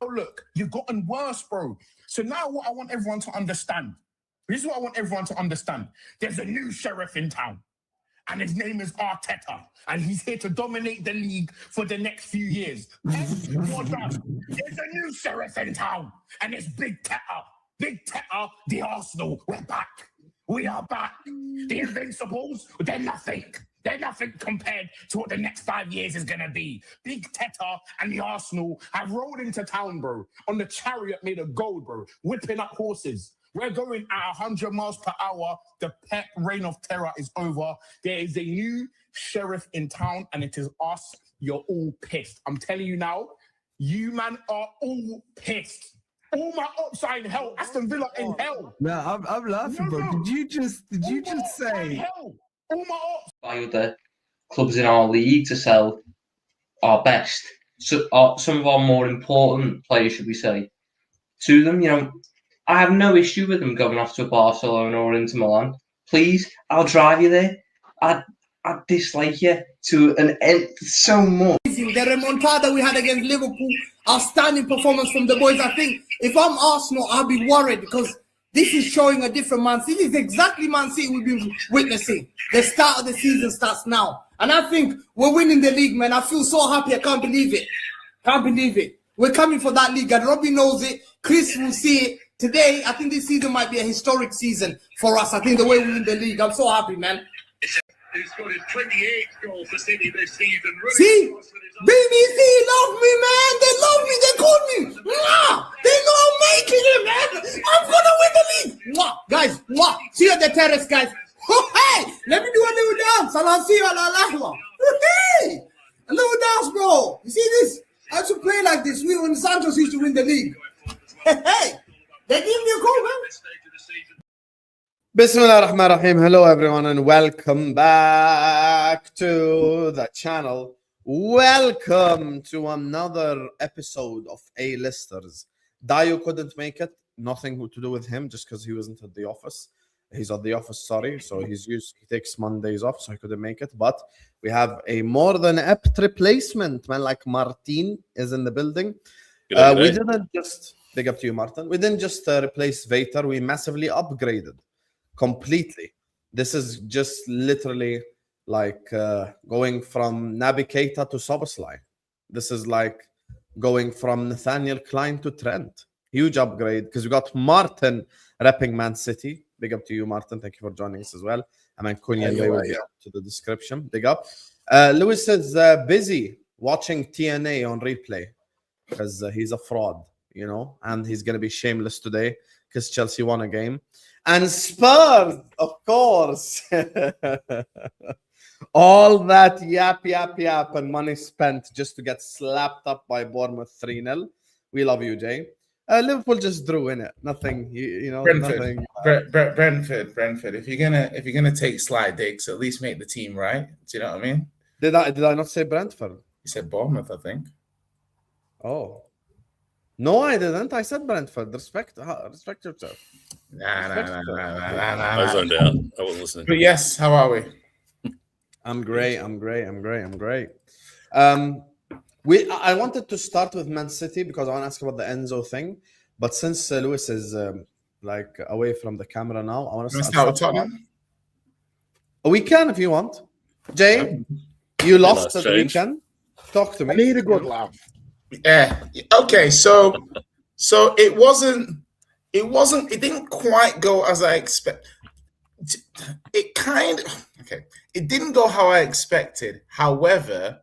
look, you've gotten worse, bro. So now what I want everyone to understand, this is what I want everyone to understand. There's a new sheriff in town, and his name is Arteta, and he's here to dominate the league for the next few years. Well done. There's a new sheriff in town, and it's Big Teta. Big Teta, the Arsenal, we're back. We are back. The Invincibles, they're nothing. They're nothing compared to what the next 5 years is going to be. Big Teta and the Arsenal have rolled into town, bro, on the chariot made of gold, bro, whipping up horses. We're going at 100 miles per hour. The pet reign of terror is over. There is a new sheriff in town, and it is us. You're all pissed. I'm telling you now, you man are all pissed. All my ops are in hell. Aston Villa in hell. No, I'm laughing, bro. Did you just say? All my ops. By other clubs in our league to sell our best, some of our more important players, should we say, to them. You know, I have no issue with them going off to Barcelona or Inter Milan. Please, I'll drive you there. I dislike you to an end so much. The remontada we had against Liverpool, outstanding performance from the boys. I think if I'm Arsenal, I'll be worried because this is showing a different Man City. This is exactly Man City we've been witnessing. The start of the season starts now. And I think we're winning the league, man. I feel so happy. I can't believe it. Can't believe it. We're coming for that league, and Robbie knows it. Chris will see it. Today, I think this season might be a historic season for us. I think the way we win the league, I'm so happy, man. He scored his 28th goal for City this season. See? BBC love me, man. They love me. They call me. Mwah! They know I'm making it, man. I'm going to win the league. Mwah! Guys, mwah! See you at the terrace, guys. Hey! Let me do a little dance. I'll see you at La Hey! A little dance, bro. You see this? I should play like this. We when Santos used to win the league. Hey! They give me a call, man. Bismillah ar-Rahman ar-Rahim. Hello everyone and welcome back to the channel. Welcome to another episode of A-Listers. Dayo couldn't make it. Nothing to do with him, just because he wasn't at the office. He's at the office, sorry. So he takes Mondays off, so he couldn't make it. But we have a more than apt replacement. Man like Martin is in the building. We didn't just, big up to you, Martin. We didn't just replace Vater. We massively upgraded. Completely. This is just literally like going from Naby Keita to Szoboszlai. This is like going from Nathaniel Klein to Trent. Huge upgrade because we got Martin repping Man City. Big up to you, Martin. Thank you for joining us as well. And then Kunyan will be up to the description. Big up. Lewis is busy watching TNA on replay because he's a fraud, you know, and he's going to be shameless today because Chelsea won a game. And Spurs, of course. All that yap, and money spent just to get slapped up by Bournemouth 3-0. We love you, Jay. Liverpool just drew in it. Nothing, you know. Brentford, nothing. Brentford. If you're gonna take slide digs, at least make the team right. Do you know what I mean? Did I not say Brentford? You said Bournemouth, I think. Oh. No, I didn't. I said Brentford. Respect yourself. Nah. I zoned out. I wasn't listening. But yes, how are we? I'm great. I wanted to start with Man City because I want to ask about the Enzo thing. But since Lewis is like away from the camera now, I want to start with Tottenham. We can if you want. Jay, you lost at the weekend. Talk to me. I need a good laugh. Yeah. Okay. So it didn't quite go as I expected. It didn't go how I expected. However,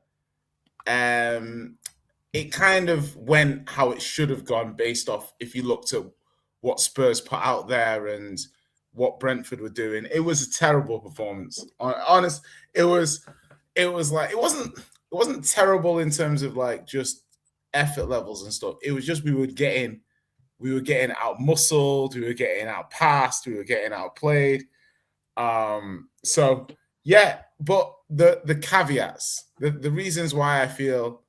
it kind of went how it should have gone based off if you looked at what Spurs put out there and what Brentford were doing. It was a terrible performance. Honest, it was like it wasn't terrible in terms of like just effort levels and stuff. It was just we were getting out muscled, we were getting out passed, we were getting outplayed. So yeah, but the caveats, the reasons why I feel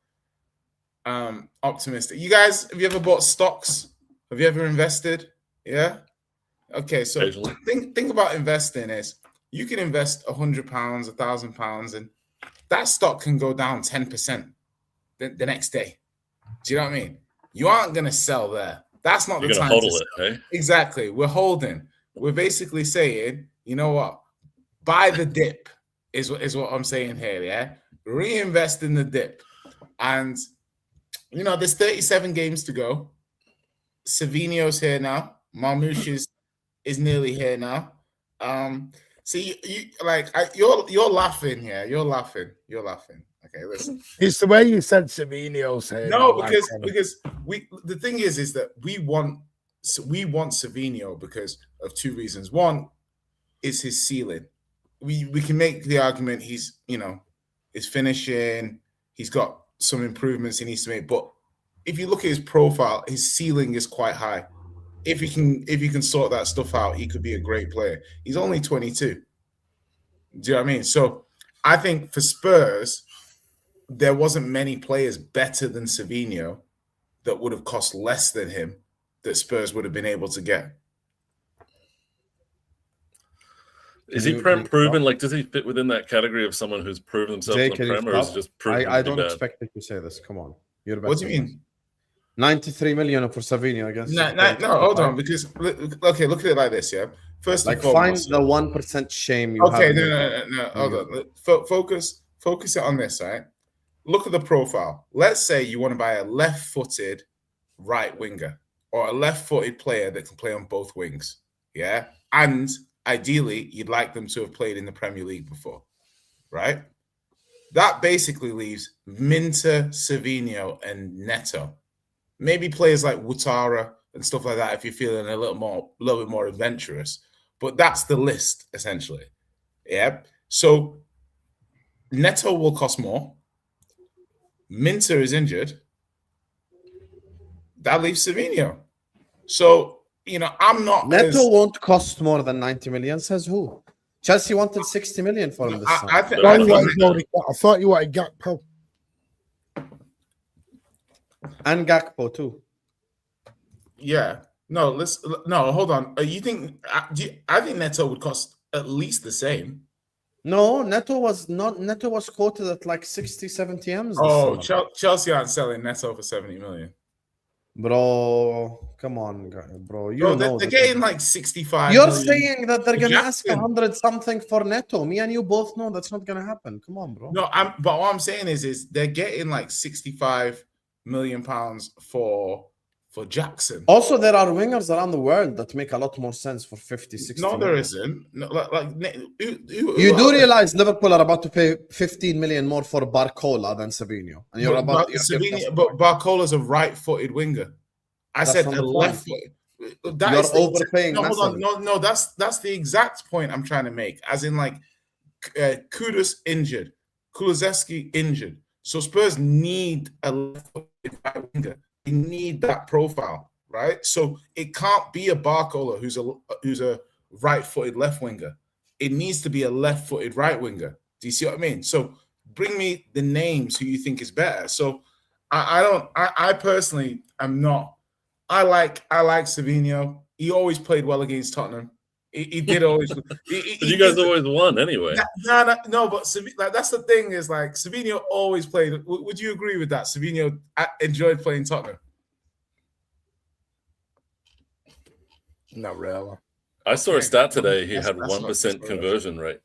optimistic. You guys, have you ever bought stocks? Have you ever invested? Yeah. Okay, so think about investing is you can invest £100, £1,000, and that stock can go down 10% the next day. Do you know what I mean? You aren't going to sell there. That's not You're the gonna time to hodl sell. it, eh? Exactly. We're holding. We're basically saying, you know what? Buy the dip is what I'm saying here, yeah? Reinvest in the dip. And, you know, there's 37 games to go. Savinho's here now. Marmouche is nearly here now. See, you're laughing here. You're laughing. Okay, listen. It's the way you said Savinho's here. No, because the thing is that we want Savinho because of two reasons. One is his ceiling. We can make the argument he's, you know, his finishing, he's got some improvements he needs to make, but if you look at his profile, his ceiling is quite high. If you can sort that stuff out, he could be a great player. He's only 22. Do you know what I mean? So I think for Spurs, there wasn't many players better than Savinho that would have cost less than him that Spurs would have been able to get. Is he proven? Like, does he fit within that category of someone who's proven himself in the Prem, or is it just proven? I don't expect you to say this. Come on. What do you mean? 93 million for Savinho against. No, hold on. Because okay, look at it like this. Yeah, first, like, find the 1% shame. You okay, have no. Hold on. Focus it on this. Right. Look at the profile. Let's say you want to buy a left-footed right winger or a left-footed player that can play on both wings. Yeah, and ideally, you'd like them to have played in the Premier League before, right? That basically leaves Minter, Savinho, and Neto. Maybe players like Ouattara and stuff like that if you're feeling a little bit more adventurous. But that's the list, essentially. Yeah. So Neto will cost more. Minter is injured. That leaves Savinho. So, you know, I'm not. Neto won't cost more than 90 million, says who? Chelsea wanted 60 million for him this time. I thought you wanted Gakpo. And Gakpo too. Yeah. No, hold on. You think I think Neto would cost at least the same. No, Neto was quoted at like 60, 70 M's. Oh, Chelsea aren't selling Neto for 70 million. Bro, come on, bro. They're getting like 65. You're million. saying that they're gonna ask 100 something for Neto. Me and you both know that's not gonna happen. Come on, bro. No, but what I'm saying is they're getting like 65 million pounds for Jackson. Also, there are wingers around the world that make a lot more sense for 50, 60 No, there million. isn't. No, You do realize Liverpool are about to pay 15 million more for Barcola than Savinho, and you're but Barcola's a right-footed winger. I said a left-footed. You're overpaying. No, that's the exact point I'm trying to make. As in, like, Kudus injured, Kulusevski injured. So Spurs need a left-footed right winger. They need that profile, right? So it can't be a Barcola who's a right-footed left winger. It needs to be a left-footed right winger. Do you see what I mean? So bring me the names who you think is better. So I personally am not. I like Savinho. He always played well against Tottenham. He did always. You guys always won anyway. No, but that's the thing is, like, Savinho always played. Would you agree with that? Savinho enjoyed playing Tottenham. Not really. I saw a stat today. He had 1% conversion rate,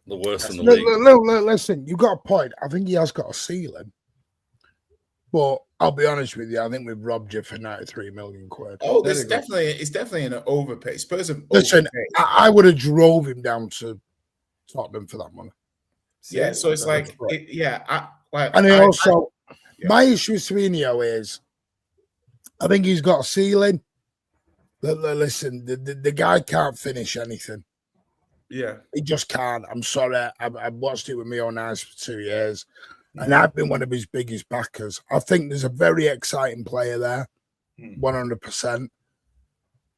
the worst in the league. Listen, you got a point. I think he has got a ceiling. But I'll be honest with you, I think we've robbed you for 93 million quid. Oh, it's definitely an overpay. Spurs have Listen, I would have drove him down to Tottenham for that money. Yeah, so it's like, my issue with Savinho is, I think he's got a ceiling. Listen, the guy can't finish anything. Yeah, he just can't. I'm sorry. I've watched it with my own eyes for 2 years. And I've been one of his biggest backers. I think there's a very exciting player there, 100%.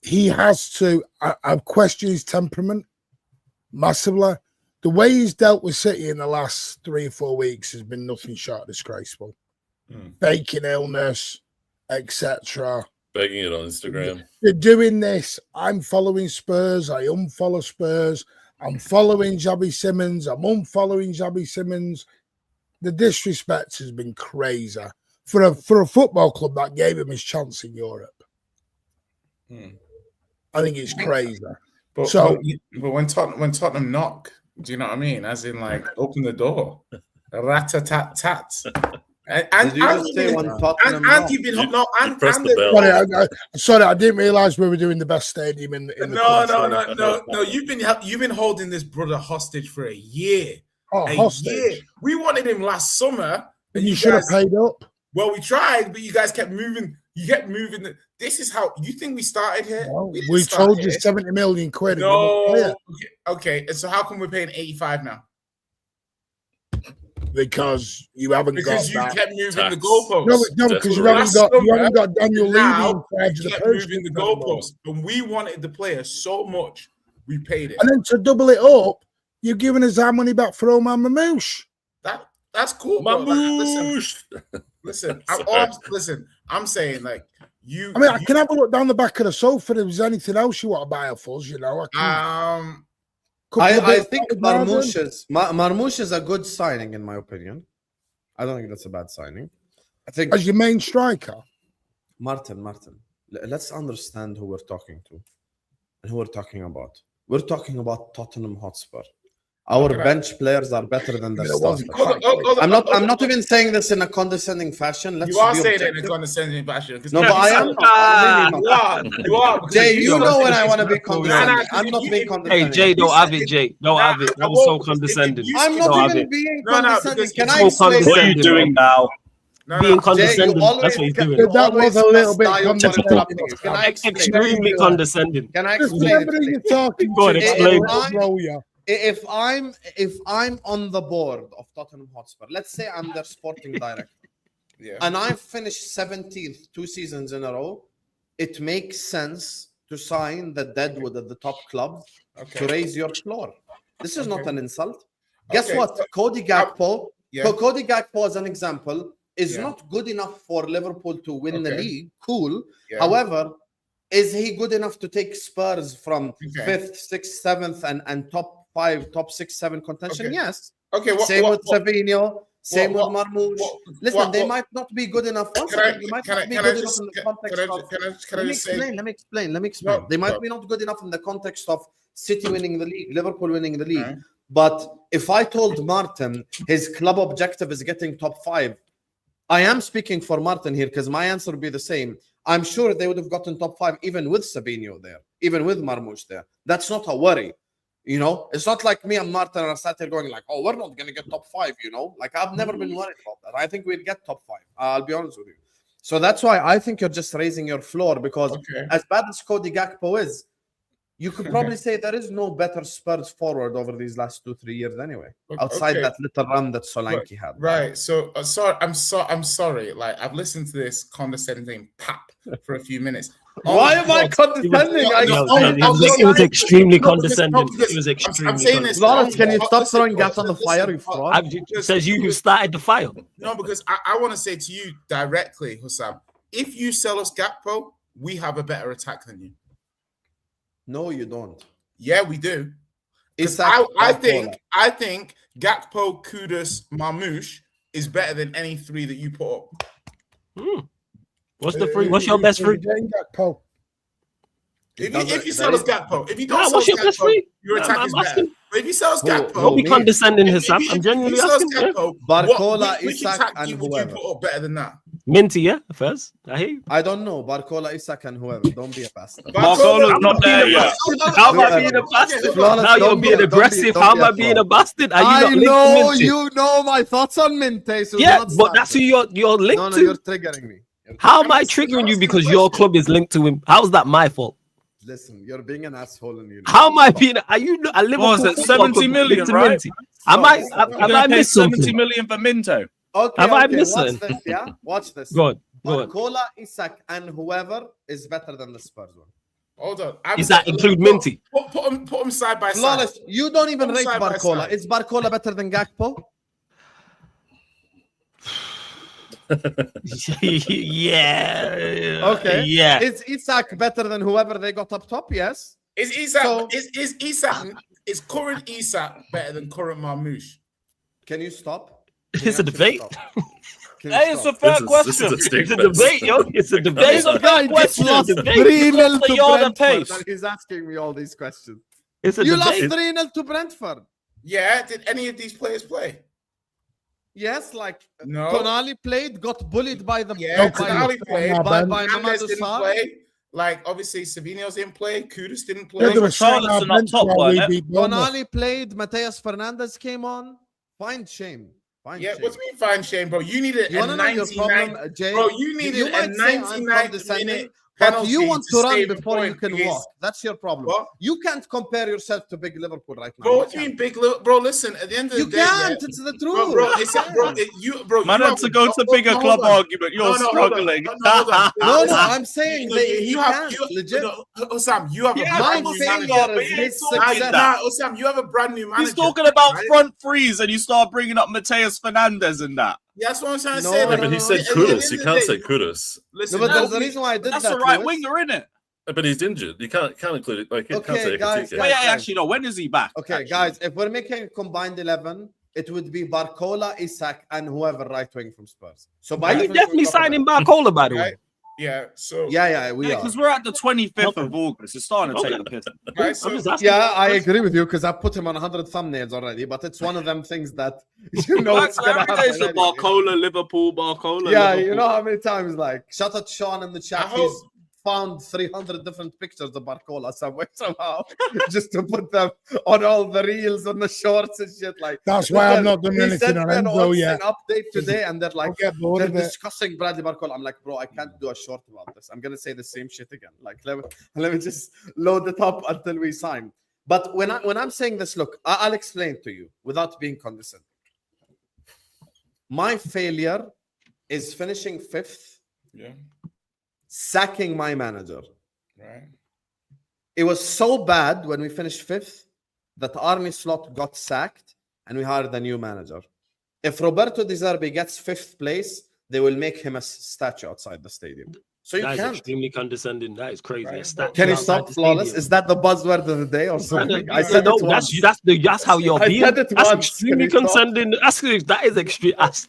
He has to. I've questioned his temperament massively. The way he's dealt with City in the last 3 or 4 weeks has been nothing short of disgraceful. Faking illness, etc. Begging it on Instagram. They're doing this. I'm following Spurs. I unfollow Spurs. I'm following Xabi Simons. I'm unfollowing Xabi Simons. The disrespect has been crazy. for a football club that gave him his chance in Europe. I think it's crazy. But when Tottenham knock, do you know what I mean? As in, like, open the door, rat-a-tat-tat. And sorry, I didn't realize we were doing the best stadium in the No. You've been holding this brother hostage for a year. Year. We wanted him last summer, and you should have paid up. Well, we tried, but you guys kept moving. You kept moving. This is how you think we started here. No, we told you 70 million quid. No, okay. And so how come we're paying 85 now? Because you haven't because got you kept moving the goalposts. No, because you haven't got Daniel Levy in charge of the moving the goalposts. And we wanted the player so much, we paid it. And then to double it up, you're giving us our money back for Omar Mamouche. That's cool. Mamouche. Listen, I'm saying, like, you. I mean, I can have a look down the back of the sofa if there's anything else you want to buy off us, you know. I think Marmouche is a good signing, in my opinion. I don't think that's a bad signing. I think as your main striker, Martin. Let's understand who we're talking to and who we're talking about. We're talking about Tottenham Hotspur. Our bench players are better than their starters. I'm not even saying this in a condescending fashion. You are saying it in a condescending fashion. No, but I am. You are. Jay, you know when I want to be condescending. I'm not being condescending. Hey, Jay, don't have it, Jay. Don't have it. That was so condescending. I'm not even being condescending. Can I explain? What are you doing now? Being condescending. That's what he's doing. That was a little bit condescending. Extremely condescending. Can I explain? Go on, explain. If I'm on the board of Tottenham Hotspur, let's say I'm their sporting director, and I finished 17th 2 seasons in a row, it makes sense to sign the deadwood at the top club to raise your floor. This is not an insult. Guess what? Cody Gakpo. Cody Gakpo, as an example, is not good enough for Liverpool to win the league. Cool. However, is he good enough to take Spurs from 5th, 6th, 7th, and top 5, top 6, 7 contention? Yes. Same with Savinho. Same with Marmouche. Listen, they might not be good enough. Let me explain. They might be not good enough in the context of City winning the league, Liverpool winning the league. But if I told Martin his club objective is getting top 5, I am speaking for Martin here because my answer would be the same. I'm sure they would have gotten top 5 even with Savinho there, even with Marmouche there. That's not a worry. You know, it's not like me and Martin are sat here going like, oh, we're not going to get top 5, you know? Like, I've never been worried about that. I think we'd get top 5. I'll be honest with you. So that's why I think you're just raising your floor because as bad as Cody Gakpo is, you could probably say there is no better Spurs forward over these last 2-3 years anyway, outside that little run that Solanke had. Right. So, I'm sorry. Like, I've listened to this condescending pap for a few minutes. Why am I condescending? It was extremely condescending. It was extremely. I'm saying this. Lawrence, can you stop throwing gas on the fire? You fraud. It says you who started the fire. No, because I want to say to you directly, Hussam, if you sell us Gakpo, we have a better attack than you. No, you don't. Yeah, we do. I think Gakpo, Kudus, Marmouche is better than any 3 that you put up. What's the free? What's your best free? Gakpo. If you sell us Gakpo, if you don't sell what's your best free? your attack is better. But if you sell us Gakpo, don't be condescending, Hussam. I'm genuinely asking. Barcola, which Isak, attack and would whoever. you put up better than that? Minty, yeah, first. I hear you. I don't know. Barcola, Isak, and whoever. Don't be a bastard. Barcola's not there yet. How am I being a bastard? Now you're being aggressive. How am I being a bastard? I know you know my thoughts on Minte. So yeah, but that's who you're linked to. No, you're triggering me. How am I triggering you because your club is linked to him? How's that my fault? Listen, you're being an asshole, and you know. How am I being? Are you a Liverpool? Was it 70 million, right? Have I missed 70 million for Minto? Okay, have I missed something? Watch this, yeah? Watch this. Go on. Barcola, Isak, and whoever is better than the Spurs one. Hold on. Does that include Minty? Put them side by side. Flawless. You don't even rate Barcola. Is Barcola better than Gakpo? Yeah. Okay. Yeah. Is Isak better than whoever they got up top? Yes. Is Isak is current Isak better than current Marmouche? Can you stop? It's a debate. Hey, it's a fair question. It's a debate, yo. It's a debate. It's a fair question. lost Debate. 3-0 The to yard and Brentford, pace. and he's asking me all these questions. It's a You lost debate. 3-0 to Brentford. Yeah, did any of these players play? Yes, like No. Tonali played, got bullied by the Yeah, by, Tonali played. by Hernandez Mamadou didn't Sarr. play. Like, obviously, Savinho's didn't play. Kudus didn't Yeah, play. they were shouting Charlotte's our not bench top while one, we eh? beat Bournemouth. Tonali played, Mateus Fernandez came on. Find shame. Find Yeah, shame. what do you mean fine, Shane, bro? You needed You a want to know your 99. problem, Jay? Bro, you needed a might say I'm 99th condescending, minute but penalty you want to run save a before you point can against- walk. That's your problem. What? You can't compare yourself to big Liverpool right now. Bro, You what do you can't. mean, big little bro? Listen, at the end of the You day, can't. yeah, It's the truth. bro, it's bro. Man you had have to a- go to oh, bigger no, club hold on. argument. You're No, hold on. struggling. No, hold on. No, Listen, I'm saying he can't. Legit. Osam, you have a Yeah, brand My new failure manager. is his talking success. that. Osam, you have a brand new manager. He's talking about right? front threes, and you start bringing up Mateus Fernandez and that. Yeah, that's what I'm trying to No, say. no, Like, But he no, said at the end of Kudus. You the can't day- say Kudus. Listen, No, but there's a nobody- reason why I did That's that. a right Lewis. winger, isn't it? But he's injured. You can't include it. Like, you Okay, can't say guys, Ekitike. But yeah, guys. actually, no. When is he back? Okay, actually? guys, if we're making a combined 11, it would be Barcola, Isak, and whoever right wing from Spurs. So by Are you definition, definitely we're talking signing about- Barcola, by the way? Right? Yeah, so Yeah, we are. Because we're at the 25th of August. It's starting to take the piss. right, so I'm just asking. Yeah, I agree with you because I put him on 100 thumbnails already, but it's one of them things that you know it's gonna Every day it's a happen. anyway. Barcola, Liverpool, Barcola. Yeah, Liverpool. you know how many times like shout out Sean in the chat. I hope- He's found 300 different pictures of Barcola somewhere somehow just to put them on all the reels and the shorts and shit. Like That's why I've not done he anything sent on me an Enzo yet. update today, and they're like I'll get bored they're of it. discussing Bradley Barcola. I'm like, bro, I can't do a short about this. I'm gonna say the same shit again. Like, let me just load it up until we sign. But when I'm saying this, look, I'll explain to you without being condescending. My failure is finishing 5th, yeah, sacking my manager. right. It was so bad when we finished 5th that Arne Slot got sacked and we hired a new manager. If Roberto Di Zerbi gets 5th place, they will make him a statue outside the stadium. So you That is can't. extremely condescending. That is crazy. Right. A statue Can you outside stop the flawless? stadium. Is that the buzzword of the day or something? I said No, it once. that's how you're I being. said it That's once. extremely Can you stop? condescending. That is extreme. I've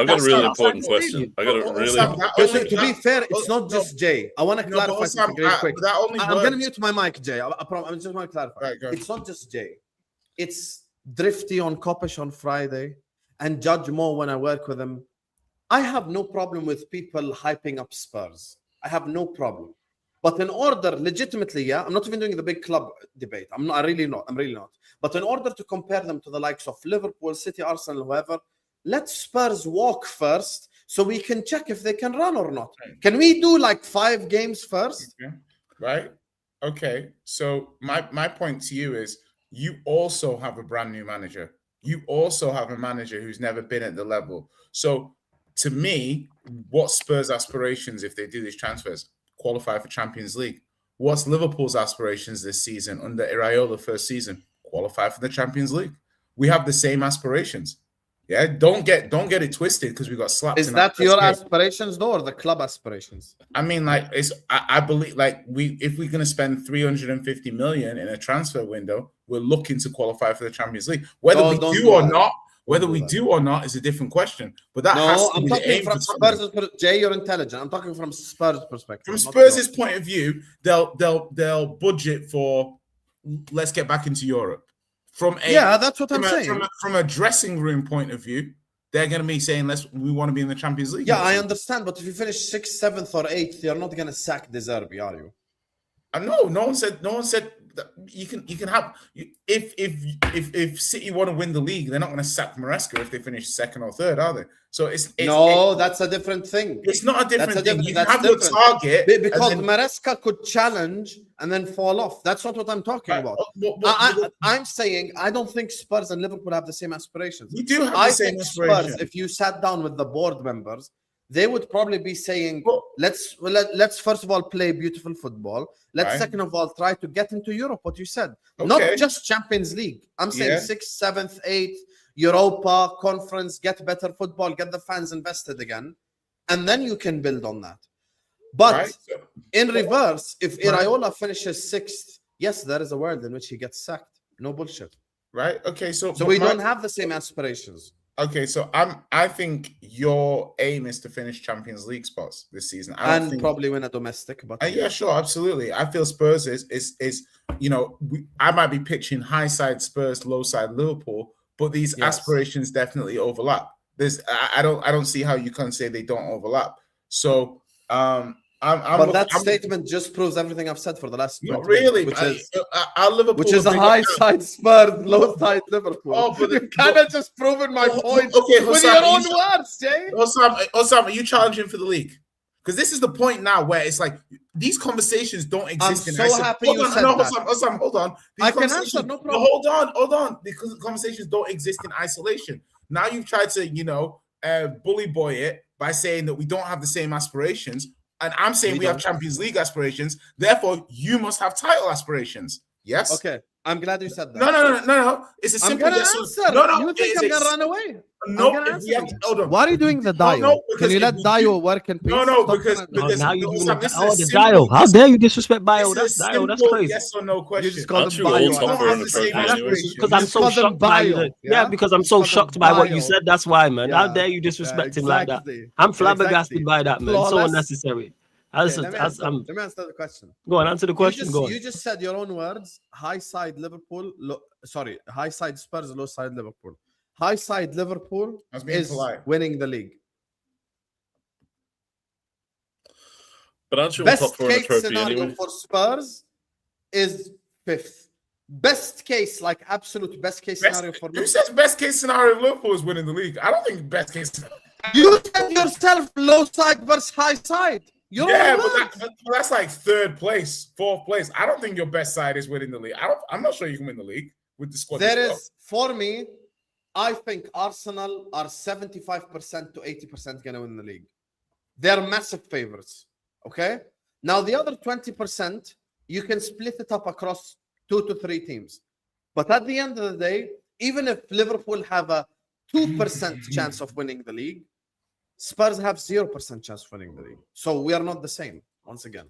got a really important question. I got a really. But to be fair, it's not just Jay. I want to No, but clarify Osam, something very quick. that only I'm going to works- mute my mic, Jay. I promise. I just want to clarify. Right, go ahead. It's not just Jay. It's Drifty on Kopish on Friday and Judge Mo when I work with him. I have no problem with people hyping up Spurs. I have no problem. But in order, legitimately, yeah, I'm not even doing the big club debate. I'm really not. But in order to compare them to the likes of Liverpool, City, Arsenal, whoever, let Spurs walk first so we can check if they can run or not. Can we do like 5 games first? Okay. Right? Okay. So my point to you is you also have a brand new manager. You also have a manager who's never been at the level. So to me, what Spurs' aspirations if they do these transfers? Qualify for Champions League. What's Liverpool's aspirations this season under Iraola first season? Qualify for the Champions League. We have the same aspirations. Yeah, don't get it twisted because we got slapped. Is in that our your first game. aspirations though, or the club aspirations? I mean, like I believe like if we're gonna spend 350 million in a transfer window, we're looking to qualify for the Champions League. Whether we don't do do or that. not, whether Don't we do do or not is a different question. But that has No, to I'm be the talking aim from for Tottenham. Spurs. Jay, you're intelligent. I'm talking from Spurs' perspective. From not Spurs' yours. point of view, they'll budget for let's get back into Europe. Yeah, that's what I'm saying. From a dressing room point of view, they're going to be saying we want to be in the Champions League. Yeah, next I season. understand, but if you finish 6th, 7th, or 8th, you're not gonna sack De Zerbi, are you? No one said that you can have if City want to win the league, they're not going to sack Maresca if they finish 2nd or 3rd, are they? So that's a different thing. It's not a different thing. You that's have your different. target Because and then- Maresca could challenge and then fall off. That's not what I'm talking about. I'm saying I don't think Spurs and Liverpool have the same aspirations. We do have I the same think aspiration. Spurs, if you sat down with the board members, they would probably be saying, Well- let's first of all play beautiful football. Let's Right. second of all try to get into Europe, what you said. Okay. Not just Champions League. I'm saying Yeah. 6th, 7th, 8th, Europa, conference, get better football, get the fans invested again. And then you can build on that. But Right? in reverse, if Right. Iraola finishes 6th, yes, there is a world in which he gets sacked. No bullshit. Right? Okay, so So we don't have the same aspirations. Okay, so I think your aim is to finish Champions League spots this season, and probably win a domestic. But yeah, sure, absolutely. I feel Spurs is I might be pitching high side Spurs, low side Liverpool, but these aspirations definitely overlap. I don't see how you can say they don't overlap. So but that statement just proves everything I've said for the last 20 really, minutes, Liverpool, which is a high side Spurs, low side Liverpool. Oh, but you kind of just proven my point okay, with your own words, Jay. Osam, are you challenging for the league? Because this is the point now where it's like these conversations don't exist. I'm so happy you said that. Osam, hold on. I can answer, no problem. Hold on. Because conversations don't exist in isolation. Now you've tried to, bully boy it by saying that we don't have the same aspirations. And I'm saying we have Champions League aspirations. Therefore, you must have title aspirations. Yes? Okay. I'm glad you said that. No. It's a simple yes. No. You think I'm going to run away? No. Why are you doing the Dio? No, can you let Dio work in peace? No, because now you're doing the Dio. How dare you disrespect Bio? That's Dio. That's crazy. Yes or no question. You just called him Bio. Because I'm so shocked by it. Yeah, because I'm so shocked by what you said. That's why, man. How dare you disrespect him like that? I'm flabbergasted by that, man. So unnecessary. Let me answer the question. Go on, answer the question. You just said your own words. High side Liverpool. High side Spurs, low side Liverpool. High side Liverpool is winning the league. But aren't you best top four in the trophy scenario anyway? For Spurs is 5th. Best case, like absolute best case scenario for Liverpool. Who says best case scenario of Liverpool is winning the league? I don't think best case scenario. You said yourself low side versus high side. But that's like 3rd place, 4th place. I don't think your best side is winning the league. I'm not sure you can win the league with the squad. For me, I think Arsenal are 75% to 80% going to win the league. They're massive favorites. Okay? Now, the other 20%, you can split it up across 2 to 3 teams. But at the end of the day, even if Liverpool have a 2% chance of winning the league, Spurs have 0% chance of winning the league. So we are not the same, once again.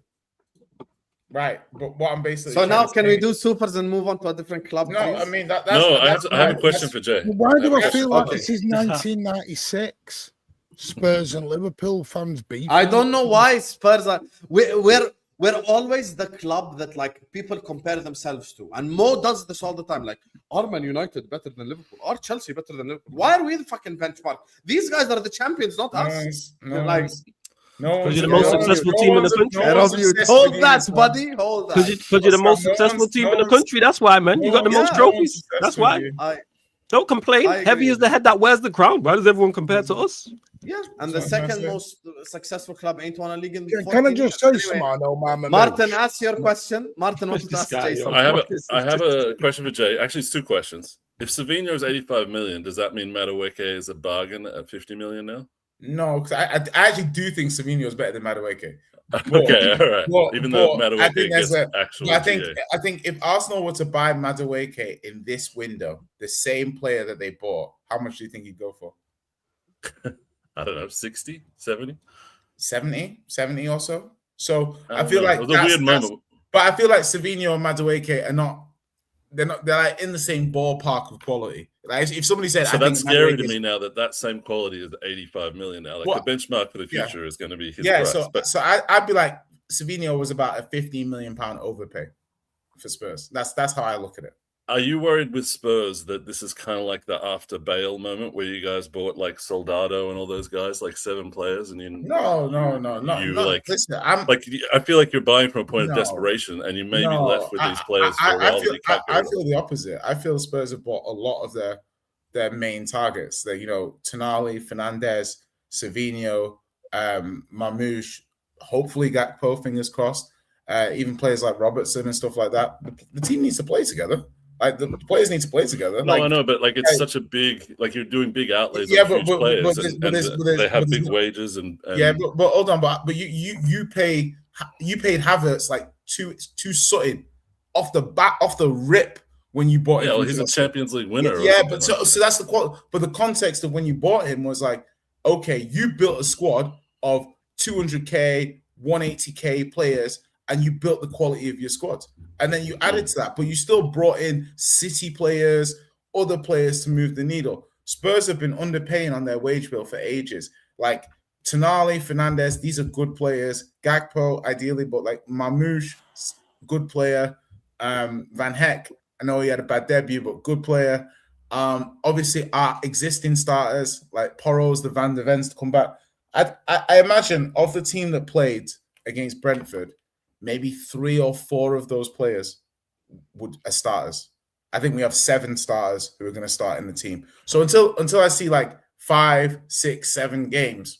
Right, but what I'm basically so now can we do supers and move on to a different club? No, please? I mean that's I have a question for Jay. Why do I feel like this is 1996? Spurs and Liverpool fans beef. I don't know why Spurs are. We're always the club that like people compare themselves to, and Mo does this all the time. Like, are Man United better than Liverpool? Are Chelsea better than Liverpool? Why are we the fucking benchmark? These guys are the champions, not us. Because you're the most successful team in the country. Hold that, buddy. Hold that. Because you're the most successful team in the country. That's why, man. You got the most trophies. That's why. Don't complain. Heavy is the head that wears the crown. Why does everyone compare to us? Yeah, and the second most successful club ain't won a league in the Can I just say something? Martin, ask your question. Martin wants to ask Jason. I have a question for Jay. Actually, it's 2 questions. If Savinho is 85 million, does that mean Madueke is a bargain at 50 million now? No, because I actually do think Savinho is better than Madueke. Okay, all right. Even though Madueke gets actual. I think if Arsenal were to buy Madueke in this window, the same player that they bought, how much do you think he'd go for? I don't know, 60, 70? 70 or so. So I feel like it was a weird moment. But I feel like Savinho and Madueke are not. They're like in the same ballpark of quality. Like if somebody said, so that's scary to me now that same quality is 85 million now. Like the benchmark for the future is going to be his price. So I'd be like Savinho was about a £15 million overpay for Spurs. That's how I look at it. Are you worried with Spurs that this is kind of like the after Bale moment where you guys bought like Soldado and all those guys, like 7 players, and No. Listen, I feel like you're buying from a point of desperation, and you may be left with these players for a while. I feel the opposite. I feel Spurs have bought a lot of their main targets. That Tonali, Fernandes, Savinho, Marmoush. Hopefully, Gakpo. Fingers crossed. Even players like Robertson and stuff like that. The team needs to play together. Like the players need to play together. No, I know, but like it's such a big, like you're doing big outlays on huge players, and they have big wages and but hold on, but you paid Havertz like two Sutton off the rip when you bought him. Yeah, well, he's a Champions League winner. Yeah, but so that's the quality. But the context of when you bought him was like, okay, you built a squad of 200k, 180k players. And you built the quality of your squad. And then you added to that, but you still brought in City players, other players to move the needle. Spurs have been underpaying on their wage bill for ages. Like Tonali, Fernandes, these are good players. Gakpo, ideally, but like Marmoush, good player. Van Heck, I know he had a bad debut, but good player. Obviously, our existing starters like Porros, the Van der Vens to come back. I imagine of the team that played against Brentford, maybe 3 or 4 of those players are starters. I think we have 7 starters who are going to start in the team. So until I see like 5, 6, 7 games,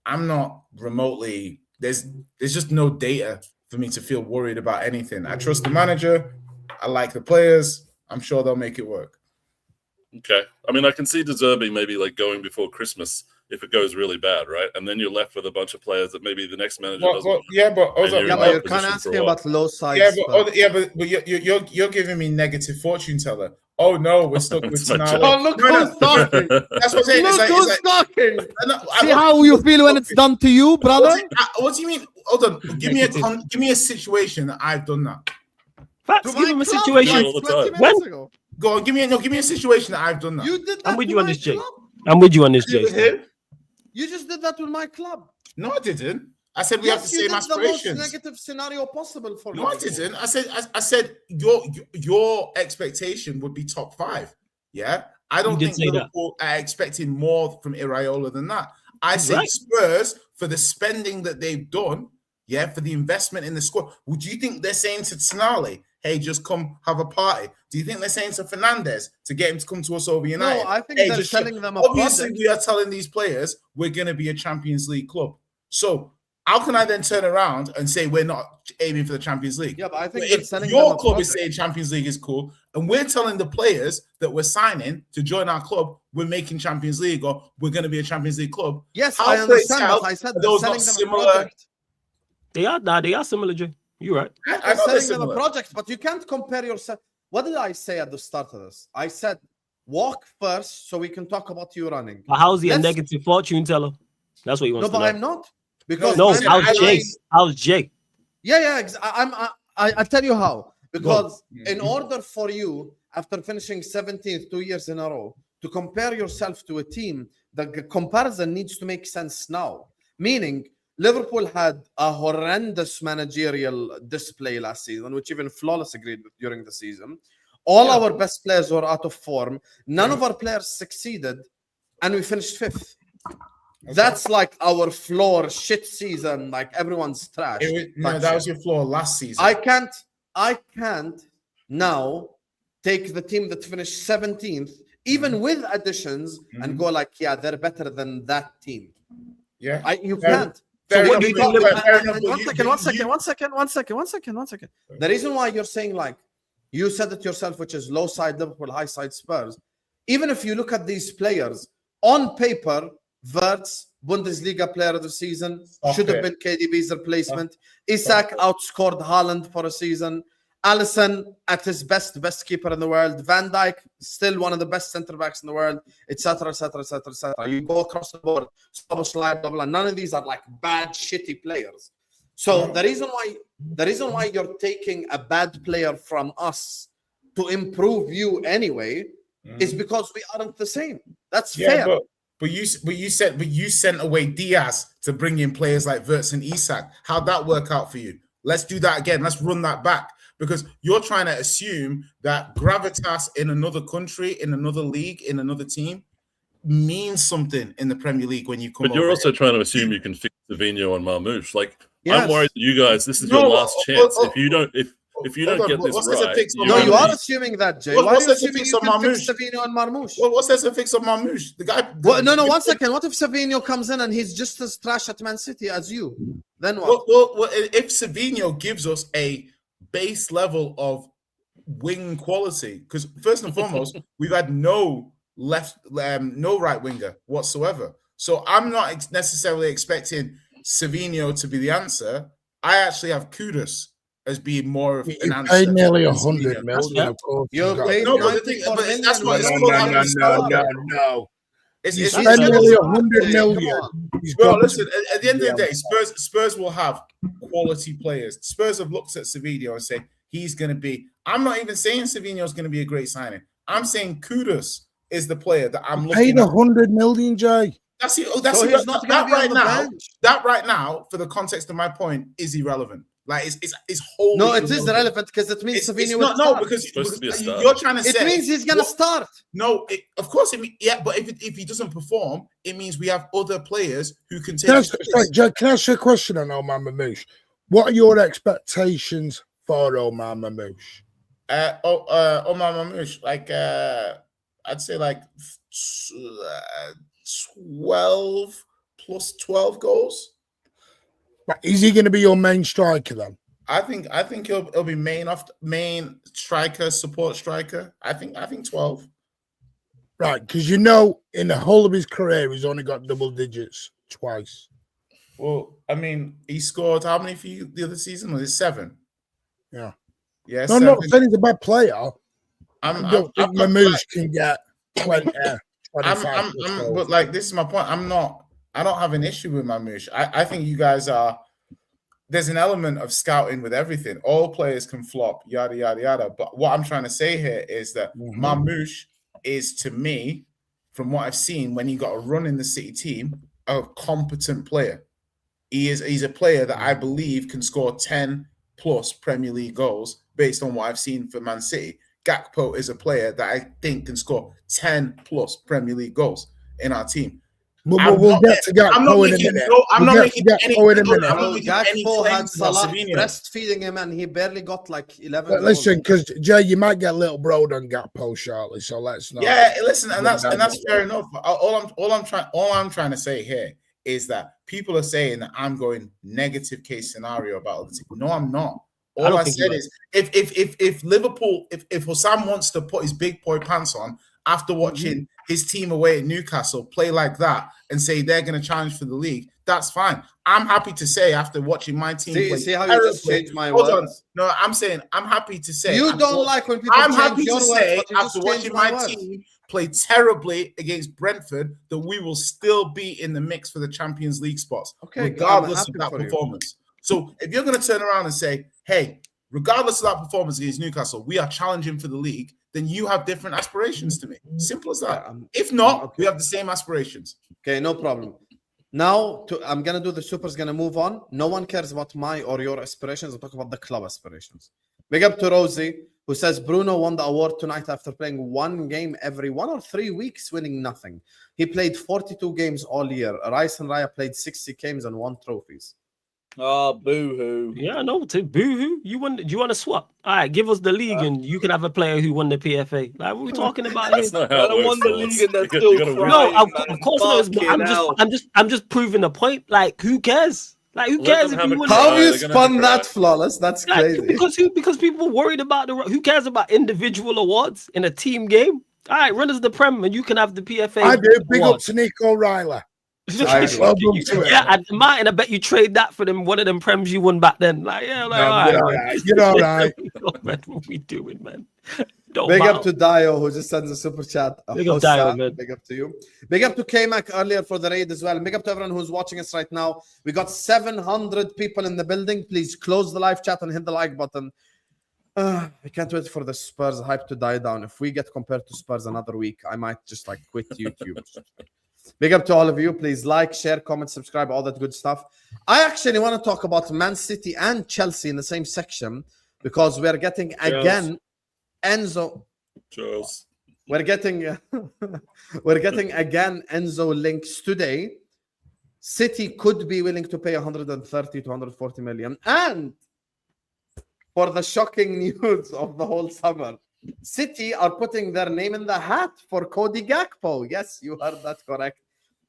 I'm not remotely. There's just no data for me to feel worried about anything. I trust the manager. I like the players. I'm sure they'll make it work. Okay. I mean, I can see De Zerbi maybe like going before Christmas if it goes really bad, right? And then you're left with a bunch of players that maybe the next manager doesn't. But you're kind of asking about low side. But you're giving me negative fortune teller. Oh no, we're stuck with Tonali. Oh, look who's talking. That's what I'm saying. Look who's talking. See how you feel when it's done to you, brother? What do you mean? Hold on. Give me a situation that I've done that. Facts, give him a situation. When? Go on, give me a situation that I've done that. You did that. I'm with you on this, Jay. I'm with you on this, Jay. You just did that with my club. No, I didn't. I said we have the same aspirations. The most negative scenario possible for me. No, I didn't. I said your expectation would be top 5. Yeah, I don't think Liverpool are expecting more from Iraola than that. I say Spurs for the spending that they've done. Yeah, for the investment in the squad. Would you think they're saying to Tonali, hey, just come have a party? Do you think they're saying to Fernandes to get him to come to us over United? No, I think they're telling them obviously we are telling these players we're going to be a Champions League club. So how can I then turn around and say we're not aiming for the Champions League? Yeah, but I think if your club is saying Champions League is cool, and we're telling the players that we're signing to join our club, we're making Champions League or we're going to be a Champions League club. Yes, I understand that. I said they're selling them a project. They are similar, Jay. You're right. I'm selling them a project, but you can't compare yourself. What did I say at the start of this? I said, walk first so we can talk about you running. But how's he a negative fortune teller? That's what you want to know. No, but I'm not. Because how's Jay? Yeah. I tell you how. Because in order for you, after finishing 17th 2 years in a row, to compare yourself to a team, the comparison needs to make sense now. Meaning, Liverpool had a horrendous managerial display last season, which even Flawless agreed with during the season. All our best players were out of form. None of our players succeeded, and we finished 5th. That's like our floor shit season. Like everyone's trash. That was your floor last season. I can't now take the team that finished 17th, even with additions, and go like, yeah, they're better than that team. Yeah, you can't. One second. The reason why you're saying, like, you said it yourself, which is low side Liverpool, high side Spurs. Even if you look at these players, on paper, Wirtz, Bundesliga player of the season, should have been KDB's replacement. Isak outscored Haaland for a season. Alisson at his best keeper in the world. Van Dijk, still one of the best centre backs in the world, etc. You go across the board, none of these are like bad, shitty players. So the reason why you're taking a bad player from us to improve you anyway is because we aren't the same. That's fair. But you sent away Diaz to bring in players like Wirtz and Isak. How'd that work out for you? Let's do that again. Let's run that back. Because you're trying to assume that gravitas in another country, in another league, in another team means something in the Premier League when you come. But you're also trying to assume you can fix Savinho and Marmoush. Like, I'm worried that you guys, this is your last chance. If you don't get this right, you are assuming that, Jay. Why are you assuming you can fix Savinho and Marmoush? Well, what's there to fix on Marmoush? The guy. No. 1 second. What if Savinho comes in and he's just as trash at Man City as you? Then what? Well, if Savinho gives us a base level of wing quality, because first and foremost, we've had no right winger whatsoever. So I'm not necessarily expecting Savinho to be the answer. I actually have Kudus as being more of an answer. Paid nearly 100 million. Of course, you're paid 94 million. That's what it's no. It's spent nearly 100 million. Well, listen. At the end of the day, Spurs will have quality players. Spurs have looked at Savinho and said he's going to be. I'm not even saying Savinho is going to be a great signing. I'm saying Kudus is the player that I'm paid looking at. 100 million, Jay. That's it. So he's not going to be on the bench. That right now, for the context of my point, is irrelevant. Like it's wholly. No, it is relevant because it means Savinho will no, start. because start. you're trying to say it means he's going to start. No, of course yeah, but if he doesn't perform, it means we have other players who can take. Jay, can I ask you a question on Omar Mamouche? What are your expectations for Omar Mamouche? Omar Mamouche, like I'd say like 12 plus 12 goals. Is he going to be your main striker then? I think he'll be main striker, support striker. I think 12. Right, because in the whole of his career, he's only got double digits twice. Well, I mean, he scored how many for you the other season? Was it 7? Yeah. Yeah. No, 7. I'm not saying he's a bad player. I don't think Mamouche can get 20. But like, this is my point. I don't have an issue with Mamouche. I think you guys are. There's an element of scouting with everything. All players can flop, yada yada yada. But what I'm trying to say here is that Mamouche is, to me, from what I've seen, when he got a run in the City team, a competent player. He's a player that I believe can score 10 plus Premier League goals based on what I've seen for Man City. Gakpo is a player that I think can score 10 plus Premier League goals in our team. We'll get to Gakpo in a minute. I'm not making any Gakpo had Salah Savinho breastfeeding him, and he barely got like 11. Listen, because Jay, you might get a little broad on Gakpo shortly, so let's not. Yeah, listen, and that's fair enough. All I'm trying to say here is that people are saying that I'm going negative case scenario about other teams. No, I'm not. All I said is if Liverpool, if Hossam wants to put his big boy pants on after watching his team away at Newcastle play like that and say they're going to challenge for the league, that's fine. I'm happy to say after watching my team play. See how you just changed my words? No, I'm saying I'm happy to say. You don't like when people change your words, but you after watching my team play terribly against Brentford that we will still be in the mix for the Champions League spots, regardless of that performance. So if you're going to turn around and say, hey, regardless of that performance against Newcastle, we are challenging for the league, then you have different aspirations to me. Simple as that. If not, we have the same aspirations. Okay, no problem. Now, I'm going to do the Super's going to move on. No one cares about my or your aspirations. I'll talk about the club aspirations. Big up to Rosie, who says Bruno won the award tonight after playing one game every 1 or 3 weeks, winning nothing. He played 42 games all year. Rice and Raya played 60 games and won trophies. Oh, boo-hoo. Yeah, I know. Boo-hoo. You want? Do you want to swap? All right, give us the league and you can have a player who won the PFA. Like, what are we talking about That's here? not how it works. won the league and they're You still gotta crying, No, of man. course not. I'm just proving the point. Like, who cares? Like, who cares if you win? How the you They're gonna spun have that to flawless? That's crazy. Because people worried about who cares about individual awards in a team game? All right, run as the Prem and you can have the PFA. I do. Big award. up to Nico O'Reilly. Yeah, and Martin, I bet you trade that for one of them Prems you won back then. Like, yeah, like, all right. You're all right. Man, what we doing, man? Big up to Dio, who just sends a super chat. Big up Dio, man. Big up to you. Big up to K-Mac earlier for the raid as well. Big up to everyone who's watching us right now. We got 700 people in the building. Please close the live chat and hit the like button. I can't wait for the Spurs hype to die down. If we get compared to Spurs another week, I might just like quit YouTube. Big up to all of you. Please like, share, comment, subscribe, all that good stuff. I actually want to talk about Man City and Chelsea in the same section because we're getting again Enzo. Charles. We're getting again Enzo links today. City could be willing to pay 130 to 140 million. And for the shocking news of the whole summer, City are putting their name in the hat for Cody Gakpo. Yes, you heard that correct.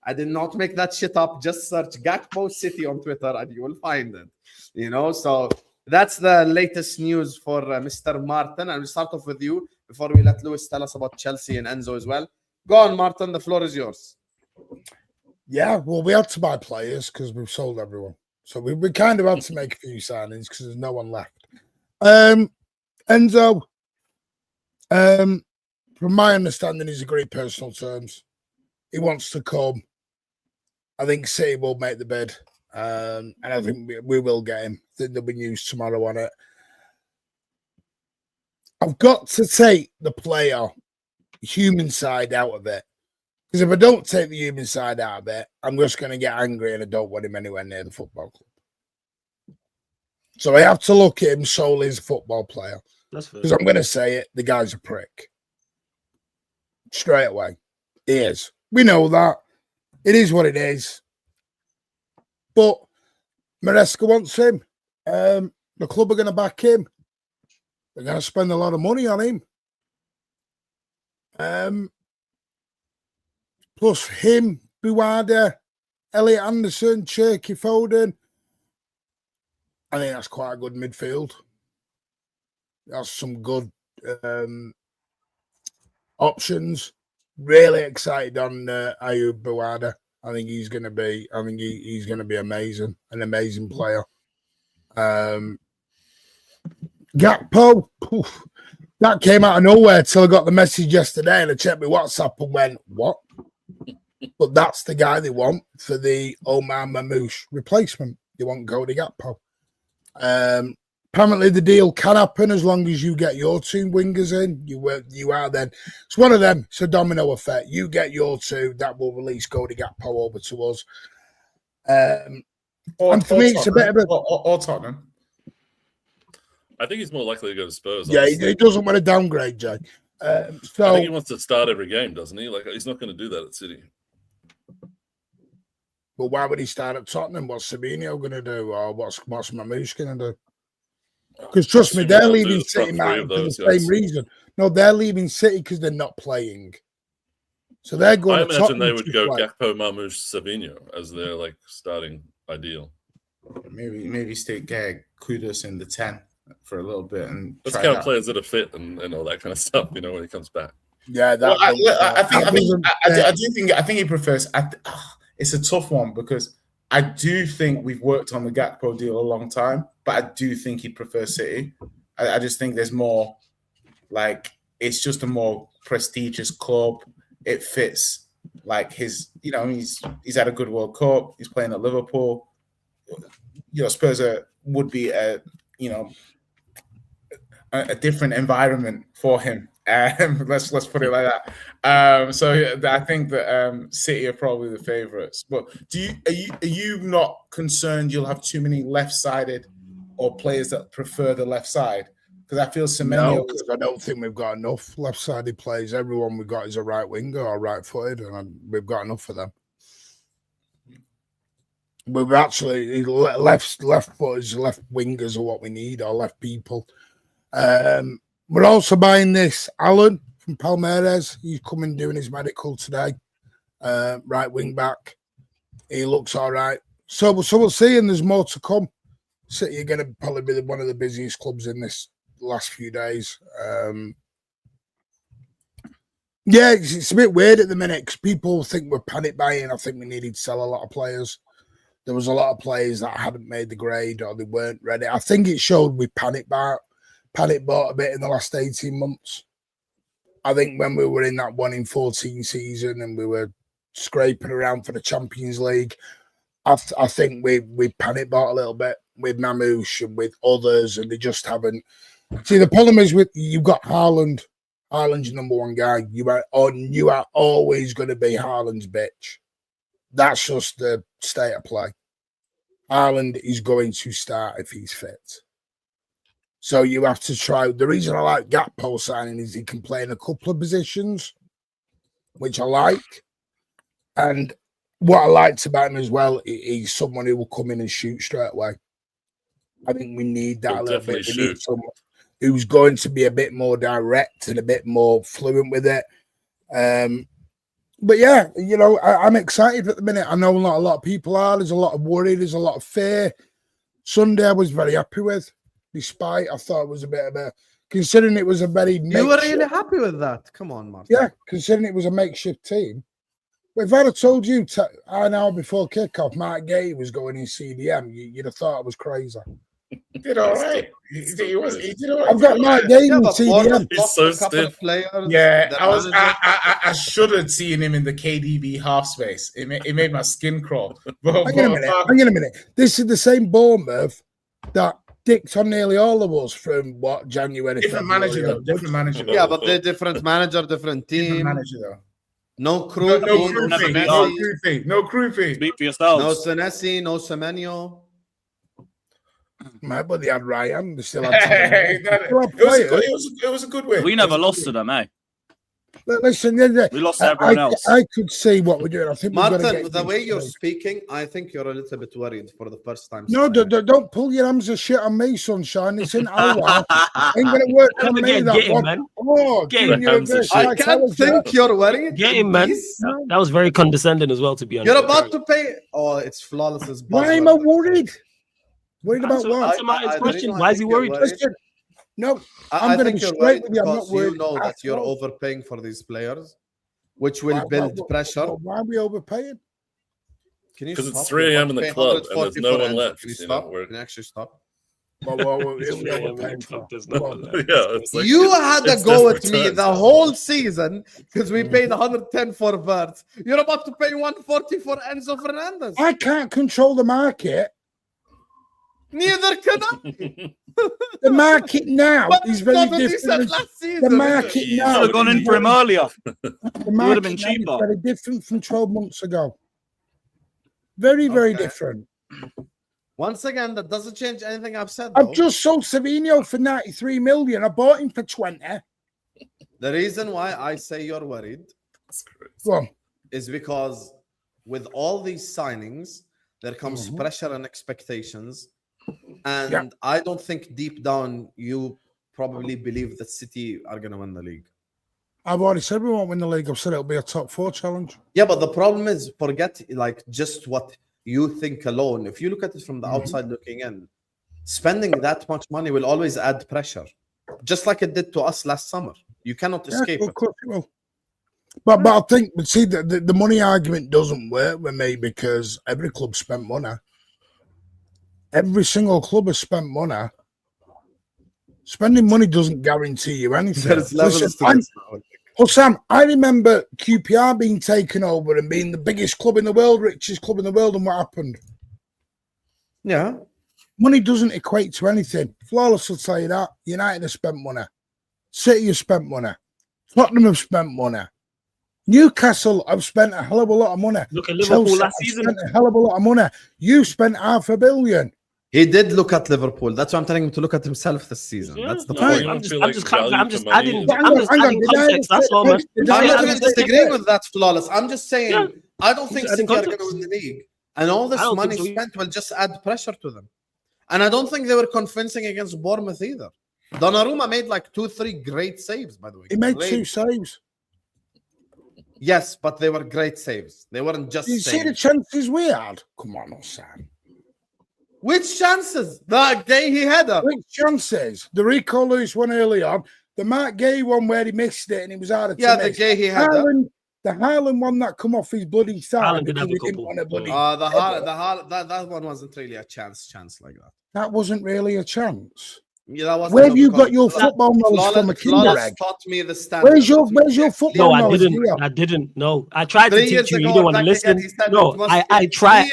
I did not make that shit up. Just search Gakpo City on Twitter and you will find it. You know, so that's the latest news for Mr. Martin. And we'll start off with you before we let Lewis tell us about Chelsea and Enzo as well. Go on, Martin. The floor is yours. Yeah, well, we had to buy players because we've sold everyone. So we kind of had to make a few signings because there's no one left. Enzo, from my understanding, he's agreed personal terms. He wants to come. I think City will make the bid. And I think we will get him. I think there'll be news tomorrow on it. I've got to take the player human side out of it. Because if I don't take the human side out of it, I'm just going to get angry and I don't want him anywhere near the football club. So I have to look at him solely as a football player. Because I'm going to say it, the guy's a prick. Straight away. He is. We know that. It is what it is. But Maresca wants him. The club are going to back him. They're going to spend a lot of money on him. Plus him, Buada, Elliot Anderson, Cherky Foden. I think that's quite a good midfield. That's some good options. Really excited on Ayub Buada. I think he's going to be. I think he's going to be amazing. An amazing player. Gakpo. Poof, that came out of nowhere till I got the message yesterday, and I checked my WhatsApp and went, "What?" But that's the guy they want for the Omar Mamouche replacement. They want Cody Gakpo. Apparently, the deal can happen as long as you get your two wingers in. You are then. It's one of them. It's a domino effect. You get your two, that will release Cody Gakpo over to us. And for me, it's a bit of a... Or Tottenham. I think he's more likely to go to Spurs. Yeah, he doesn't want to downgrade, Jay. I think he wants to start every game, doesn't he? Like, he's not going to do that at City. But why would he start at Tottenham? What's Sabinho going to do? Or what's Mamouche going to do? Because trust me, they're leaving City, man, for the same reason. No, they're leaving City because they're not playing. So they're going. I imagine they would go Gakpo, Mamouche, Savino as their like starting ideal. Maybe stick Kudus in the 10 for a little bit and let's count players that are fit and all that kind of stuff. You know, when he comes back. Yeah, I think he prefers. It's a tough one because I do think we've worked on the Gakpo deal a long time, but I do think he'd prefer City. I just think there's more, like, it's just a more prestigious club. It fits, like, his, you know, he's had a good World Cup. He's playing at Liverpool. You know, Spurs would be a different environment for him. Let's put it like that. So I think that City are probably the favourites. But are you not concerned you'll have too many left-sided or players that prefer the left side? Because I feel Semenyo. No, because I don't think we've got enough left-sided players. Everyone we've got is a right winger or right-footed, and we've got enough of them. We've actually left-footers, left wingers are what we need, or left people. We're also buying this Alan from Palmeiras. He's coming doing his medical today. Right wing back. He looks all right. So we'll see, and there's more to come. City are going to probably be one of the busiest clubs in this last few days. Yeah, it's a bit weird at the minute because people think we're panic buying. I think we needed to sell a lot of players. There was a lot of players that hadn't made the grade or they weren't ready. I think it showed we panic bought a bit in the last 18 months. I think when we were in that 1 in 14 season and we were scraping around for the Champions League, I think we panic bought a little bit with Mamouche and with others, and they just haven't. See, the problem is with you've got Haaland. Haaland's your number one guy. You are always going to be Haaland's bitch. That's just the state of play. Haaland is going to start if he's fit. So you have to try. The reason I like Gakpo signing is he can play in a couple of positions, which I like. And what I liked about him as well, he's someone who will come in and shoot straight away. I think we need that a little bit. We need someone who's going to be a bit more direct and a bit more fluent with it. But yeah, you know, I'm excited at the minute. I know not a lot of people are. There's a lot of worry. There's a lot of fear. Sunday I was very happy with. Despite, I thought it was a bit of a, considering it was a very You were really happy with that? Come on, Martin. Yeah, considering it was a makeshift team. But if I'd have told you an hour before kickoff, Mark Gay was going in CDM, you'd have thought I was crazy. He did all right. He did all right. I've got Mark Gay in CDM. He's so stiff. Yeah, I should have seen him in the KDB half space. It made my skin crawl. Hang on a minute. This is the same Bournemouth that dicked on nearly all of us from January. Different February manager, though. onwards. Different manager. Yeah, but they're different manager, different team. Different manager, though. No crew. No crew fee. No crew fee. No crew fee. Speak for yourselves. No Senesi, no Semenyo. But they had Ryan. They still had it was a good win. We never lost to them, eh? Listen, we lost to everyone else. I could see what we're doing. I think Martin, the way you're speaking, I think you're a little bit worried for the first time. No, don't pull your arms of shit on me, sunshine. It's in our ain't gonna work on me. That one. Man. Oh, I can't think you're worried. Get him, man. That was very condescending as well, to be honest. You're about to pay. Oh, it's flawless as Why am I worried? Worried about what? Answer Martin's question. Why is he worried? Listen, no, I going to think be you're straight worried with you. I'm not because worried. you know that you're overpaying for these players, which will build pressure. Why are we overpaying? Can you Because stop? it's 3 a.m. in the club and there's no one left. Can you stop? Can you actually stop? You had a go at me the whole season because we paid 110 for Vert. You're about to pay 140 for Enzo Fernandez. I can't control the market. Neither can I. The market now is very different. The market now. Should have gone in for him earlier. The market would have been cheaper. is very different from 12 months ago. Very, very different. Once again, that doesn't change anything I've said. Though. I've just sold Savinho for 93 million. I bought him for 20. The reason why I say you're worried is because with all these signings, there comes pressure and expectations. And I don't think deep down you probably believe that City are going to win the league. I've already said we won't win the league. I've said it'll be a top 4 challenge. Yeah, but the problem is, forget like just what you think alone. If you look at it from the outside looking in, spending that much money will always add pressure, just like it did to us last summer. You cannot escape it. Of course it will. But I think, see, the money argument doesn't work with me because every club spent money. Every single club has spent money. Spending money doesn't guarantee you anything. Sam, I remember QPR being taken over and being the biggest club in the world, richest club in the world, and what happened? Yeah. Money doesn't equate to anything. Flawless will tell you that. United have spent money. City have spent money. Tottenham have spent money. Newcastle have spent a hell of a lot of money. Look at Liverpool Chelsea last season. Spent a hell of a lot of money. You spent $500 million. He did look at Liverpool. That's why I'm telling him to look at himself this season. That's the point. I'm just adding context. That's all, man. I'm not even disagreeing with that, Flawless. I'm just saying, I don't think City are going to win the league. And all this money spent will just add pressure to them. And I don't think they were convincing against Bournemouth either. Donnarumma made like 2-3 great saves, by the way. He made 2 saves. Yes, but they were great saves. They weren't just You saves. see the chances we had? Come on, Sam. Which chances? The Gay he had her. Which chances? The Rico Lewis one early on. The Mark Gay one where he missed it and he was out of the Gay he had Haaland, the Haaland one that come off his bloody thigh. That one wasn't really a chance like that. That wasn't really a chance. Yeah, that wasn't. Where have you got your football knowledge from a Kinder Egg? Taught me the standard. Where's your football knowledge? No, I didn't. No, I tried to teach you. You didn't want to listen. No, I tried.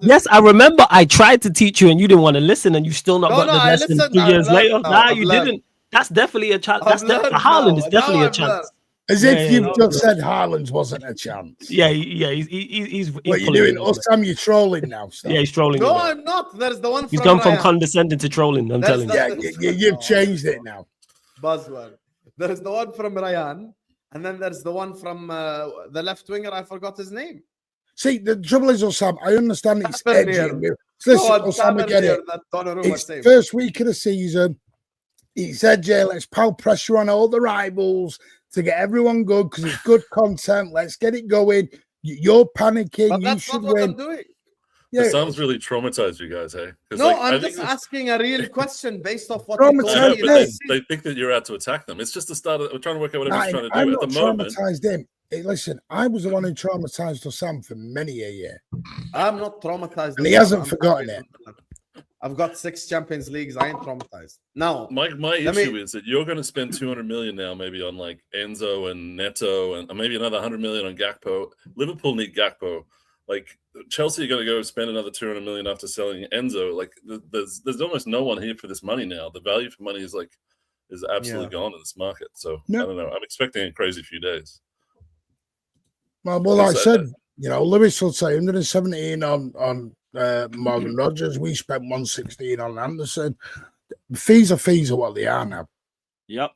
Yes, I remember. I tried to teach you, and you didn't want to listen, and you still not got the lesson 2 years later. Nah, you didn't. That's definitely a chance. Haaland is definitely a chance. As if you've just said Haaland wasn't a chance. Yeah. He's what are you doing? Oh, Sam, you're trolling now. Sam. Yeah, he's trolling. No, I'm not. There's the one. He's gone from condescending to trolling. I'm telling you. Yeah, you've changed it now. Buzzword. There's the one from Ryan, and then there's the one from the left winger. I forgot his name. See, the trouble is, Sam, I understand it's edgy. Listen, Sam, I get it. It's the first week of the season. It's edgy. Let's pile pressure on all the rivals to get everyone good because it's good content. Let's get it going. You're panicking. But you that's should not what win. I'm doing. Yeah. It sounds really traumatized, you guys, hey? No, I'm just asking a real question based off what they think that you're out to attack them. It's just the start of, we're trying to work out what he's trying to do. I'm at not the moment. Traumatized him. Hey, listen, I was the one who traumatized Sam for many a year. I'm not traumatized. And he hasn't forgotten it. I've got 6 Champions Leagues. I ain't traumatized. No, my issue is that you're going to spend 200 million now, maybe on like Enzo and Neto, and maybe another 100 million on Gakpo. Liverpool need Gakpo. Like Chelsea are going to go spend another 200 million after selling Enzo. Like there's almost no one here for this money now. The value for money is absolutely gone in this market. So I don't know. I'm expecting a crazy few days. Well, like I said, Lewis will say 117 on Morgan Rogers. We spent 116 on Anderson. Fees are what they are now. Yep.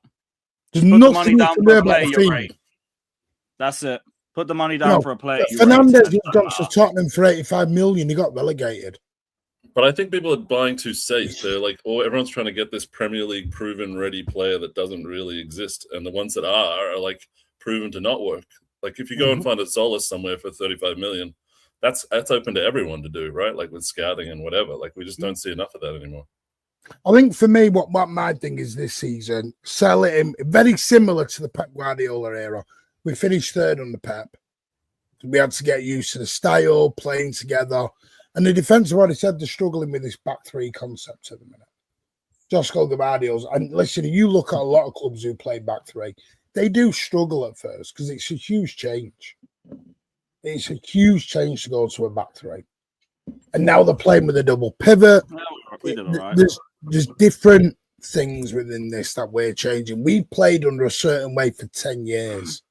There's Put the nothing money down for a player, you're fee. right. That's it. Put the money down for a player. Fernandez was gone to Tottenham for 85 million. He got relegated. But I think people are buying too safe. They're like, everyone's trying to get this Premier League proven ready player that doesn't really exist. And the ones that are like proven to not work. Like if you go and find a Solace somewhere for 35 million, that's open to everyone to do, right? Like with scouting and whatever. Like we just don't see enough of that anymore. I think for me, what my thing is this season, sell it in very similar to the Pep Guardiola era. We finished third under Pep. We had to get used to the style, playing together. And the defence have already said they're struggling with this back three concept at the minute. Josko Gabardio's. And listen, you look at a lot of clubs who play back three, they do struggle at first because it's a huge change. It's a huge change to go to a back three. And now they're playing with a double pivot. There's different things within this that we're changing. We played under a certain way for 10 years.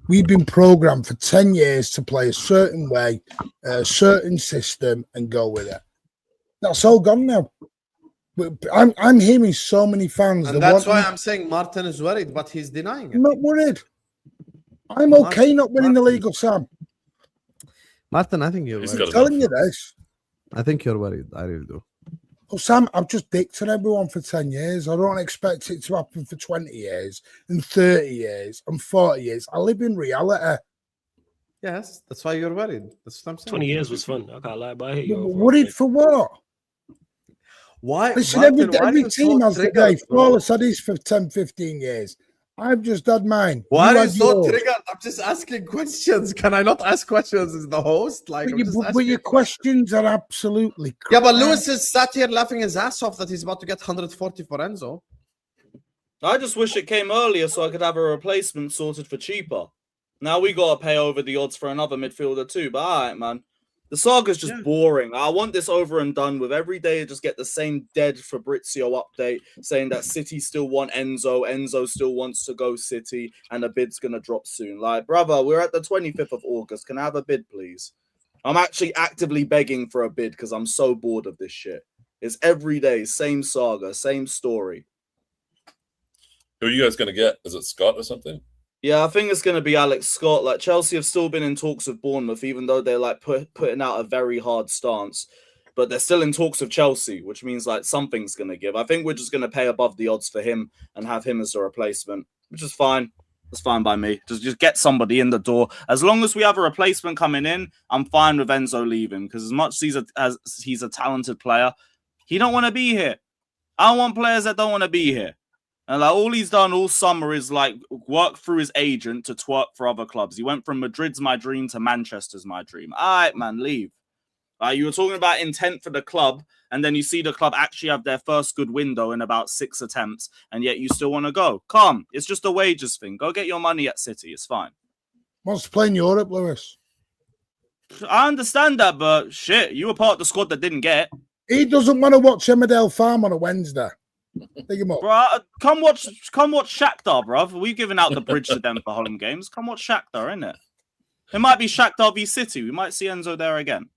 We've been programmed for 10 years to play a certain way, a certain system, and go with it. That's all gone now. I'm hearing so many fans. And that's why I'm saying Martin is worried, but he's denying it. I'm not worried. I'm okay not winning the league, Sam. Martin, I think you're worried. I'm telling you this. I think you're worried. I really do. Well, Sam, I've just dicked on everyone for 10 years. I don't expect it to happen for 20 years and 30 years and 40 years. I live in reality. Yes, that's why you're worried. That's what I'm saying. 20 years was fun. I can't lie, but I hate you. Worried for what? Why? Listen, Martin, every team has the day. Flawless had his for 10, 15 years. I've just had mine. Why are you so triggered? I'm just asking questions. Can I not ask questions as the host? Like, but your questions are absolutely crap. Yeah, but Lewis is sat here laughing his ass off that he's about to get 140 for Enzo. I just wish it came earlier so I could have a replacement sorted for cheaper. Now we got to pay over the odds for another midfielder too. But all right, man. The saga's just boring. I want this over and done with. Every day just get the same dead Fabrizio update saying that City still want Enzo. Enzo still wants to go City and a bid's going to drop soon. Like, brother, we're at the 25th of August. Can I have a bid, please? I'm actually actively begging for a bid because I'm so bored of this shit. It's every day, same saga, same story. Who are you guys going to get? Is it Scott or something? Yeah, I think it's going to be Alex Scott. Like, Chelsea have still been in talks with Bournemouth, even though they're like putting out a very hard stance. But they're still in talks with Chelsea, which means like something's going to give. I think we're just going to pay above the odds for him and have him as a replacement, which is fine. That's fine by me. Just get somebody in the door. As long as we have a replacement coming in, I'm fine with Enzo leaving because as much as he's a talented player, he don't want to be here. I want players that don't want to be here. And like all he's done all summer is like work through his agent to twerk for other clubs. He went from Madrid's my dream to Manchester's my dream. All right, man, leave. You were talking about intent for the club, and then you see the club actually have their first good window in about 6 attempts, and yet you still want to go. Come, it's just a wages thing. Go get your money at City. It's fine. Wants to play in Europe, Lewis. I understand that, but shit, you were part of the squad that didn't get. He doesn't want to watch Emmerdale Farm on a Wednesday. Pick him up. Bro, come watch Shakhtar, bruv. We've given out the bridge to them for home games. Come watch Shakhtar, innit? It might be Shakhtar v City. We might see Enzo there again.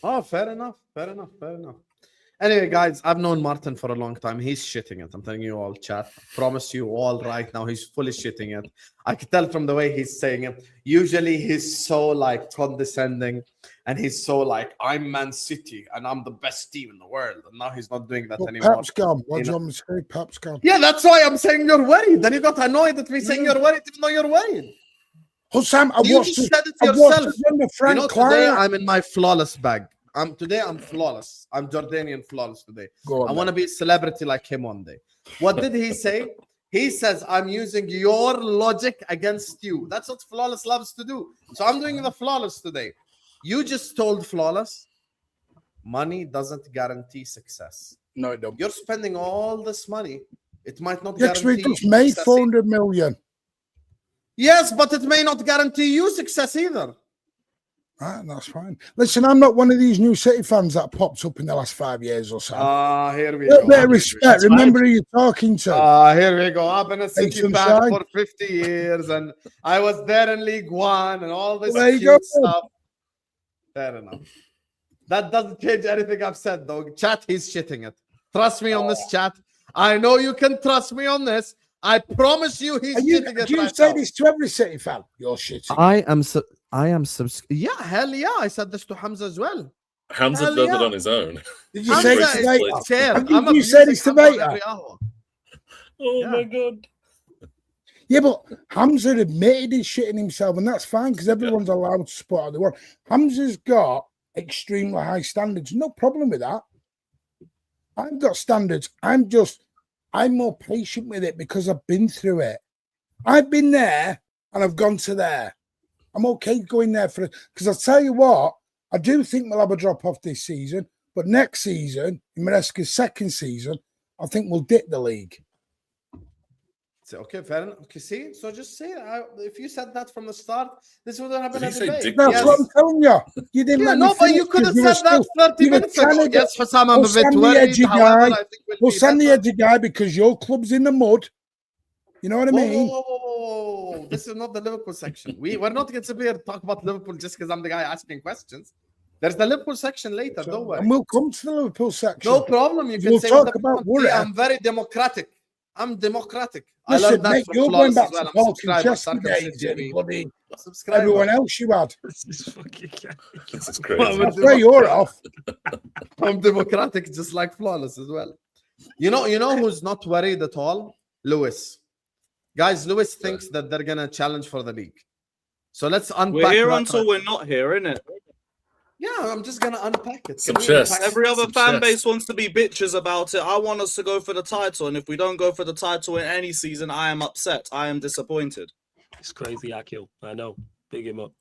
Oh, fair enough. Anyway, guys, I've known Martin for a long time. He's shitting it. I'm telling you all, chat. Promise you all right now, he's fully shitting it. I can tell from the way he's saying it. Usually he's so like condescending and he's so like, I'm Man City and I'm the best team in the world. And now he's not doing that anymore. Pep's gone. What do you want me to say? Pep's gone. Yeah, that's why I'm saying you're worried. Then you got annoyed at me saying you're worried even though you're worried. Oh, Sam, I You watched just it. said it yourself. You know, today I'm in my flawless bag. Today I'm flawless. I'm Jordanian flawless today. I want to be a celebrity like him one day. What did he say? He says, I'm using your logic against you. That's what Flawless loves to do. So I'm doing the Flawless today. You just told Flawless, money doesn't guarantee success. No, it don't. You're spending all this money. It might not Yes, guarantee we just made success 400 million. Yes, but it may not guarantee you success either. Right, that's fine. Listen, I'm not one of these new City fans that popped up in the last 5 years or so. Here we A go. bit of respect. Remember who you're talking to. Here we go. I've been a Take City some fan shine. for 50 years, and I was there in League One and all this There you cute go. stuff. Fair enough. That doesn't change anything I've said, though. Chat, he's shitting it. Trust me on this, chat. I know you can trust me on this. I promise you, he's shitting it. Do you right say now. this to every City fan? You're shitting. I am Yeah, hell yeah. I said this to Hamza as well. Hamza Hell does yeah. it on his own. Did you say Hamza this to is Veta? scared. I I'm think you said abusing this to Hamza on Veta. every hour. Oh Yeah. my god. Yeah, but Hamza admitted he's shitting himself, and that's fine because everyone's allowed to support how they want. Hamza's got extremely high standards. No problem with that. I've got standards. I'm more patient with it because I've been through it. I've been there and I've gone to there. I'm okay going there because I'll tell you what, I do think we'll have a drop off this season, but next season, in Maresca's second season, I think we'll dip the league. Okay, fair enough. Okay, see, so just say it. If you said that from the start, this wouldn't have been Did a he say debate. dick? That's what I'm telling you. You didn't let me no, but finish you could have 'cause were said that still- 30 you were minutes ago. trying to Yes, Hussam, I'm a We'll bit send the worried. edgy However, guy. I think We'll be send the better. edgy guy because your club's in the mud. You know what I mean? Whoa. This is not the Liverpool section. We're not going to be here to talk about Liverpool just because I'm the guy asking questions. There's the Liverpool section later, don't worry. And we'll come to the Liverpool section. No problem. You can We'll say talk whatever about you want. See, Wura. I'm very democratic. I'm democratic. I Listen, learned that mate, from you're going Flawless back as well. to I'm a talking subscriber. Chester Sarkam days said and bloody subscriber. everyone else you had. This is That's crazy. where you're off. I'm democratic, just like Flawless as well. You know who's not worried at all? Lewis. Guys, Lewis thinks that they're gonna challenge for the league. So let's unpack. We're here that until right- we're not here, innit? Yeah, I'm just gonna unpack it. Some Can we chest. unpack- Every other Some fan chest. base wants to be bitches about it. I want us to go for the title, and if we don't go for the title in any season, I am upset. I am disappointed. It's crazy, Akil. I know. Big him up.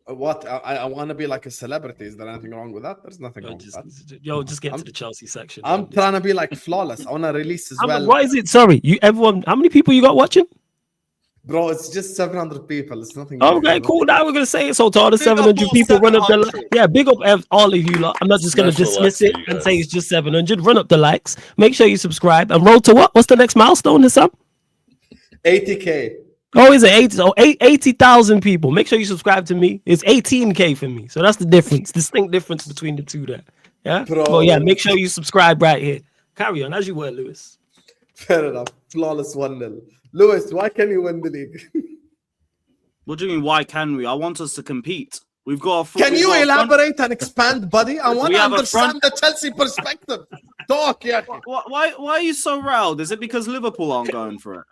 What? I want to be like a celebrity. Is there anything wrong with that? There's nothing wrong with that. Just get to the Chelsea section. I'm trying to be like Flawless. I want to release as well. What is it? Sorry, everyone. How many people you got watching? Bro, it's just 700 people. It's nothing. Okay, cool. Now we're gonna say it. So to all the 700 people, run up the yeah, big up all of you lot. I'm not just gonna Special dismiss likes it to you and guys. say it's just 700. Run up the likes. Make sure you subscribe and roll to what? What's the next milestone, Hassam? 80K. Oh, is it 80? Oh, 80,000 people. Make sure you subscribe to me. It's 18K for me. So that's the difference. Distinct difference between the two there. Yeah. Bro. Well, yeah. Make sure you subscribe right here. Carry on as you were, Lewis. Fair enough. Flawless 1-0. Lewis, why can you win the league? What do you mean? Why can we? I want us to compete. We've got. Can you elaborate and expand, buddy? I want We to have a understand the Chelsea perspective. Talk, yeah. Why are you so riled? Is it because Liverpool aren't going for it?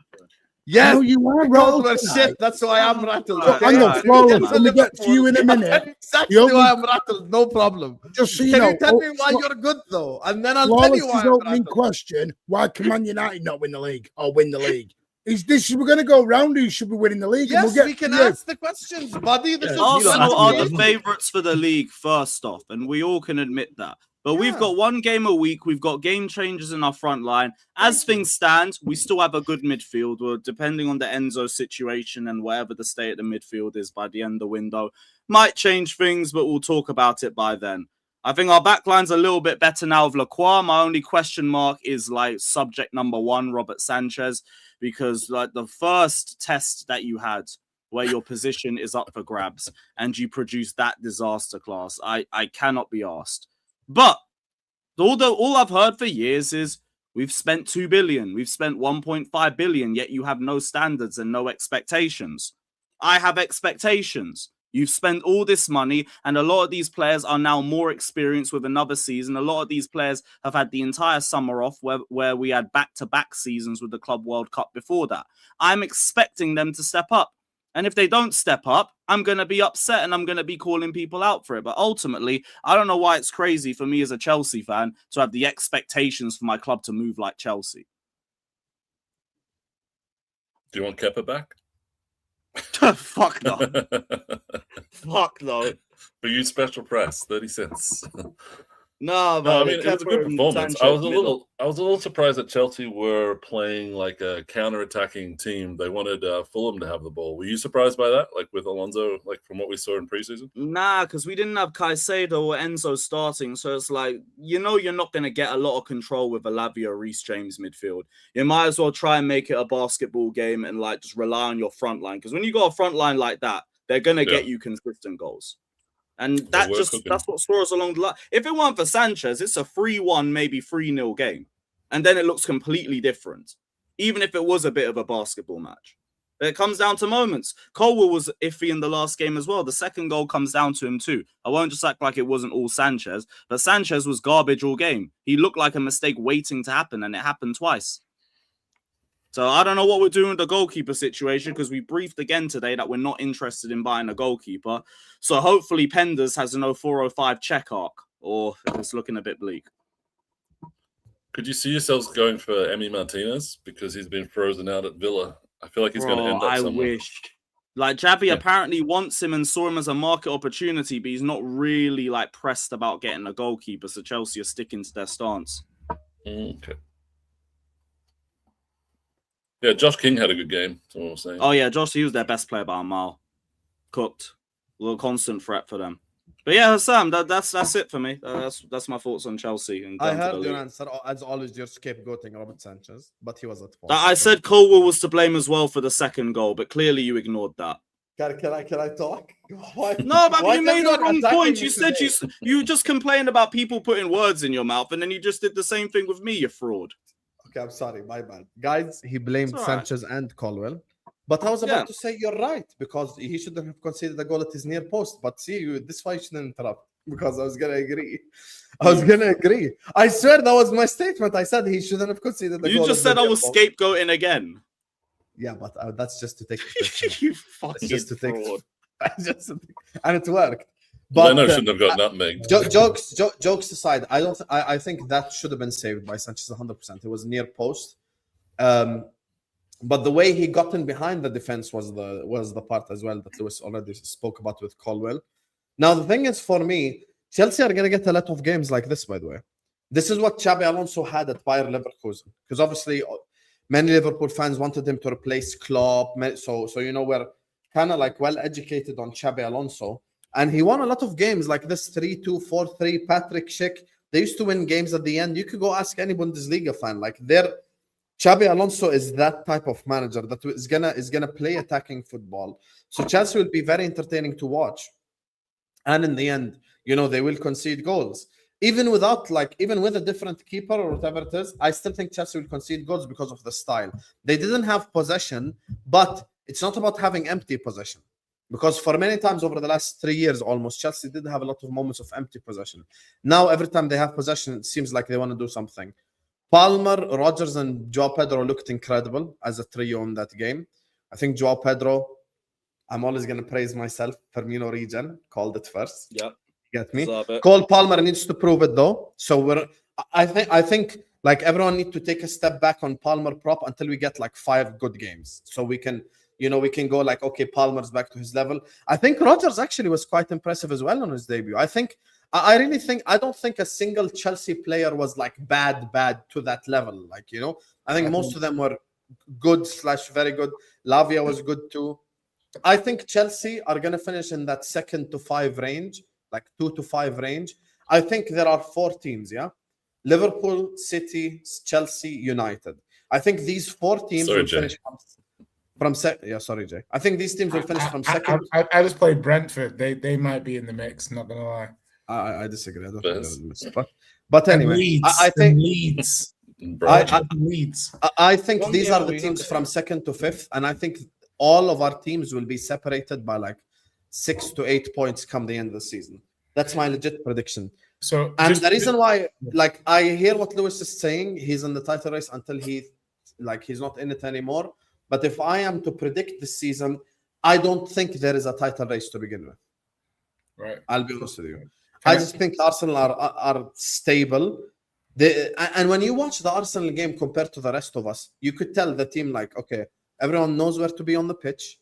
Yeah, No, you are because wrong we're tonight. shit. That's why I'm rattled. Alright, I know, alright. Flawless. When we get to you in a minute, Exactly the only- why I'm rattled. No problem. just so you Can know, you tell me why you're good though? And then I'll tell you Flawless's why I'm opening rattled. question: why can Man United not win the league or win the league? Is this? We're going to go round who should be winning the league? and Yes, we'll get we can to you. ask the questions, buddy. This is Arsenal are the easy. favourites for the league first off, and we all can admit that. But we've got one game a week. We've got game changers in our front line. As things stand, we still have a good midfield. Well, depending on the Enzo situation and whatever the state of the midfield is by the end of the window, might change things, but we'll talk about it by then. I think our backline's a little bit better now with Lacroix. My only question mark is like subject number 1, Robert Sanchez, because like the first test that you had where your position is up for grabs and you produce that disaster class, I cannot be asked. But all I've heard for years is we've spent 2 billion, we've spent 1.5 billion, yet you have no standards and no expectations. I have expectations. You've spent all this money, and a lot of these players are now more experienced with another season. A lot of these players have had the entire summer off where we had back-to-back seasons with the Club World Cup before that. I'm expecting them to step up. And if they don't step up, I'm going to be upset and I'm going to be calling people out for it. But ultimately, I don't know why it's crazy for me as a Chelsea fan to have the expectations for my club to move like Chelsea. Do you want Kepa back? Fuck no. Fuck no. But you special press, 30 cents. No, I mean, it was a good performance. I was a little surprised that Chelsea were playing like a counter-attacking team. They wanted Fulham to have the ball. Were you surprised by that? Like with Alonso, like from what we saw in preseason? Nah, because we didn't have Caicedo or Enzo starting, so it's like you're not going to get a lot of control with a Lavia Reece James midfield. You might as well try and make it a basketball game and like just rely on your front line. Because when you got a front line like that, they're going to get you consistent goals. And that's what scores along the line. If it weren't for Sanchez, it's a 3-1, maybe 3-0 game. And then it looks completely different. Even if it was a bit of a basketball match. It comes down to moments. Colwell was iffy in the last game as well. The second goal comes down to him too. I won't just act like it wasn't all Sanchez, but Sanchez was garbage all game. He looked like a mistake waiting to happen, and it happened twice. So I don't know what we're doing with the goalkeeper situation, because we briefed again today that we're not interested in buying a goalkeeper. So hopefully Penders has an 0405 check arc, or it's looking a bit bleak. Could you see yourselves going for Emi Martinez because he's been frozen out at Villa? I feel like he's going to end up somewhere. I wish. Like Javi apparently wants him and saw him as a market opportunity, but he's not really like pressed about getting a goalkeeper. So Chelsea are sticking to their stance. Okay. Yeah, Josh King had a good game. That's what I'm saying. Oh yeah, Josh, he was their best player by a mile. Cooked. A little constant threat for them. But yeah, Sam, that's it for me. That's my thoughts on Chelsea. And I heard your answer. As always, you're scapegoating Robert Sanchez, but he was at fault. I said Colwell was to blame as well for the second goal, but clearly you ignored that. Can I talk? Why? No, but you made a wrong point. You said you just complained about people putting words in your mouth, and then you just did the same thing with me, you fraud. Okay, I'm sorry, my bad. Guys, he blamed Sanchez and Colwell. But I was about to say you're right, because he shouldn't have conceded the goal at his near post. But see, this why you shouldn't interrupt, because I was going to agree. I swear that was my statement. I said he shouldn't have conceded the goal. You just said I was scapegoating again. Yeah, but that's just to take you fucking fraud. And it worked. But Leno shouldn't have got nutmeg. Jokes aside, I think that should have been saved by Sanchez 100%. It was near post. But the way he got in behind the defense was the part as well that Lewis already spoke about with Colwell. Now, the thing is, for me, Chelsea are going to get a lot of games like this, by the way. This is what Xabi Alonso had at Bayer Leverkusen. Because obviously, many Liverpool fans wanted him to replace Klopp. So we're kind of like well-educated on Xabi Alonso. And he won a lot of games like this, 3-2, 4-3, Patrick Schick. They used to win games at the end. You could go ask any Bundesliga fan. Like, Xabi Alonso is that type of manager that is gonna play attacking football. So Chelsea will be very entertaining to watch. And in the end, they will concede goals. Even with a different keeper or whatever it is, I still think Chelsea will concede goals because of the style. They didn't have possession, but it's not about having empty possession. Because for many times over the last 3 years almost, Chelsea did have a lot of moments of empty possession. Now, every time they have possession, it seems like they want to do something. Palmer, Rodgers, and Joao Pedro looked incredible as a trio in that game. I think Joao Pedro, I'm always going to praise myself. Firmino region called it first. Yeah. Get me? Cole Palmer needs to prove it though. So I think like everyone needs to take a step back on Palmer prop until we get like 5 good games. So we can go like, okay, Palmer's back to his level. I think Rodgers actually was quite impressive as well on his debut. I don't think a single Chelsea player was like bad to that level. Like, I think most of them were good / very good. Lavia was good too. I think Chelsea are going to finish in that 2 to 5 range, like 2 to 5 range. I think there are 4 teams, yeah? Liverpool, City, Chelsea, United. I think these 4 teams will finish from second. Yeah, sorry, Jay. I think these teams will finish from second. I just played Brentford. They might be in the mix, not going to lie. I disagree. I don't think they're but anyway, Leeds, I think Leeds. I think these are the teams from 2nd to 5th, and I think all of our teams will be separated by like 6 to 8 points come the end of the season. That's my legit prediction. So, the reason why, like, I hear what Lewis is saying, he's in the title race until he's not in it anymore. But if I am to predict this season, I don't think there is a title race to begin with. Right. I'll be honest with you. I just think Arsenal are stable. And when you watch the Arsenal game compared to the rest of us, you could tell the team like, okay, everyone knows where to be on the pitch.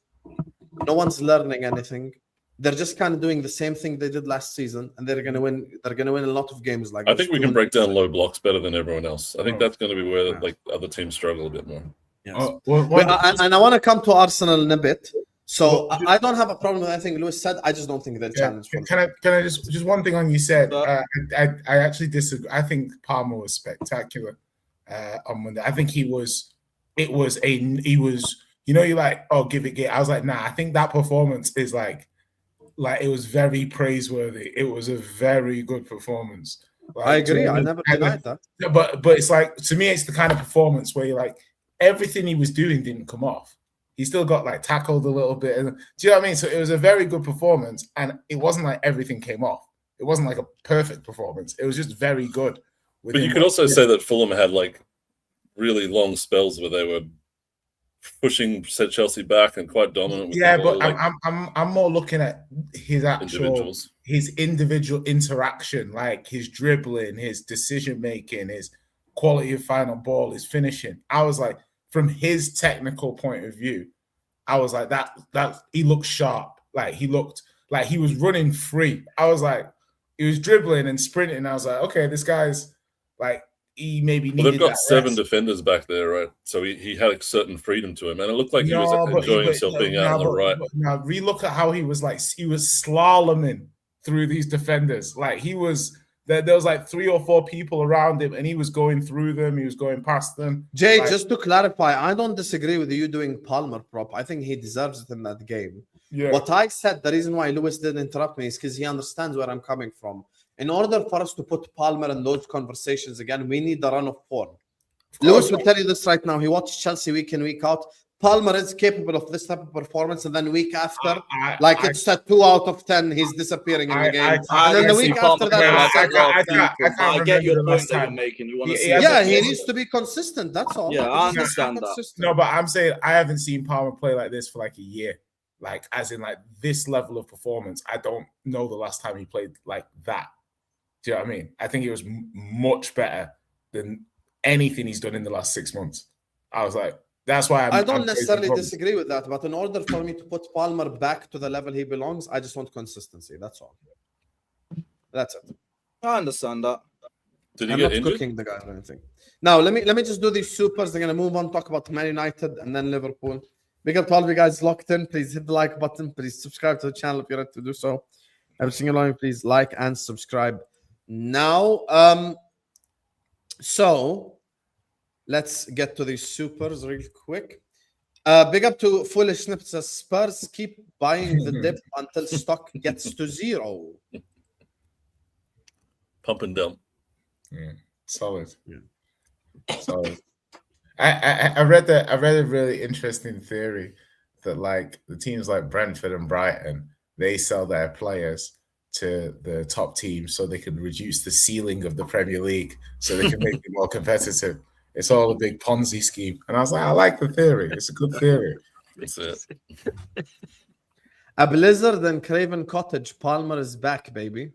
No one's learning anything. They're just kind of doing the same thing they did last season, and they're gonna win. They're gonna win a lot of games like. I think we can break down low blocks better than everyone else. I think that's going to be where like other teams struggle a bit more. Yes. And I want to come to Arsenal in a bit. So I don't have a problem with anything Lewis said. I just don't think they're challenged. Can I just one thing on you said? I actually disagree. I think Palmer was spectacular on Monday. I think he was. You know, you're like, oh, give it. I was like, nah. I think that performance is like it was very praiseworthy. It was a very good performance. Like, I agree. I never denied that. But it's like, to me, it's the kind of performance where you're like, everything he was doing didn't come off. He still got like tackled a little bit. Do you know what I mean? So it was a very good performance, and it wasn't like everything came off. It wasn't like a perfect performance. It was just very good. But you could also say that Fulham had like really long spells where they were pushing Chelsea back and quite dominant. With but like, I'm more looking at his individual interaction, like his dribbling, his decision making, his quality of final ball, his finishing. I was like, from his technical point of view, I was like that he looked sharp. Like he looked like he was running free. I was like, he was dribbling and sprinting. I was like, okay, this guy's like, he maybe needed. Well, they've got that 7 rest. defenders back there, right? So he had a certain freedom to him, and it looked like he was enjoying himself being out on the right. Now relook at how he was slaloming through these defenders. Like he was there was like 3 or 4 people around him, and he was going through them. He was going past them. Jay, just to clarify, I don't disagree with you doing Palmer prop. I think he deserves it in that game. Yeah. What I said, the reason why Lewis didn't interrupt me is because he understands where I'm coming from. In order for us to put Palmer in those conversations again, we need the run of form. Lewis will tell you this right now. He watched Chelsea week in, week out. Palmer is capable of this type of performance, and then week after, it's a 2 out of 10, he's disappearing in the game. And then the week after that, I get your point that you're making. You want to see? Yeah, he needs to be consistent. That's all. Yeah, I understand that. No, but I'm saying I haven't seen Palmer play like this for like a year. Like, as in like this level of performance. I don't know the last time he played like that. Do you know what I mean? I think he was much better than anything he's done in the last 6 months. I was like, that's why I don't necessarily disagree with that, but in order for me to put Palmer back to the level he belongs, I just want consistency. That's all. That's it. I understand that. Did he I'm get not injured? cooking the guy or anything. Now let me just do these supers. They're gonna move on, talk about Man United and then Liverpool. Big up to all of you guys locked in. Please hit the like button. Please subscribe to the channel if you're ready to do so. Every single one, please like and subscribe. Now, so let's get to these supers real quick. Big up to Foolish Snippets. Says Spurs keep buying the dip until stock gets to 0. Pump and dump. Yeah, solid. Yeah. Solid. I read a really interesting theory that like the teams like Brentford and Brighton, they sell their players to the top teams so they can reduce the ceiling of the Premier League so they can make it more competitive. It's all a big Ponzi scheme. And I was like, I like the theory. It's a good theory. That's it. A Blizzard and Craven Cottage. Palmer is back, baby.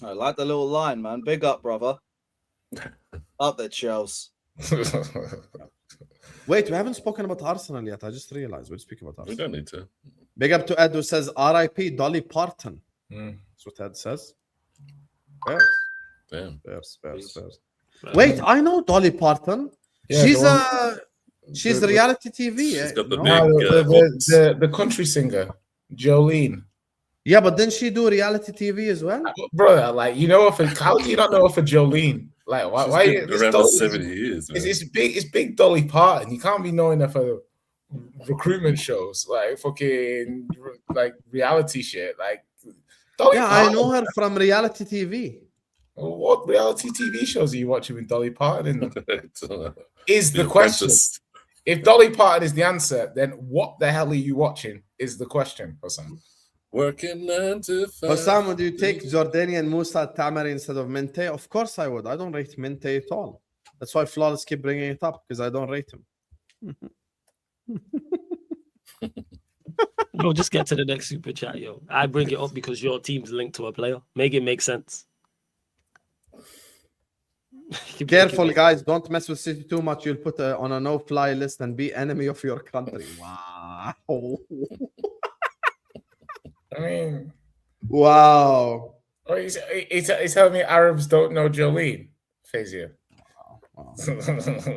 I like the little line, man. Big up, brother. Up there, Chelsea. Wait, we haven't spoken about Arsenal yet. I just realized we're speaking about Arsenal. We don't need to. Big up to Ed who says R.I.P. Dolly Parton. That's what Ed says. Bears. Damn. Bears. Wait, I know Dolly Parton. Yeah, she's reality TV. She's got the the country singer, Jolene. Yeah, but didn't she do reality TV as well? Brother, like, you know, how do you not know for Jolene? Like, why around for 70 years? It's big Dolly Parton. You can't be knowing her for recruitment shows, like fucking like reality shit. Like, Dolly Parton. I know her from reality TV. What reality TV shows are you watching with Dolly Parton in them? Is the question. If Dolly Parton is the answer, then what the hell are you watching? Is the question, Hossam. Working 9 to 5. Hossam, would you take Jordanian Musa Tamari instead of Mente? Of course I would. I don't rate Mente at all. That's why Flawless keep bringing it up, because I don't rate him. Bro, just get to the next super chat, yo. I bring it up because your team's linked to a player. Make it make sense. Careful, guys. Don't mess with City too much. You'll put on a no-fly list and be enemy of your country. Wow. I mean, wow. oh, he's telling me Arabs don't know Jolene. Fazia.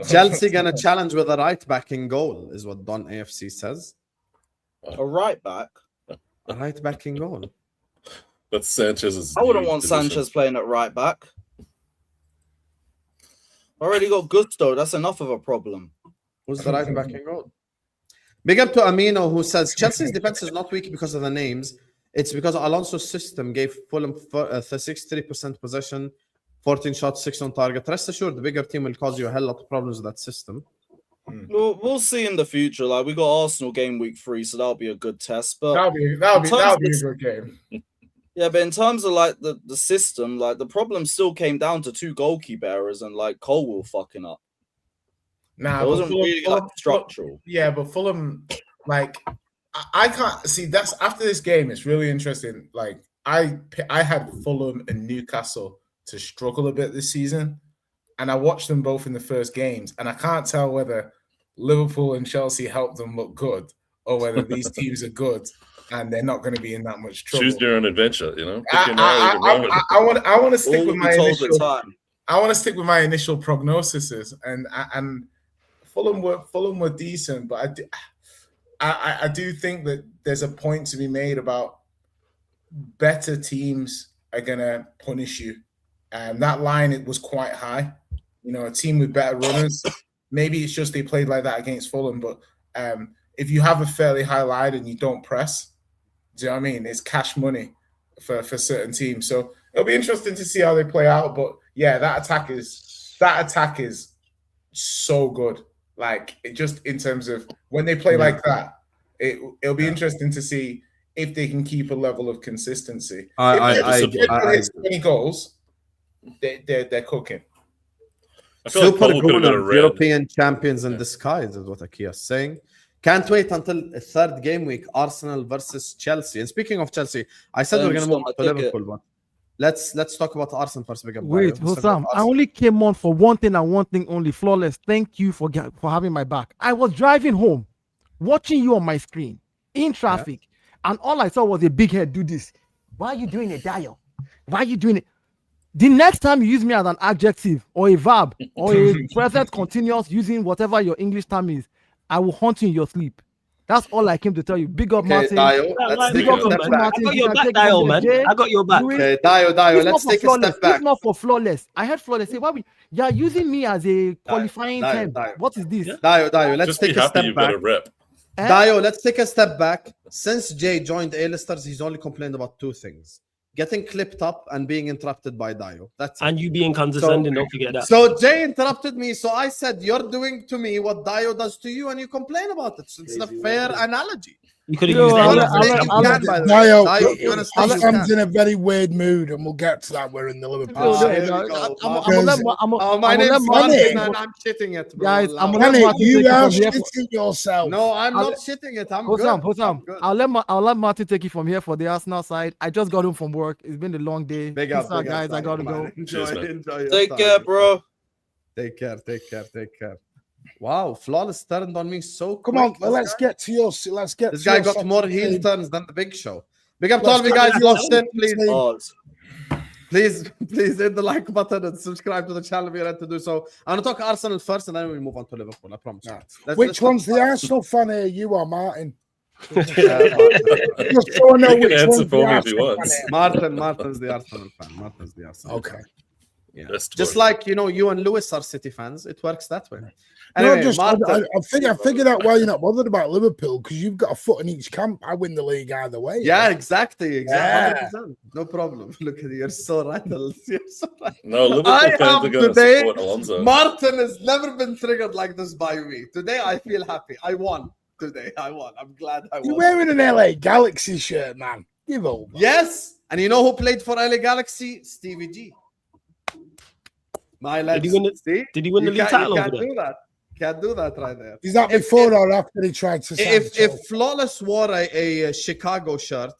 Chelsea gonna challenge with a right back in goal, is what Don AFC says. A right back. A right back in goal. That's Sanchez's. I wouldn't new want position. Sanchez playing at right back. Already got Gusto. That's enough of a problem. Who's the right back in goal? Big up to Amino, who says Chelsea's defense is not weak because of the names. It's because Alonso's system gave Fulham 63% possession, 14 shots, 6 on target. Rest assured, the bigger team will cause you a hell lot of problems with that system. We'll see in the future. Like, we got Arsenal game week 3, so that'll be a good test. But that'll be a good game. Yeah, but in terms of like the system, like the problem still came down to 2 goalkeeper errors and like Colwell fucking up. Nah, it wasn't Fulham, really like structural. Yeah, but Fulham, like, I can't see. That's after this game. It's really interesting. Like, I had Fulham and Newcastle to struggle a bit this season, and I watched them both in the first games, and I can't tell whether Liverpool and Chelsea helped them look good or whether these teams are good and they're not going to be in that much trouble. Choose your own adventure, you know. I want to stick with my initial. I want to stick with my initial prognoses, and Fulham were decent, but I do think that there's a point to be made about better teams are gonna punish you, and that line, it was quite high. You know, a team with better runners. Maybe it's just they played like that against Fulham, but if you have a fairly high line and you don't press, do you know what I mean? It's cash money for certain teams. So it'll be interesting to see how they play out. But yeah, that attack is so good. Like, it just in terms of when they play like that, it'll be interesting to see if they can keep a level of consistency. If they hit 20 goals, they're cooking. Super Bruno, European champions in disguise, is what Akia is saying. Can't wait until a third game week, Arsenal versus Chelsea. And speaking of Chelsea, I said we're going to move to Liverpool, but let's talk about Arsenal first. Wait, Hossam, I only came on for one thing and one thing only, Flawless. Thank you for having my back. I was driving home, watching you on my screen, in traffic, and all I saw was a big head do this. Why are you doing it, Dial? Why are you doing it? The next time you use me as an adjective or a verb or a present continuous using whatever your English term is, I will haunt you in your sleep. That's all I came to tell you. Big up, Martin. Dio, let's take a step back. I got your back, Dio, man. I got your back. Okay, Dio, let's take a step back. It's not for Flawless. I heard Flawless say, "Why you're using me as a qualifying term? What is this?" Dio, let's take a step back. Dio, let's take a step back. Since Jay joined A-listers, he's only complained about 2 things: getting clipped up and being interrupted by Dio. That's and you being condescending. Don't forget that. So Jay interrupted me. So I said, "You're doing to me what Dio does to you, and you complain about it." So it's a fair analogy. You could have used Dio comes in a very weird mood, and we'll get to that. We're in the Liverpool. My name's Martin, and I'm shitting it, bro. Guys, you are shitting yourself. No, I'm not shitting it. I'm good. I'll let Martin take it from here for the Arsenal side. I just got home from work. It's been a long day. Big up, guys. I gotta go. Enjoy. Take care, bro. Take care. Wow, Flawless turned on me so quick. Come on, let's get to your. Let's get. This guy got more heel turns than the Big Show. Big up to all you guys lost in, please hit the like button and subscribe to the channel if you're ready to do so. I'm gonna talk Arsenal first, and then we'll move on to Liverpool. I promise. Which one's the Arsenal fan here? You are Martin. Just so I know which answer for me if he wants. Martin's the Arsenal fan. Okay. Yeah. Just like you and Lewis are City fans, it works that way. Anyway, I figured out why you're not bothered about Liverpool, because you've got a foot in each camp. I win the league either way. Yeah, exactly. 100%. No problem. Look at you, you're so right. No, Liverpool fans are going to support Alonso. Martin has never been triggered like this by me. Today, I feel happy. I won. I'm glad I won. You're wearing an LA Galaxy shirt, man. Give over. Yes, and you know who played for LA Galaxy? Stevie G. My lads. Did he win the league title? Can't do that right there. Is that before or after he tried to? If Flawless wore a Chicago shirt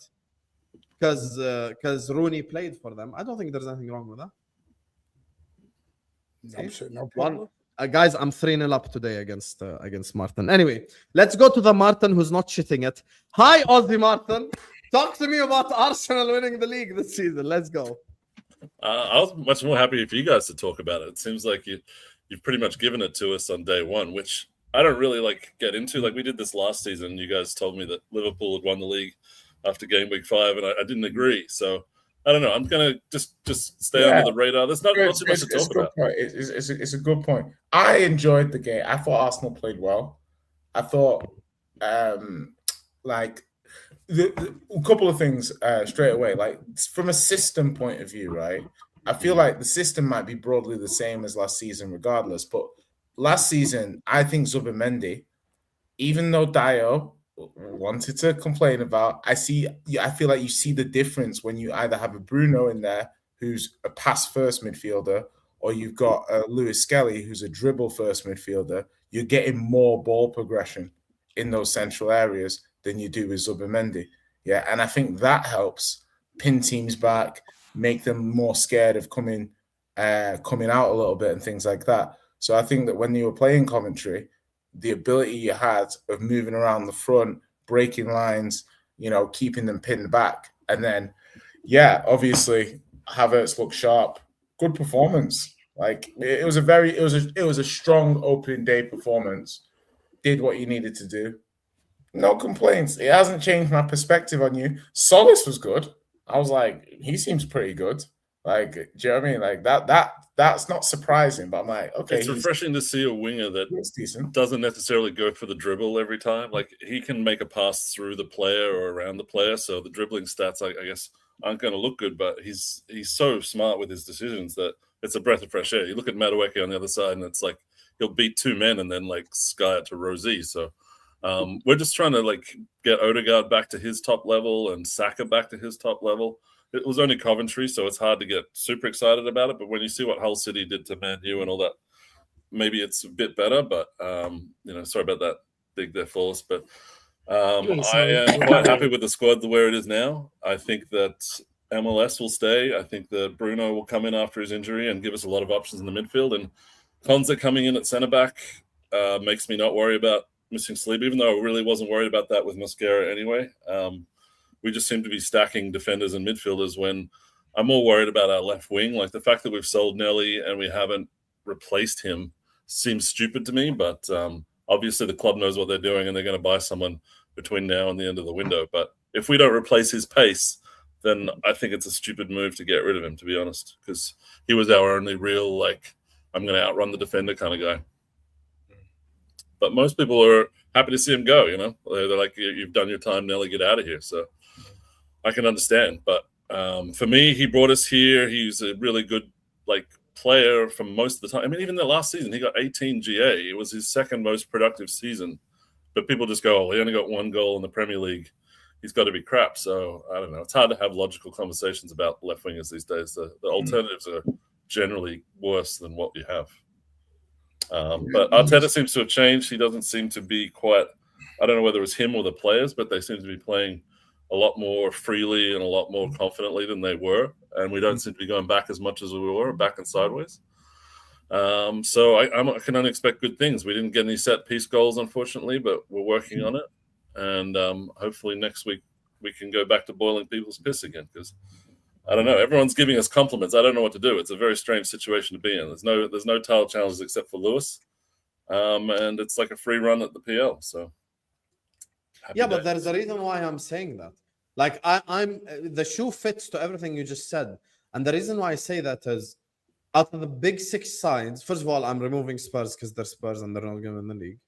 because Rooney played for them, I don't think there's anything wrong with that. No problem. Guys, I'm 3-0 up today against Martin. Anyway, let's go to the Martin who's not shitting it. Hi, Aussie Martin. Talk to me about Arsenal winning the league this season. Let's go. I was much more happy for you guys to talk about it. It seems like you've pretty much given it to us on day one, which I don't really get into. Like we did this last season. You guys told me that Liverpool had won the league after game week 5, and I didn't agree. So I don't know. I'm gonna just stay under the radar. There's not too much to talk about. It's a good point. I enjoyed the game. I thought Arsenal played well. I thought a couple of things straight away. Like from a system point of view, right? I feel like the system might be broadly the same as last season, regardless. But last season, I think Zubimendi, even though Dio wanted to complain about, I feel like you see the difference when you either have a Bruno in there who's a pass-first midfielder, or you've got a Lewis Skelly who's a dribble-first midfielder. You're getting more ball progression in those central areas than you do with Zubimendi. Yeah, and I think that helps pin teams back, make them more scared of coming out a little bit and things like that. So I think that when you were playing Coventry, the ability you had of moving around the front, breaking lines, keeping them pinned back. And then, obviously Havertz looked sharp. Good performance. Like it was a strong opening day performance. Did what you needed to do. No complaints. It hasn't changed my perspective on you. Solis was good. I was like, he seems pretty good. Like, do you know what I mean? Like that's not surprising, but I'm like, okay. It's refreshing to see a winger that doesn't necessarily go for the dribble every time. Like he can make a pass through the player or around the player. So the dribbling stats, I guess, aren't going to look good, but he's so smart with his decisions that it's a breath of fresh air. You look at Madueke on the other side, and it's like he'll beat 2 men and then sky it to Rosie. So we're just trying to get Odegaard back to his top level and Saka back to his top level. It was only Coventry, so it's hard to get super excited about it. But when you see what Hull City did to Man U and all that, maybe it's a bit better. But sorry about that. Think they're flawless, but I am quite happy with the squad where it is now. I think that MLS will stay. I think that Bruno will come in after his injury and give us a lot of options in the midfield. And Konza coming in at centre back makes me not worry about missing sleep, even though I really wasn't worried about that with Mosquera anyway. We just seem to be stacking defenders and midfielders when I'm more worried about our left wing. Like the fact that we've sold Nelly and we haven't replaced him seems stupid to me, but obviously the club knows what they're doing and they're going to buy someone between now and the end of the window. But if we don't replace his pace, then I think it's a stupid move to get rid of him, to be honest, because he was our only real, I'm going to outrun the defender kind of guy. But most people are happy to see him go, They're like, you've done your time, Nelly, get out of here. So I can understand. But for me, he brought us here. He's a really good, player for most of the time. I mean, even the last season, he got 18 GA. It was his second most productive season. But people just go, he only got 1 goal in the Premier League. He's got to be crap. So I don't know. It's hard to have logical conversations about left wingers these days. The alternatives are generally worse than what we have. But Arteta seems to have changed. He doesn't seem to be quite, I don't know whether it was him or the players, but they seem to be playing a lot more freely and a lot more confidently than they were. And we don't seem to be going back as much as we were, back and sideways. So I can only expect good things. We didn't get any set piece goals, unfortunately, but we're working on it. And hopefully next week we can go back to boiling people's piss again, because I don't know. Everyone's giving us compliments. I don't know what to do. It's a very strange situation to be in. There's no title challenges except for Lewis, and it's like a free run at the PL. So but there's a reason why I'm saying that. I'm the shoe fits to everything you just said, and the reason why I say that is, out of the big 6 sides, first of all, I'm removing Spurs because they're Spurs and they're not going to win the league.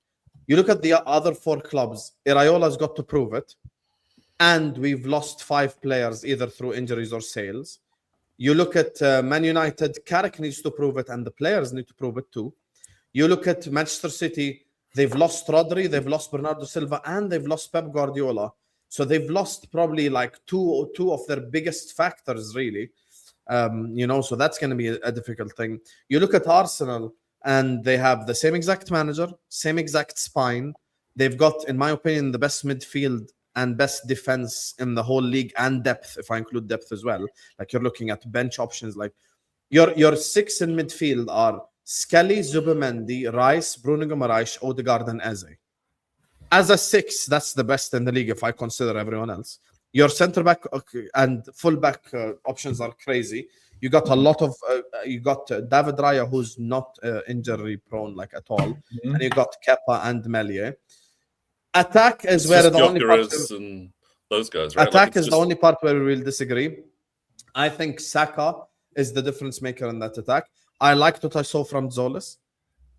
You look at the other 4 clubs. Iraiola's got to prove it. And we've lost 5 players either through injuries or sales. You look at Man United, Carrick needs to prove it, and the players need to prove it too. You look at Manchester City, they've lost Rodri, they've lost Bernardo Silva, and they've lost Pep Guardiola. So they've lost probably two of their biggest factors, really. So that's going to be a difficult thing. You look at Arsenal, and they have the same exact manager, same exact spine. They've got, in my opinion, the best midfield and best defense in the whole league, and depth, if I include depth as well. You're looking at bench options. Your 6 in midfield are Skelly, Zubimendi, Rice, Bruno Guimaraes, Odegaard, and Eze. As a 6, that's the best in the league if I consider everyone else. Your centre back and full back options are crazy. You got a lot of David Raya, who's not injury prone like at all, and you got Kepa and Melia. Attack is where the only part and those guys. Right? Attack is the only part where we will disagree. I think Saka is the difference maker in that attack. I liked what I saw from Zolis.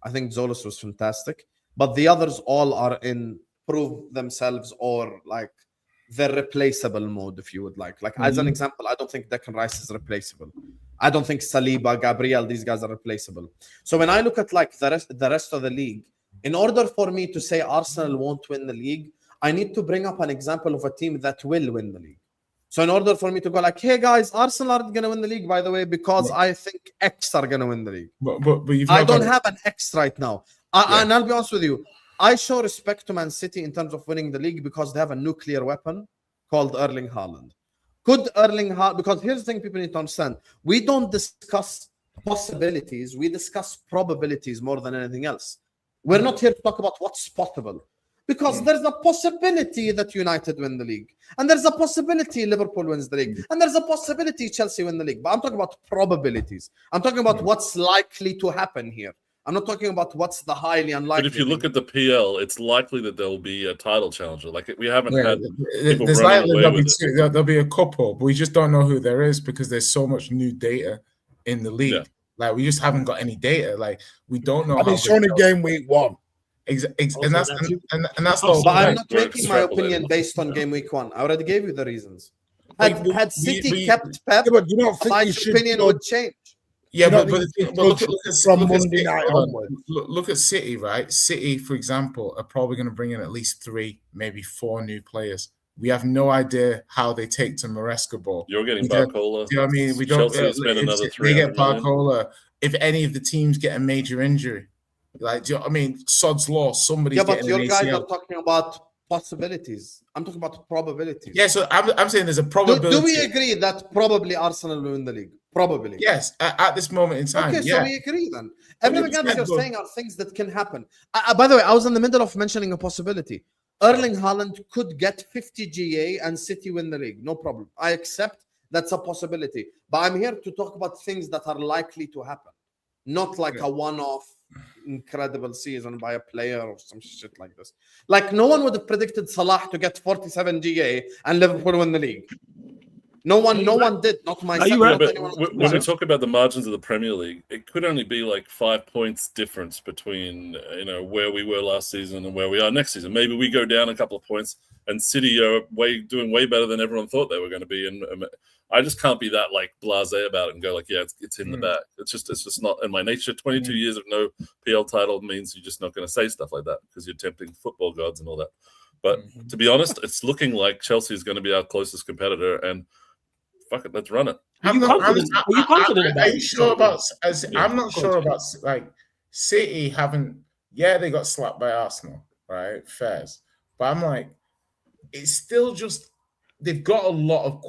I think Zolis was fantastic, but the others all are in prove themselves or like they're replaceable mode, if you would like. As an example, I don't think Declan Rice is replaceable. I don't think Saliba, Gabriel, these guys are replaceable. So when I look at like the rest of the league, in order for me to say Arsenal won't win the league, I need to bring up an example of a team that will win the league. So in order for me to go like, hey guys, Arsenal aren't going to win the league, by the way, because I think X are going to win the league. But I don't have an X right now. And I'll be honest with you, I show respect to Man City in terms of winning the league because they have a nuclear weapon called Erling Haaland. Could Erling Haaland, because here's the thing people need to understand. We don't discuss possibilities. We discuss probabilities more than anything else. We're not here to talk about what's possible. Because there's a possibility that United win the league. And there's a possibility Liverpool wins the league. And there's a possibility Chelsea win the league. But I'm talking about probabilities. I'm talking about what's likely to happen here. I'm not talking about what's the highly unlikely. But if you look at the PL, it's likely that there will be a title challenger. Like we haven't had people there's running away with it. There'll be a couple, but we just don't know who there is because there's so much new data in the league. Yeah. Like we just haven't got any data. Like we don't know. And it's only game week 1. And that's but I'm not making my opinion based on game week 1. I already gave you the reasons. Had City kept Pep, but you don't think my opinion would change. Yeah, but look at City, right? City, for example, are probably going to bring in at least 3, maybe 4 new players. We have no idea how they take to Maresca ball. You're getting Barcola. Do you know what I mean? We don't spend another 3. They get Barcola. If any of the teams get a major injury, like, do you know what I mean? Sod's law. Somebody's getting an ACL. But your guys are talking about possibilities. I'm talking about probabilities. Yeah, so I'm saying there's a probability. Do we agree that probably Arsenal will win the league? Probably. Yes, at this moment in time. Okay, so we agree then. Everything else you're saying are things that can happen. By the way, I was in the middle of mentioning a possibility. Erling Haaland could get 50 GA and City win the league. No problem. I accept that's a possibility. But I'm here to talk about things that are likely to happen. Not like a one-off incredible season by a player or some shit like this. Like no one would have predicted Salah to get 47 GA and Liverpool win the league. No one did. Not myself. When we talk about the margins of the Premier League, it could only be like 5 points difference between where we were last season and where we are next season. Maybe we go down a couple of points, and City are doing way better than everyone thought they were going to be. And I just can't be that like blasé about it and go like, yeah, it's in the bag. It's just not in my nature. 22 years of no PL title means you're just not going to say stuff like that because you're tempting football gods and all that. But to be honest, it's looking like Chelsea is going to be our closest competitor, and fuck it, let's run it. Are you confident about? Are you sure about? I'm not sure about like City haven't. Yeah, they got slapped by Arsenal, right? Fairs, but I'm like, it's still just they've got a lot of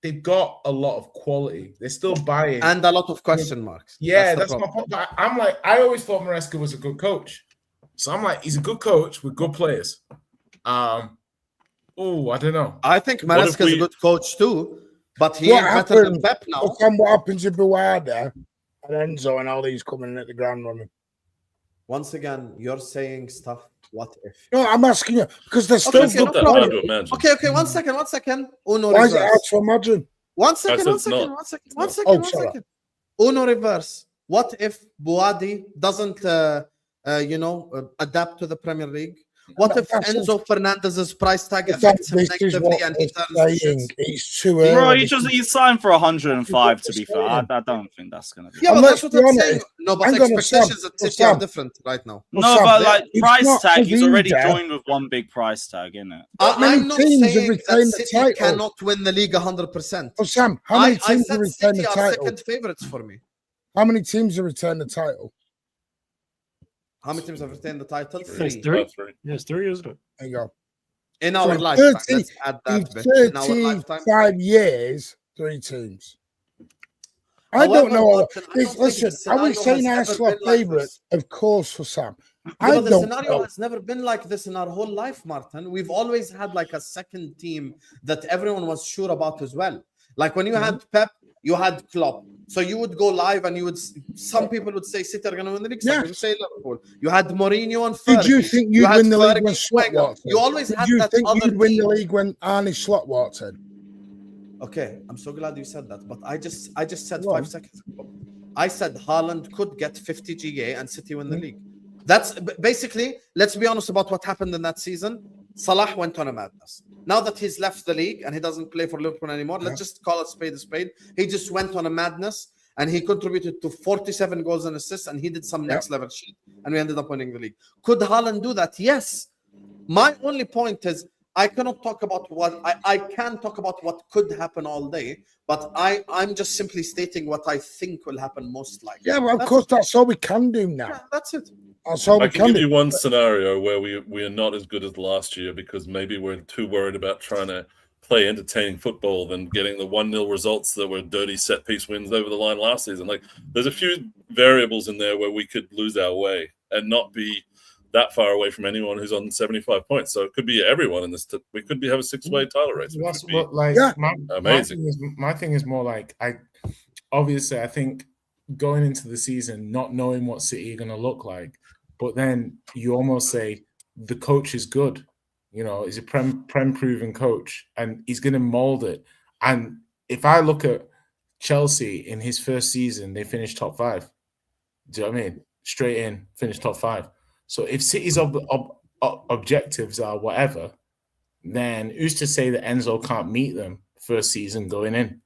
they've got a lot of quality. They're still buying and a lot of question marks. Yeah, that's my point. But I'm like, I always thought Maresca was a good coach, so I'm like, he's a good coach with good players. I don't know. I think Maresca is a good coach too. But he ain't better than Pep now. What happens if Buada and Enzo and all these coming in at the ground running? Once again, you're saying stuff. What if? No, I'm asking you because there's still good players. Okay. One second. Uno Why reverse. is it hard to imagine? One second. Uno reverse. What if Buadi doesn't, adapt to the Premier League? What if Enzo Fernandez's price tag affects him negatively and he turns? He's too early. Bro, he signed for 105. To be fair, I don't think that's gonna be. Yeah, but that's what I'm saying. No, but expectations at City are different right now. No, but like price tag, he's already joined with one big price tag, isn't it? I'm not saying that City cannot win the league 100%. Oh, Sam, how many teams have retained the title? City are second favorites for me. How many teams have retained the title? How many teams have retained the title? 3. Yes, 3, isn't it? There you go. In our lifetime, let's add that bit. In our lifetime, 35 years, 3 teams. I don't know. Martin, I don't think Listen, the are we scenario saying has Arsenal ever been like favourite? this. Of course, for Sam. Yeah, I but the don't scenario know. has never been like this in our whole life, Martin. We've always had like a second team that everyone was sure about as well. Like when you had Pep, you had Klopp. So you would go live and you would. Some people would say City are going to win the league. Some people would say Liverpool. You had Mourinho and Fergie. Did you think you'd win the league when Slot walked in? You always Did had you that think other you'd win team. the league when Arnie Slot walked in? Okay, I'm so glad you said that. But I just said 5 seconds ago. I said Haaland could get 50 GA and City win the league. That's basically, let's be honest about what happened in that season. Salah went on a madness. Now that he's left the league and he doesn't play for Liverpool anymore, let's just call it spade a spade. He just went on a madness and he contributed to 47 goals and assists and he did some next level shit and we ended up winning the league. Could Haaland do that? Yes. My only point is I cannot talk about what I can talk about what could happen all day, but I'm just simply stating what I think will happen most likely. Yeah, well, of course, that's all we can do now. Yeah, that's it. That's all I we can give do. you one scenario where we are not as good as last year because maybe we're too worried about trying to play entertaining football than getting the 1-0 results that were dirty set piece wins over the line last season. Like there's a few variables in there where we could lose our way and not be that far away from anyone who's on 75 points. So it could be everyone in this. We could have a 6-way title race. That's what, like, amazing. My thing is more like I think going into the season not knowing what City are going to look like, but then you almost say the coach is good. You know, he's a prem proven coach and he's going to mold it. And if I look at Chelsea in his first season, they finished top 5. Do you know what I mean? Straight in, finished top 5. So if City's objectives are whatever, then who's to say that Enzo can't meet them first season going in?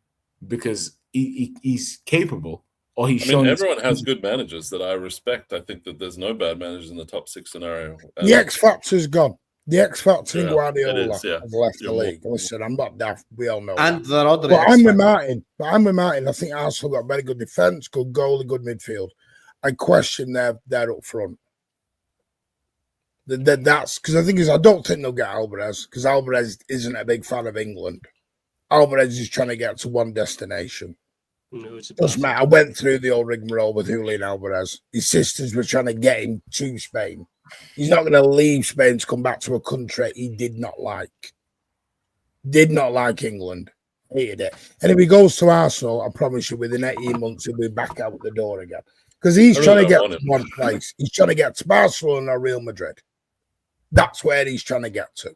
Because he's capable. Or he's shown everyone has good managers that I respect. I think that there's no bad managers in the top 6 scenario. The X Factor's gone. The X Factor in Guardiola has left the league. Listen, I'm not daft. We all know and that. Rodri. But I'm with Martin. I think Arsenal got very good defence, good goal, and good midfield. I question their up front. That's because I don't think they'll get Alvarez because Alvarez isn't a big fan of England. Alvarez is trying to get to one destination. Doesn't matter. I went through the old rigmarole with Julian Alvarez. His sisters were trying to get him to Spain. He's not going to leave Spain to come back to a country he did not like. Did not like England. Hated it. And if he goes to Arsenal, I promise you, within 18 months, he'll be back out the door again. Because he's trying to get to one place. He's trying to get to Barcelona or Real Madrid. That's where he's trying to get to.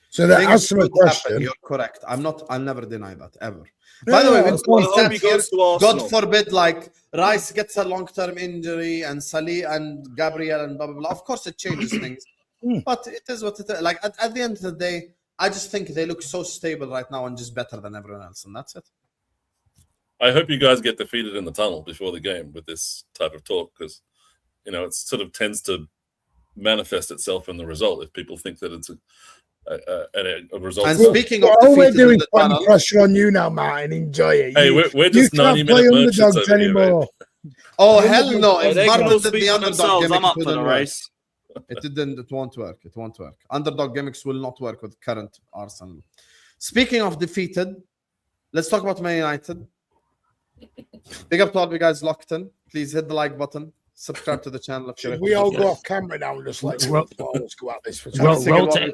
So that answers my question. You're correct. I'll never deny that ever. By the way, God forbid, like Rice gets a long-term injury and Salih and Gabriel and blah blah blah. Of course, it changes things, but it is what it is. Like at the end of the day, I just think they look so stable right now and just better than everyone else, and that's it. I hope you guys get defeated in the tunnel before the game with this type of talk because it sort of tends to manifest itself in the result if people think that it's a result. And speaking of all we're doing is putting pressure on you now, Martin. Enjoy it. Hey, we're just 90-minute merchants over anymore. Oh hell no! If Barnes did the underdog I'm up gimmick, for the race. It won't work. It won't work. Underdog gimmicks will not work with current Arsenal. Speaking of defeated, let's talk about Man United. Big up to all you guys locked in. Please hit the like button. Subscribe to the channel. Should we all go off camera now and just let's go out this for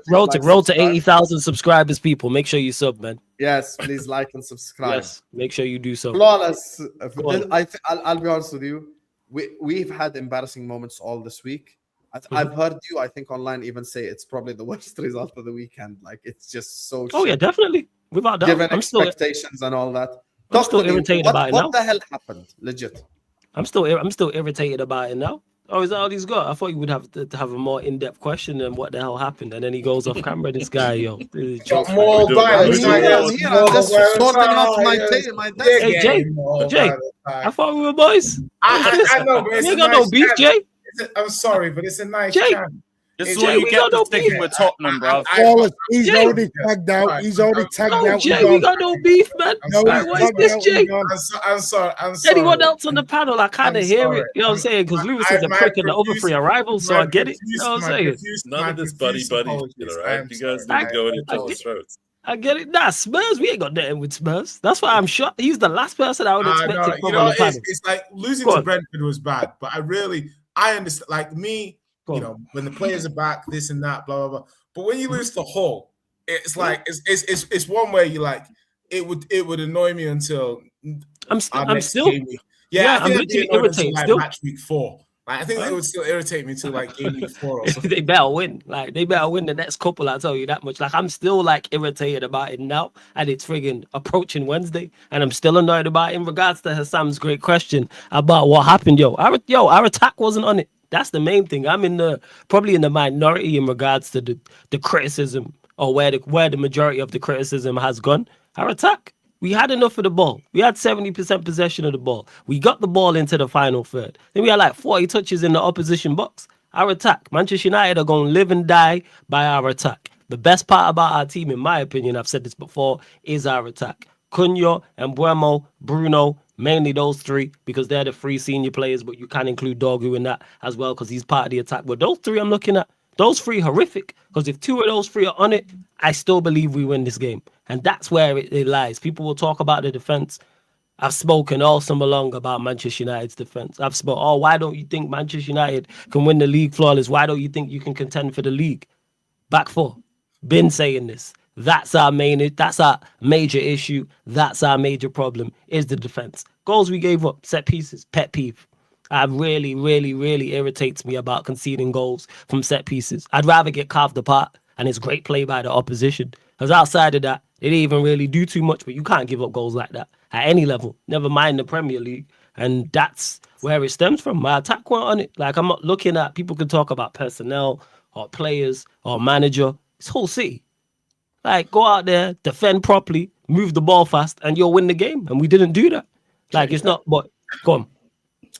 roll to 80,000 subscribers, people. Make sure you sub, man. Yes, please like and subscribe. Yes, make sure you do so. Flawless. I'll be honest with you. We've had embarrassing moments all this week. I've heard you, I think, online even say it's probably the worst result of the weekend. Like it's just so. Oh yeah, definitely. Without doubt. Given expectations and all that. I'm still irritated about it now. What the hell happened? Legit. I'm still irritated about it now. Oh, is that all he's got? I thought you would have to have a more in-depth question than what the hell happened, and then he goes off camera. This guy, yo, Hey, Jay, I thought we were boys. I know, but you ain't got no beef, Jay. I'm sorry, but it's a nice Jay. This is what you get for sticking with Tottenham, bro. He's already tagged out. He's already tagged out. Jay, we got no beef, man. What is this, Jay? I'm sorry. Anyone else on the panel, I kind of hear it. You know what I'm saying? Because Lewis is a prick in the other 3 arrivals, so I get it. You know what I'm saying? None of this buddy shit, all right? You guys need to go at each other's throats. I get it. Nah, Spurs, we ain't got nothing with Spurs. That's why I'm shocked. He's the last person I would expect No, to come on the panel. it's like losing to Brentford was bad, but I understand. Like me, when the players are back, this and that, blah blah blah. But when you lose to Hull, it's like it's one way you like it would annoy me until I'm still game week. Yeah, I'm literally irritated like still. match week 4. Like, I think it would still irritate me till like game week 4 or something. They better win. Like they better win the next couple. I'll tell you that much. Like I'm still like irritated about it now, and it's friggin' approaching Wednesday, and I'm still annoyed about it. In regards to Hassam's great question about what happened, our attack wasn't on it. That's the main thing. I'm probably in the minority in regards to the criticism or where the majority of the criticism has gone. Our attack. We had enough of the ball. We had 70% possession of the ball. We got the ball into the final third. Then we had like 40 touches in the opposition box. Our attack. Manchester United are going to live and die by our attack. The best part about our team, in my opinion, I've said this before, is our attack. Cunha, Mbuemo, Bruno, mainly those three, because they're the three senior players, but you can include Dogu in that as well, because he's part of the attack. But those three I'm looking at, those three horrific, because if two of those three are on it, I still believe we win this game. And that's where it lies. People will talk about the defense. I've spoken all summer long about Manchester United's defense. I've spoken, why don't you think Manchester United can win the league flawless? Why don't you think you can contend for the league? Back four. Been saying this. That's our major issue. That's our major problem, is the defense. Goals we gave up, set pieces, pet peeve. It really, really, really irritates me about conceding goals from set pieces. I'd rather get carved apart, and it's great play by the opposition. Because outside of that, they didn't even really do too much, but you can't give up goals like that at any level, never mind the Premier League. And that's where it stems from. My attack weren't on it. Like, I'm not looking at, people can talk about personnel or players or manager. It's Hull City. Like, go out there, defend properly, move the ball fast, and you'll win the game. And we didn't do that. Like, it's not, but go on.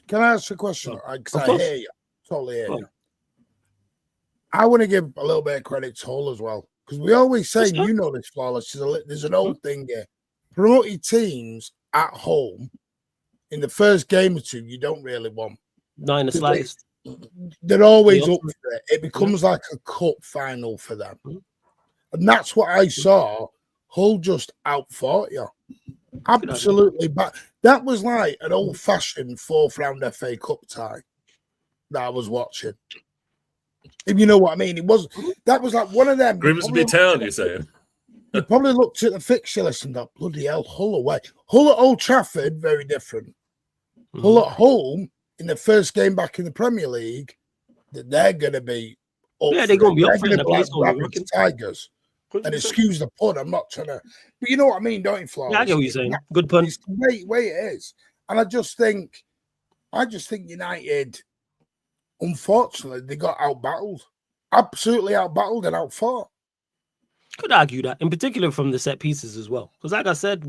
Can I ask a question? Because I hear you. Totally hear you. I want to give a little bit of credit to Hull as well. Because we always say, you know this, Flawless, there's an old thing here. Promoted teams at home, in the first game or two, you don't really want. Not in the slightest. They're always up for it. It becomes like a cup final for them. And that's what I saw. Hull just outfought you. Absolutely. But that was like an old-fashioned fourth-round FA Cup tie that I was watching. If you know what I mean. That was like one of them. Grimsby Town, you're saying? You probably looked at the fixture list and thought, bloody hell, Hull away. Hull at Old Trafford, very different. Hull at home, in the first game back in the Premier League, they're going to be up. Yeah, they're going to be up for it. Like Tigers. And excuse the pun, I'm not trying to. But you know what I mean, don't you, Flawless? Yeah, I get what you're saying. Good pun. It's the way it is. And I just think United, unfortunately, they got outbattled. Absolutely outbattled and outfought. Could argue that, in particular from the set pieces as well. Because like I said,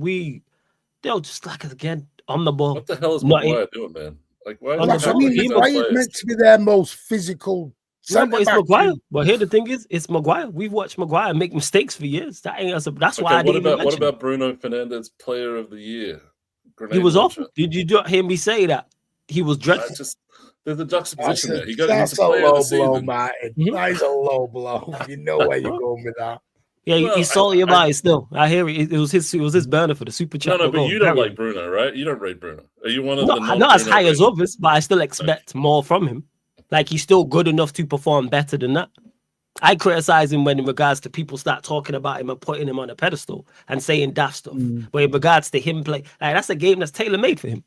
they'll just like us again on the ball. What the hell is Maguire doing, man? Like, why is meant to be their most physical. Yeah, but it's Maguire. But here the thing is, it's Maguire. We've watched Maguire make mistakes for years. That's why I didn't even mention. What about Bruno Fernandes, Player of the Year? He was awful. Did you hear me say that? He was dreadful. There's a juxtaposition there. That's a low blow, Martin. That's a low blow. You know where you're going with that. Yeah, he's salty about it still. I hear it. It was his burner for the super chat. No, but you don't like Bruno, right? You don't rate Bruno. Are you one of the not as high as others, but I still expect more from him. Like, he's still good enough to perform better than that. I criticize him when in regards to people start talking about him and putting him on a pedestal and saying daft stuff. But in regards to him play, like, that's a game that's tailor-made for him.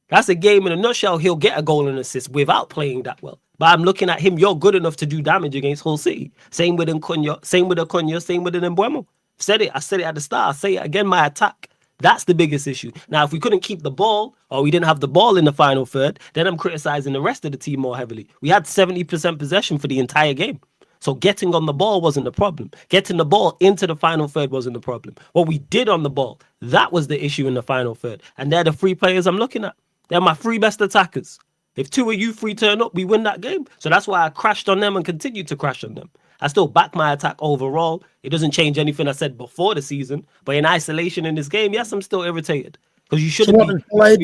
That's a game in a nutshell. He'll get a goal and assist without playing that well. But I'm looking at him. You're good enough to do damage against Hull City. Same with Cunha, same with Mbuemo. I said it at the start. I say it again, my attack. That's the biggest issue. Now, if we couldn't keep the ball or we didn't have the ball in the final third, then I'm criticizing the rest of the team more heavily. We had 70% possession for the entire game. So getting on the ball wasn't the problem. Getting the ball into the final third wasn't the problem. What we did on the ball, that was the issue in the final third. And they're the three players I'm looking at. They're my three best attackers. If two of you three turn up, we win that game. So that's why I crashed on them and continue to crash on them. I still back my attack overall. It doesn't change anything I said before the season. But in isolation in this game, yes, I'm still irritated. Because you shouldn't What is Baleba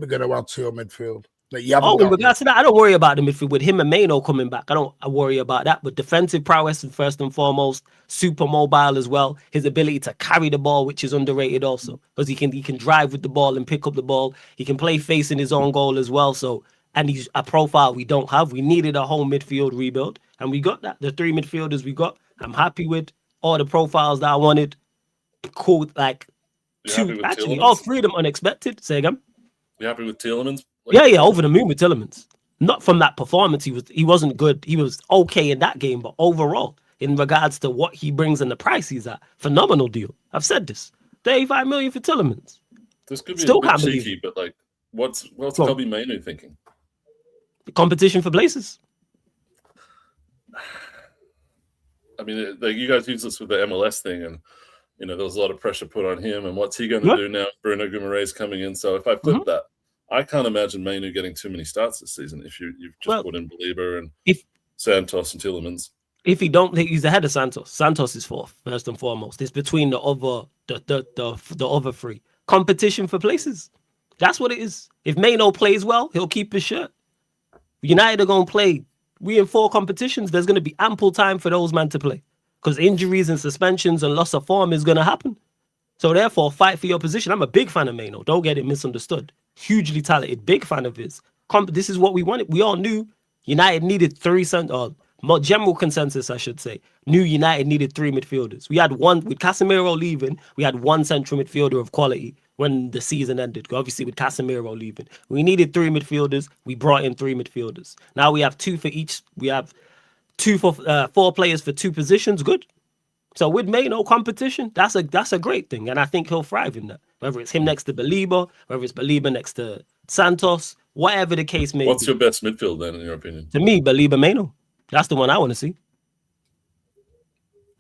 going to add to your midfield? In regards to that, I don't worry about the midfield with him and Maino coming back. I worry about that. But defensive prowess first and foremost, super mobile as well. His ability to carry the ball, which is underrated also, because he can drive with the ball and pick up the ball. He can play facing his own goal as well. So, and he's a profile we don't have. We needed a whole midfield rebuild, and we got that. The 3 midfielders we got, I'm happy with all the profiles that I wanted. Cool, like all 3 of them unexpected. Say again. You happy with Tielemans? Yeah, over the moon with Tielemans. Not from that performance. He wasn't good. He was okay in that game, but overall, in regards to what he brings and the price he's at, phenomenal deal. I've said this. 35 million for Tielemans. This could be a bit cheeky, but like, what's Kobe Mainu thinking? The competition for places. I mean, like, you guys use this with the MLS thing, and there was a lot of pressure put on him. And what's he going to do now? Bruno Guimaraes coming in. So if I flip that, I can't imagine Mainu getting too many starts this season. If you've just put in Belieber and Santos and Tielemans. If he don't think he's ahead of Santos, Santos is 4th first and foremost. It's between the other 3. Competition for places. That's what it is. If Maino plays well, he'll keep his shirt. United are going to play. We in 4 competitions. There's going to be ample time for those men to play because injuries and suspensions and loss of form is going to happen. So therefore, fight for your position. I'm a big fan of Maino. Don't get it misunderstood. Hugely talented, big fan of his. This is what we wanted. We all knew United needed 3 or more general consensus, I should say. Knew United needed 3 midfielders. We had one with Casemiro leaving. We had 1 central midfielder of quality when the season ended. Obviously, with Casemiro leaving, we needed 3 midfielders. We brought in 3 midfielders. Now we have 2 for each. We have 2 for 4 players for 2 positions. Good. So with Maino competition, that's a great thing, and I think he'll thrive in that. Whether it's him next to Belieber, whether it's Belieber next to Santos, whatever the case may be. What's your best midfield then, in your opinion? To me, Belieber Maino. That's the one I want to see.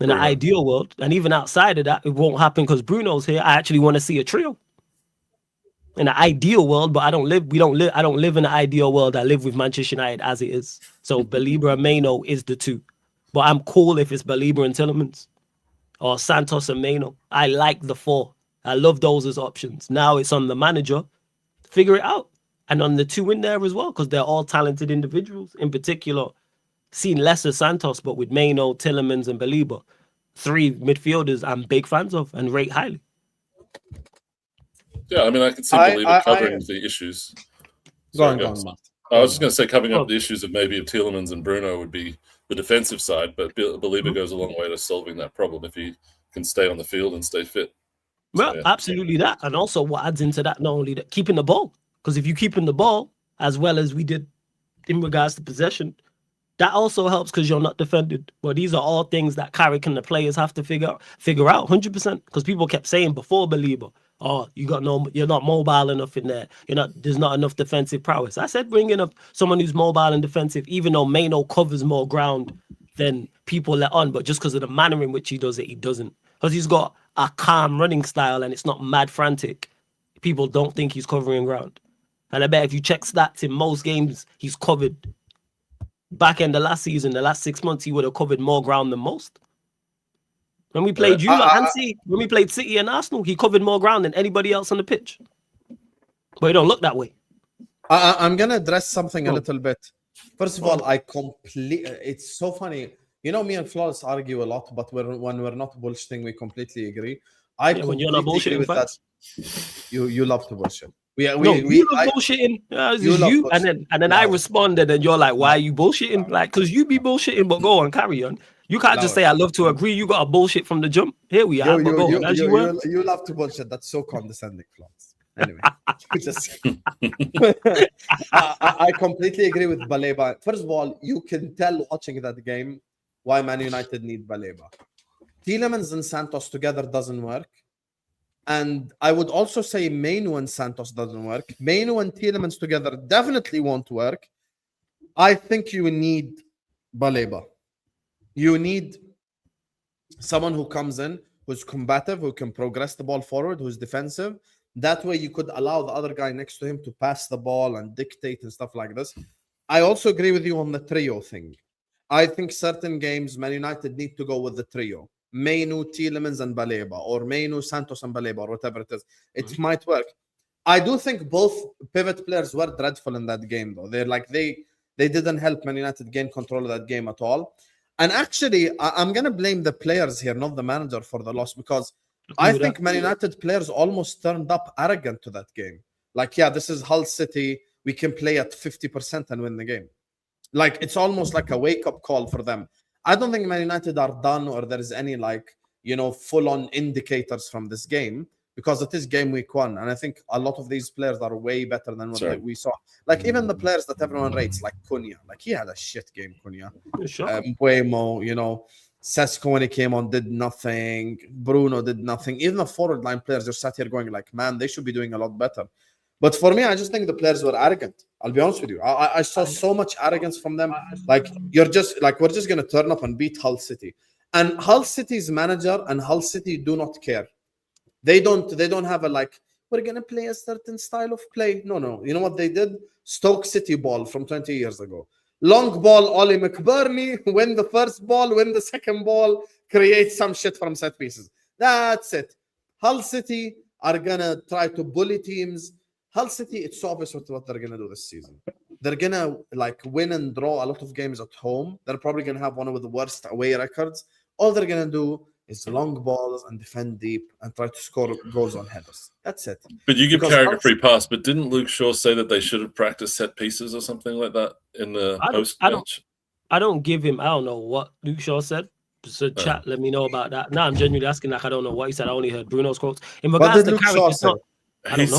In an ideal world, and even outside of that, it won't happen because Bruno's here. I actually want to see a trio. In an ideal world, but I don't live in an ideal world. I live with Manchester United as it is. So Belieber and Maino is the 2. But I'm cool if it's Belieber and Tielemans. Or Santos and Maino. I like the 4. I love those as options. Now it's on the manager to figure it out. And on the 2 in there as well, because they're all talented individuals. In particular, seen lesser Santos, but with Maino, Tielemans, and Belieber. 3 midfielders I'm big fans of and rate highly. Yeah, I mean, I can see Belieber covering the issues. Go on, Matt. I was just going to say, covering up the issues of maybe Tielemans and Bruno would be the defensive side, but Belieber goes a long way to solving that problem if he can stay on the field and stay fit. Well, absolutely that. And also what adds into that, not only that, keeping the ball. Because if you're keeping the ball, as well as we did in regards to possession, that also helps because you're not defended. Well, these are all things that Carrick and the players have to figure out 100%. Because people kept saying before Belieber, you're not mobile enough in there. There's not enough defensive prowess. I said bringing up someone who's mobile and defensive, even though Maino covers more ground than people let on, but just because of the manner in which he does it, he doesn't. Because he's got a calm running style and it's not mad frantic. People don't think he's covering ground. And I bet if you check stats in most games, he's covered. Back in the last season, the last 6 months, he would have covered more ground than most. When we played when we played City and Arsenal, he covered more ground than anybody else on the pitch. But it don't look that way. I'm gonna address something a little bit. First of all, it's so funny. Me and Flawless argue a lot, but when we're not bullshitting, we completely agree. When you're not bullshitting with that. You love to bullshit. You love bullshitting. And then I responded, and you're like, "Why are you bullshitting?" Like, because you be bullshitting, but go on, carry on. You can't just say, "I love to agree." You got a bullshit from the jump. Here we are. You love to bullshit. That's so condescending, Flawless. Anyway, I completely agree with Baleba. First of all, you can tell watching that game why Man United need Baleba. Tielemans and Santos together doesn't work. And I would also say Mainu and Santos doesn't work. Mainu and Tielemans together definitely won't work. I think you need Baleba. You need someone who comes in, who's combative, who can progress the ball forward, who's defensive. That way you could allow the other guy next to him to pass the ball and dictate and stuff like this. I also agree with you on the trio thing. I think certain games, Man United need to go with the trio. Mainu, Tielemans, and Baleba, or Mainu, Santos, and Baleba, or whatever it is. It might work. I do think both pivot players were dreadful in that game, though. They're like they didn't help Man United gain control of that game at all. And actually, I'm gonna blame the players here, not the manager, for the loss, because I think Man United players almost turned up arrogant to that game. Like, yeah, this is Hull City. We can play at 50% and win the game. Like, it's almost like a wake-up call for them. I don't think Man United are done or there is any, like, you know, full-on indicators from this game, because it is game week 1. And I think a lot of these players are way better than what we saw. Like, even the players that everyone rates, like Cunha. Like, he had a shit game, Cunha. Mbuemo, you know, Sesko, when he came on, did nothing. Bruno did nothing. Even the forward line players are sat here going like, man, they should be doing a lot better. But for me, I just think the players were arrogant. I'll be honest with you. I saw so much arrogance from them. Like, you're just like, we're just going to turn up and beat Hull City. And Hull City's manager and Hull City do not care. They don't have a, like, we're going to play a certain style of play. No. You know what they did? Stoke City ball from 20 years ago. Long ball, Ollie McBurney, win the first ball, win the second ball, create some shit from set pieces. That's it. Hull City are going to try to bully teams. Hull City, it's so obvious what they're going to do this season. They're going to, like, win and draw a lot of games at home. They're probably going to have one of the worst away records. All they're going to do is long balls and defend deep and try to score goals on headers. That's it. But you give Carrick a free pass, but didn't Luke Shaw say that they should have practiced set pieces or something like that in the post-match? I don't give him, I don't know what Luke Shaw said. So chat, let me know about that. No, I'm genuinely asking, like, I don't know what he said. I only heard Bruno's quotes. In regards to Carrick, it's not... I think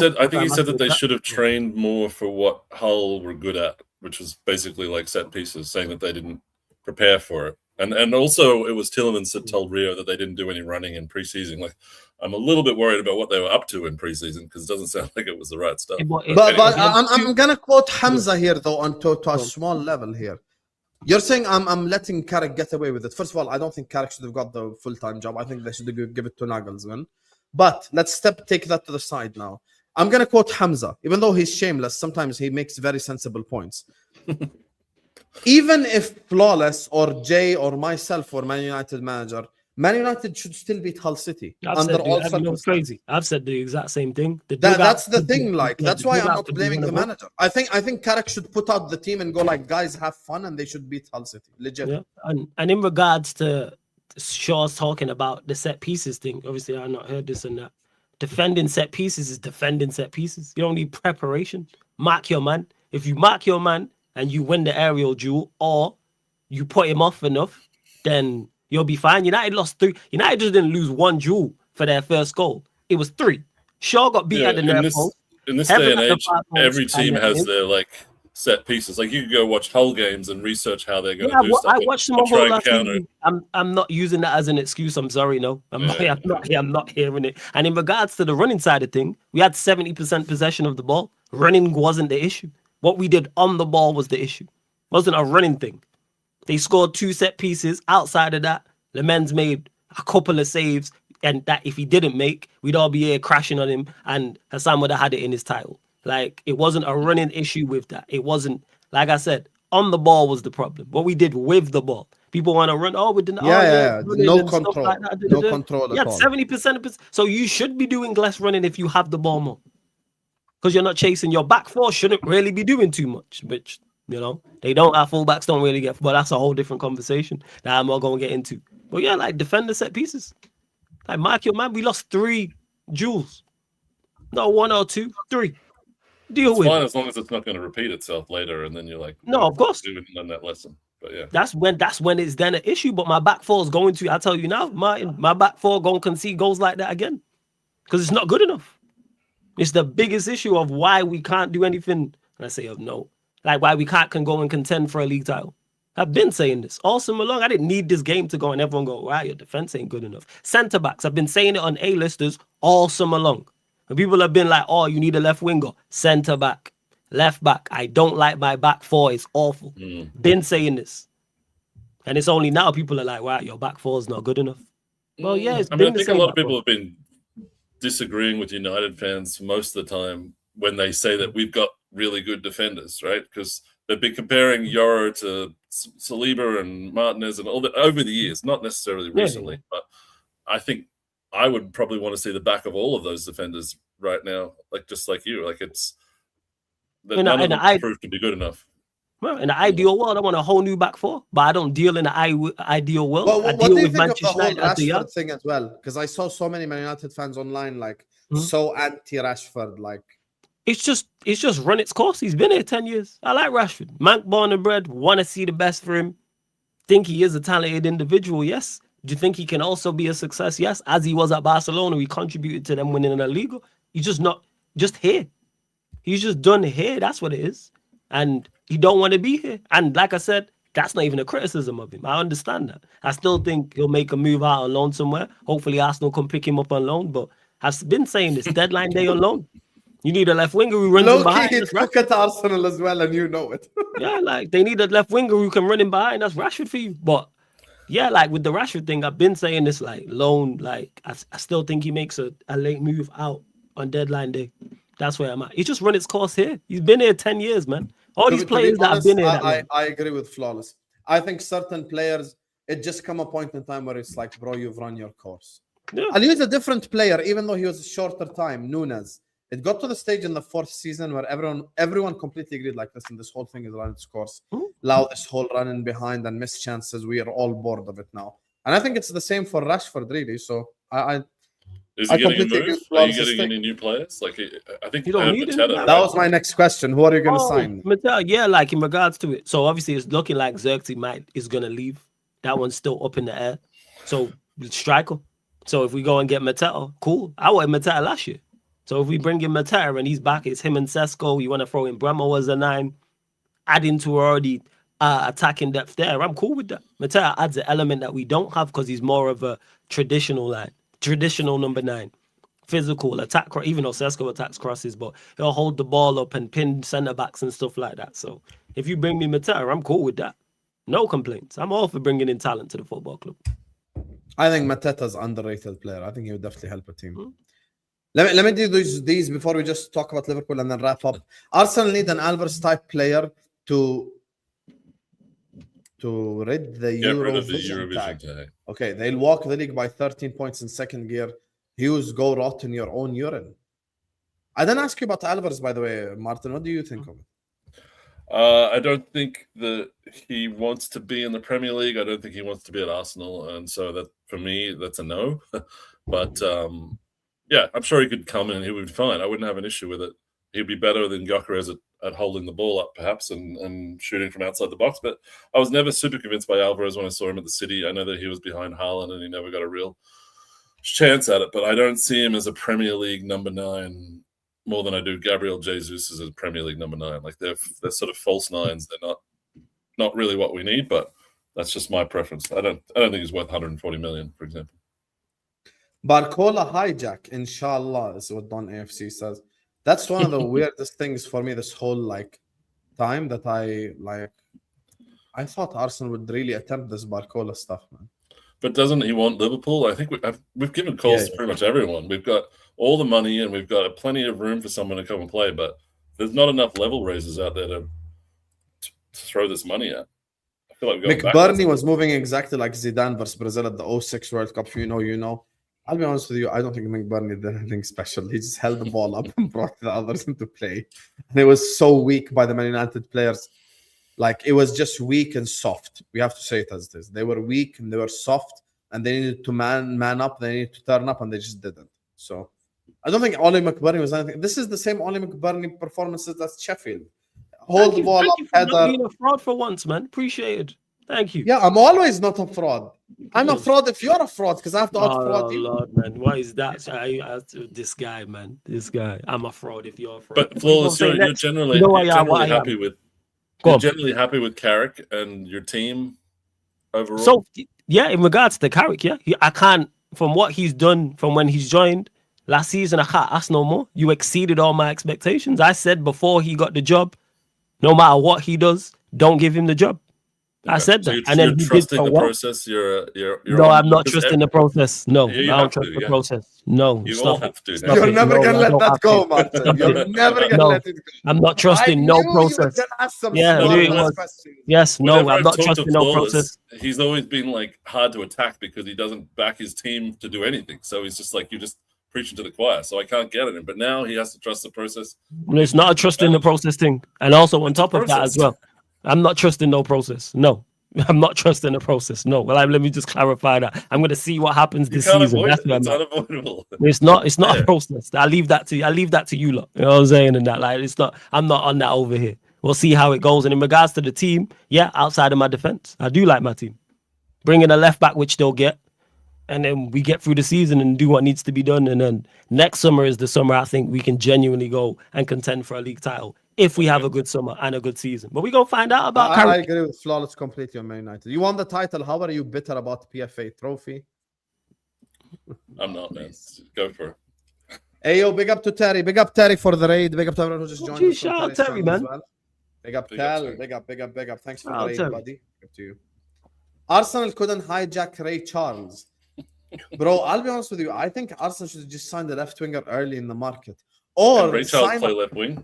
he said that they should have trained more for what Hull were good at, which was basically like set pieces, saying that they didn't prepare for it. And also it was Tielemans that told Rio that they didn't do any running in preseason. Like, I'm a little bit worried about what they were up to in preseason, because it doesn't sound like it was the right stuff. But I'm gonna quote Hamza here though on to a small level here. You're saying I'm letting Carrick get away with it. First of all, I don't think Carrick should have got the full-time job. I think they should give it to Nagelsmann. But let's take that to the side now. I'm going to quote Hamza. Even though he's shameless, sometimes he makes very sensible points. Even if Flawless or Jay or myself were Man United manager, Man United should still beat Hull City. Crazy. I've said the exact same thing. That's the thing. Like, that's why I'm not blaming the manager. I think Carrick should put out the team and go like, guys, have fun, and they should beat Hull City. Legit. Yeah. And in regards to Shaw's talking about the set pieces thing, obviously I've not heard this and that. Defending set pieces is defending set pieces. You don't need preparation. Mark your man. If you mark your man and you win the aerial duel, or you put him off enough, then you'll be fine. United lost 3. United just didn't lose 1 duel for their first goal. It was 3. Shaw got beat at the near post. In this day and age, every team has their, like, set pieces. Like, you can go watch Hull games and research how they're going to do stuff. I watched some of Hull last season. I'm not using that as an excuse. I'm sorry, no. I'm not hearing it. And in regards to the running side of thing, we had 70% possession of the ball. Running wasn't the issue. What we did on the ball was the issue. It wasn't a running thing. They scored 2 set pieces. Outside of that, Lemens made a couple of saves, and that if he didn't make, we'd all be here crashing on him, and Hassan would have had it in his title. Like, it wasn't a running issue with that. It wasn't, like I said, on the ball was the problem. What we did with the ball. People want to run. Oh, we didn't. No control. Like that. No control at all. 70%. So you should be doing less running if you have the ball more. Because you're not chasing. Your back four shouldn't really be doing too much, which, you know, they don't. Our fullbacks don't really get. But that's a whole different conversation that I'm not going to get into. But yeah, like, defend the set pieces. Like, mark your man. We lost 3 duels. No, 1 or 2, 3. Deal with fine, as long as it's not going to repeat itself later, and then you're like, no, of course, you learn that lesson. But yeah, that's when it's then an issue. But my back four is going to, I tell you now, Martin, my back four going to concede goals like that again, because it's not good enough. It's the biggest issue of why we can't do anything. And I say of no, like why we can't can go and contend for a league title. I've been saying this all summer long. I didn't need this game to go and everyone go, wow, your defense ain't good enough. Centre backs, I've been saying it on A-listers all summer long. And people have been like, oh, you need a left winger, centre back, left back. I don't like my back four. It's awful. Been saying this. And it's only now people are like, wow, your back four is not good enough. Well, yeah, it's I think a lot of people have been disagreeing with United fans most of the time when they say that we've got really good defenders, right? Because they've been comparing Yoro to Saliba and Martinez and all that over the years, not necessarily recently, but I think I would probably want to see the back of all of those defenders right now, like just like you. Like it's that none of them proved to be good enough. Well, in the ideal world, I want a whole new back four, but I don't deal in the ideal world. Well, I what deal do you with think of the Manchester whole United Rashford thing as well? Because I saw so many Man United fans online, like so anti-Rashford. Like it's just run its course. He's been here 10 years. I like Rashford. Man, born and bred. Want to see the best for him. Think he is a talented individual. Yes. Do you think he can also be a success? Yes. As he was at Barcelona, he contributed to them winning in La Liga. He's just not just here. He's just done here. That's what it is. And he don't want to be here. And like I said, that's not even a criticism of him. I understand that. I still think he'll make a move out on loan somewhere. Hopefully Arsenal can pick him up on loan. But I've been saying this, deadline day on loan. You need a left winger who runs in behind. Look at Arsenal as well, and you know it. Yeah, like they need a left winger who can run in behind. That's Rashford for you. But yeah, like with the Rashford thing, I've been saying this, like loan, like I still think he makes a late move out on deadline day. That's where I'm at. He's just run its course here. He's been here 10 years, man. All these players that have been here. I agree with Flawless. I think certain players, it just come a point in time where it's like, bro, you've run your course. Yeah. I'll use a different player, even though he was a shorter time, Nunes. It got to the stage in the 4th season where everyone completely agreed, like, listen, this whole thing is run its course. Allow this whole running behind and miss chances. We are all bored of it now. And I think it's the same for Rashford, really. So Is he getting a move? Are you getting any new players? Like, I think you don't need him. That was my next question. Who are you going to sign? Mateta, yeah, like in regards to it. So obviously it's looking like Xerxes is going to leave. That one's still up in the air. So striker. So if we go and get Mateta, cool. I wanted Mateta last year. So if we bring in Mateta and he's back, it's him and Sesko. You want to throw in Bremo as a 9, adding to already attacking depth there. I'm cool with that. Mateta adds an element that we don't have because he's more of a traditional number 9. Physical attack, even though Sesko attacks crosses, but he'll hold the ball up and pin centre backs and stuff like that. So if you bring me Mateta, I'm cool with that. No complaints. I'm all for bringing in talent to the football club. I think Mateta's underrated player. I think he would definitely help a team. Let me do these before we just talk about Liverpool and then wrap up. Arsenal need an Alvarez type player to rid the Eurovision tag. Okay, they'll walk the league by 13 points in second gear. Hughes, go rot in your own urine. I didn't ask you about Alvarez, by the way, Martin. What do you think of it? I don't think that he wants to be in the Premier League. I don't think he wants to be at Arsenal. And so that, for me, that's a no. But yeah, I'm sure he could come in and he would be fine. I wouldn't have an issue with it. He'd be better than Gyökeres at holding the ball up, perhaps, and shooting from outside the box. But I was never super convinced by Alvarez when I saw him at the City. I know that he was behind Haaland and he never got a real chance at it. But I don't see him as a Premier League number 9 more than I do Gabriel Jesus as a Premier League number 9. Like they're sort of false nines. They're not really what we need. But that's just my preference. I don't think he's worth 140 million, for example. Barcola hijack, inshallah, is what Don AFC says. That's one of the weirdest things for me this whole time that I thought Arsenal would really attempt this Barcola stuff, man. But doesn't he want Liverpool? I think we've given calls to pretty much everyone. We've got all the money and we've got plenty of room for someone to come and play, but there's not enough level raisers out there to throw this money at. I feel like McBurney was moving exactly like Zidane versus Brazil at the 06 World Cup. You know. I'll be honest with you, I don't think McBurney did anything special. He just held the ball up and brought the others into play. And it was so weak by the Man United players. Like, it was just weak and soft. We have to say it as it is. They were weak and they were soft, and they needed to man up. They needed to turn up, and they just didn't. So I don't think Oli McBurney was anything. This is the same Oli McBurney performances as Sheffield. Hold the ball up, header. Not being a fraud for once, man. Appreciate it. Thank you. Yeah, I'm always not a fraud. I'm a fraud if you're a fraud, because I have to out-fraud you. Lord, man. Why is that? This guy, man. This guy. I'm a fraud if you're a fraud. But Flawless, you're generally happy with Carrick and your team overall? So, yeah, in regards to Carrick, yeah. I can't, from what he's done from when he's joined last season, I can't ask no more. You exceeded all my expectations. I said before he got the job, no matter what he does, don't give him the job. I said So that, you're, and then you're he did trusting so the well. process. You're No, on, I'm not because trusting the process. No, Yeah, you I have don't trust to, the yeah. process. No, You stop all have it. to. Stop You're it. never No, gonna I let don't that have go, to. Martin. You're never gonna No, let it go. I'm not I trusting knew no you were process. gonna ask some Yeah, I No, knew it smart was. questions. Yes, no, Whenever I'm I've not talked to trusting no Flawless, process. he's always been like hard to attack because he doesn't back his team to do anything. So he's just like, you're just preaching to the choir. So I can't get at him. But now he has to trust the process. It's not a trusting the process thing. And also on It's a top of that as process. well, I'm not trusting no process. No, I'm not trusting the process. No, well, let me just clarify that. I'm going to see what happens You this can't season. avoid That's it. where I'm It's at. unavoidable. It's not a Yeah. process. I leave that to you lot. You know what I'm saying? And that, like, it's not. I'm not on that over here. We'll see how it goes. And in regards to the team, yeah, outside of my defense, I do like my team. Bringing a left back, which they'll get, and then we get through the season and do what needs to be done. And then next summer is the summer I think we can genuinely go and contend for a league title if we have a good summer and a good season. But we're gonna find out about I Carrick. agree with Flawless completely on Man United. You won the title. How are you bitter about PFA trophy? I'm not, man. Go for it. Hey, yo, big up to Terry. Big up Terry for the raid. Big up to everyone who just joined Gee, us. from shout out Terry's Terry, channel as man. well. Big up, Big up, Tel. Terry. Big up. Thanks for Shout the out raid, Terry. buddy. Big up to you. Arsenal couldn't hijack Ray Charles. Bro, I'll be honest with you. I think Arsenal should just sign the left winger early in the market. Can Or Ray Charles sign play a, left wing?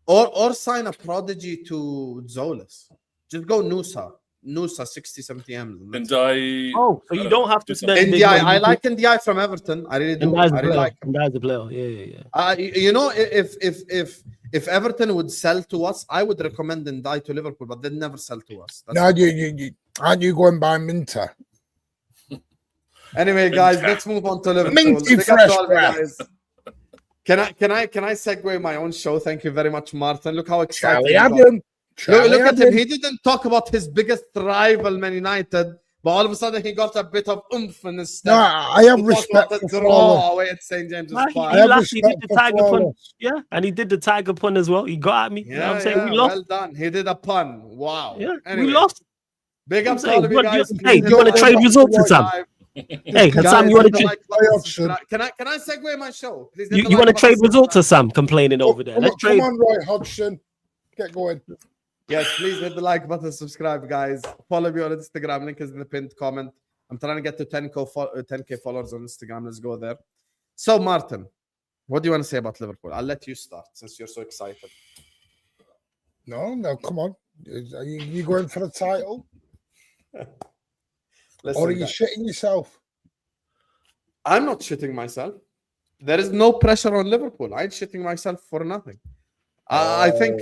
or sign a prodigy to Zolas. Just go Nusa 60, 70 M's. And I. Oh, so you don't have to spend. NDI, big money. I like NDI from Everton. I really do. Ndiaye's I a really player. like him. Ndiaye's a player. Yeah. You know, if Everton would sell to us, I would recommend Ndiaye to Liverpool, but they never sell to us. That's No, you aren't you going by Minter? Anyway, guys, let's move on to Liverpool. Minty Big up fresh to all the breath. guys. Can I segue my own show? Thank you very much, Martin. Look how excited Charlie he got. Adam. Look at him. He didn't talk about his biggest rival, Man United, but all of a sudden he got a bit of oomph in his step. No, I have He talked respect about the for draw Flawless. away at St. James's Nah, Park. he laughed. He did respect the for tiger pun. Flawless. Yeah, and he did the tiger pun as well. He got at me. You know what I'm saying? We lost. Well done. He did a pun. Wow. Yeah, Anyway, we lost. Big I'm up to saying, all of you guys. hey, do you want to trade results to Sam? Hey, Guys, Sam, you want hit the to like button, option. subscribe. Can I segue my show? Please hit the you like want to button, trade results to subscribe. Sam complaining over there? Let's trade. Come on, Roy Hodgson. Get going. Yes, please hit the like button, subscribe, guys. Follow me on Instagram. Link is in the pinned comment. I'm trying to get to 10K followers on Instagram. Let's go there. So, Martin, what do you want to say about Liverpool? I'll let you start since you're so excited. No, come on. Are you going for the title? Listen, Or are you guys, shitting yourself? I'm not shitting myself. There is no pressure on Liverpool. I ain't shitting myself for nothing. I think.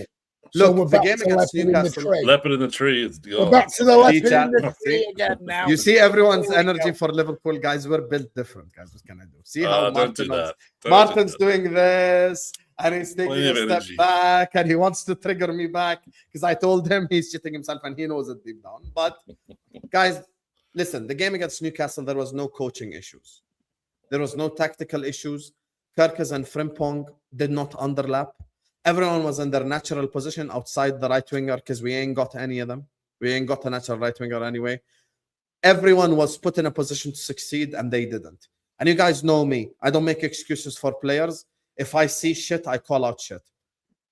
So Look, we're the back game to against leopard in the Newcastle. tree. Leopard in the tree. It's We're back to the leopard in chat. the tree again now. You see everyone's Here we energy go. for Liverpool, guys. We're built different, guys. What can I do? See how Don't do Martin that. Don't Martin's do that. doing this and he's taking Plenty a of step energy. back and he wants to trigger me back because I told him he's shitting himself and he knows it deep down. But guys, listen, the game against Newcastle, there was no coaching issues. There was no tactical issues. Kerkez and Frimpong did not underlap. Everyone was in their natural position outside the right winger because we ain't got any of them. We ain't got a natural right winger anyway. Everyone was put in a position to succeed and they didn't. And you guys know me. I don't make excuses for players. If I see shit, I call out shit.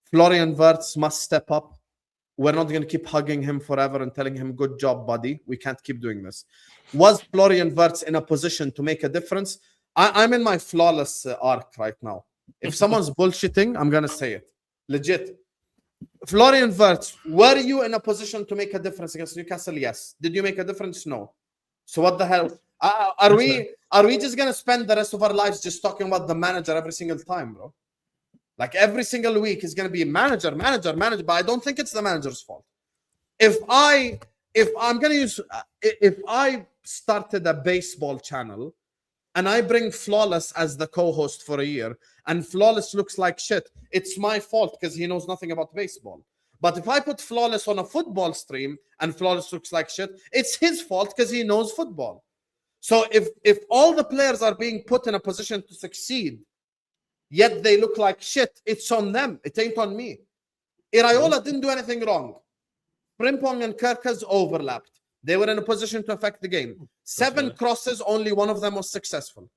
Florian Wirtz must step up. We're not going to keep hugging him forever and telling him, good job, buddy. We can't keep doing this. Was Florian Wirtz in a position to make a difference? I'm in my flawless arc right now. If someone's bullshitting, I'm going to say it. Legit. Florian Wirtz, were you in a position to make a difference against Newcastle? Yes. Did you make a difference? No. So what the hell? Are we just going to spend the rest of our lives just talking about the manager every single time, bro? Like every single week is going to be manager, but I don't think it's the manager's fault. If I started a baseball channel and I bring Flawless as the co-host for a year and Flawless looks like shit, it's my fault because he knows nothing about baseball. But if I put Flawless on a football stream and Flawless looks like shit, it's his fault because he knows football. So if all the players are being put in a position to succeed, yet they look like shit, it's on them. It ain't on me. Iraola didn't do anything wrong. Frimpong and Kerkez overlapped. They were in a position to affect the game. 7 crosses, only one of them was successful.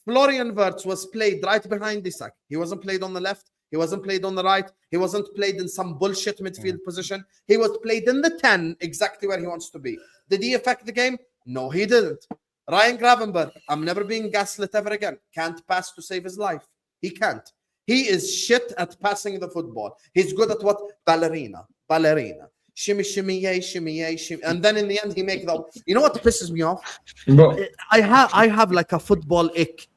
Florian Wirtz was played right behind Isak. He wasn't played on the left. He wasn't played on the right. He wasn't played in some bullshit midfield position. He was played in the 10, exactly where he wants to be. Did he affect the game? No, he didn't. Ryan Gravenberch, I'm never being gaslit ever again. Can't pass to save his life. He can't. He is shit at passing the football. He's good at what? Ballerina. Shimmy, shimmy, yay, shimmy. And then in the end, he makes the... You know what pisses me off? I have like a football ick.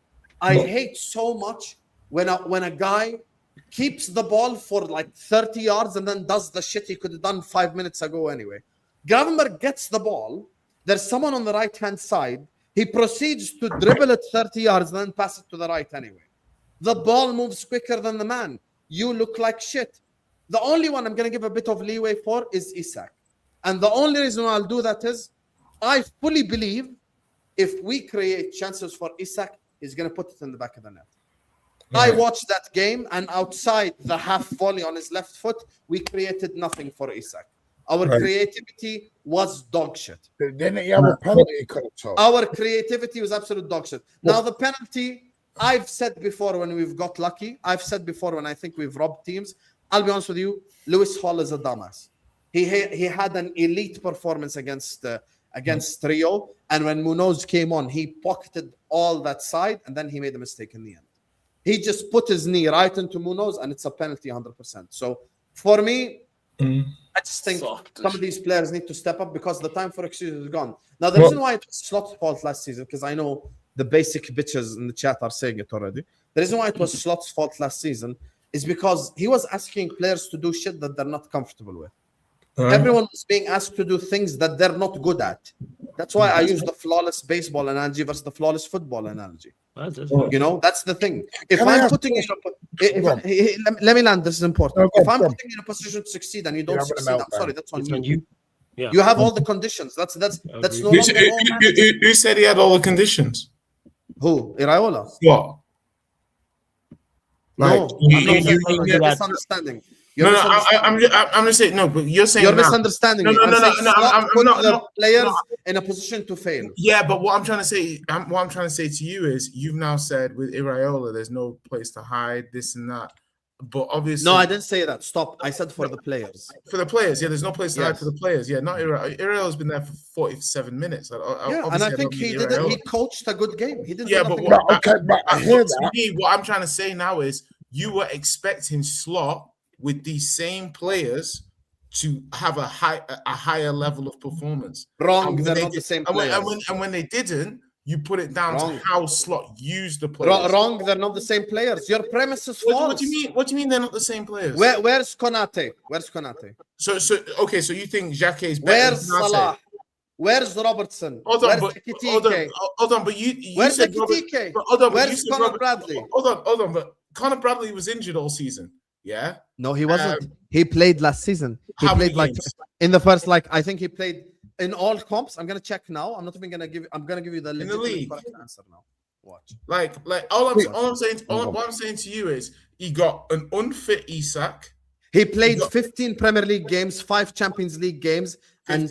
I hate so much when a guy keeps the ball for like 30 yards and then does the shit he could have done 5 minutes ago anyway. Gravenberch gets the ball. There's someone on the right-hand side. He proceeds to dribble it 30 yards and then pass it to the right anyway. The ball moves quicker than the man. You look like shit. The only one I'm going to give a bit of leeway for is Isak. And the only reason I'll do that is I fully believe if we create chances for Isak, he's going to put it in the back of the net. I watched that game, and outside the half volley on his left foot, we created nothing for Isak. Our creativity was dog shit. Didn't he have a penalty? Our creativity was absolute dog shit. Now, the penalty, I've said before when we've got lucky. I've said before when I think we've robbed teams. I'll be honest with you, Lewis Hall is a dumbass. He had an elite performance against Rio, and when Munoz came on, he pocketed all that side, and then he made a mistake in the end. He just put his knee right into Munoz, and it's a penalty 100%. So for me, I just think some of these players need to step up because the time for excuses is gone. Now, the reason why it was Slot's fault last season, because I know the basic bitches in the chat are saying it already. The reason why it was Slot's fault last season is because he was asking players to do shit that they're not comfortable with. Everyone was being asked to do things that they're not good at. That's why I use the flawless baseball analogy versus the flawless football analogy. You know, that's the thing. If I'm putting let me land, this is important. If I'm putting you in a position to succeed and you don't succeed, I'm sorry, that's on you. Yeah. You have all the conditions. That's no longer who said he had all the conditions? Who? Iraola? What? No, you're misunderstanding. I'm gonna say no, but you're saying you're misunderstanding. I'm not players in a position to fail. Yeah, but what I'm trying to say to you is you've now said with Iraola, there's no place to hide this and that. But obviously, no, I didn't say that. Stop. I said for the players. For the players, yeah, there's no place to hide for the players. Yeah, not Iraola. Iraola's been there for 47 minutes. And I think he did it. He coached a good game. He didn't. Yeah, but I hear that. What I'm trying to say now is you were expecting Slot with these same players to have a higher level of performance. Wrong. They're not the same players. And when they didn't, you put it down to how Slot used the players. Wrong. They're not the same players. Your premise is false. What do you mean? What do you mean they're not the same players? Where's Konate? So you think Xhaka is better? Where's Salah? Where's Robertson? Hold on, but where's Ekitike? Where's Conor Bradley? Hold on, but Conor Bradley was injured all season. Yeah. No, he wasn't. He played last season. He played like in the first, I think he played in all comps. I'm gonna check now. I'm not even gonna give. I'm gonna give you the league answer now. Watch. Like all I'm saying to you is he got an unfit Isak. He played 15 Premier League games, 5 Champions League games, and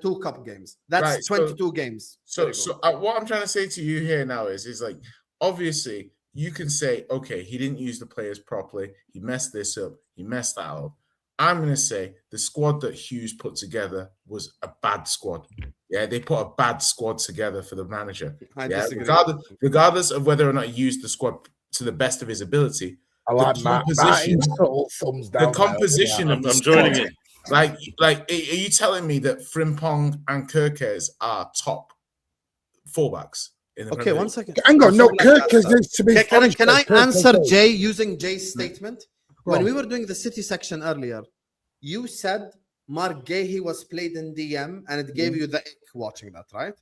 2 cup games. That's 22 games. So what I'm trying to say to you here now is like obviously. You can say, okay, he didn't use the players properly. He messed this up. He messed that up. I'm going to say the squad that Hughes put together was a bad squad. Yeah, they put a bad squad together for the manager. Regardless of whether or not he used the squad to the best of his ability. The composition of the joining it. Like, are you telling me that Frimpong and Kerkez are top fullbacks? Okay, 1 second. Hang on, no, Kerkez needs to be. Can I answer Jay using Jay's statement? When we were doing the City section earlier, you said Mark Gahey was played in DM and it gave you the ick watching that, right?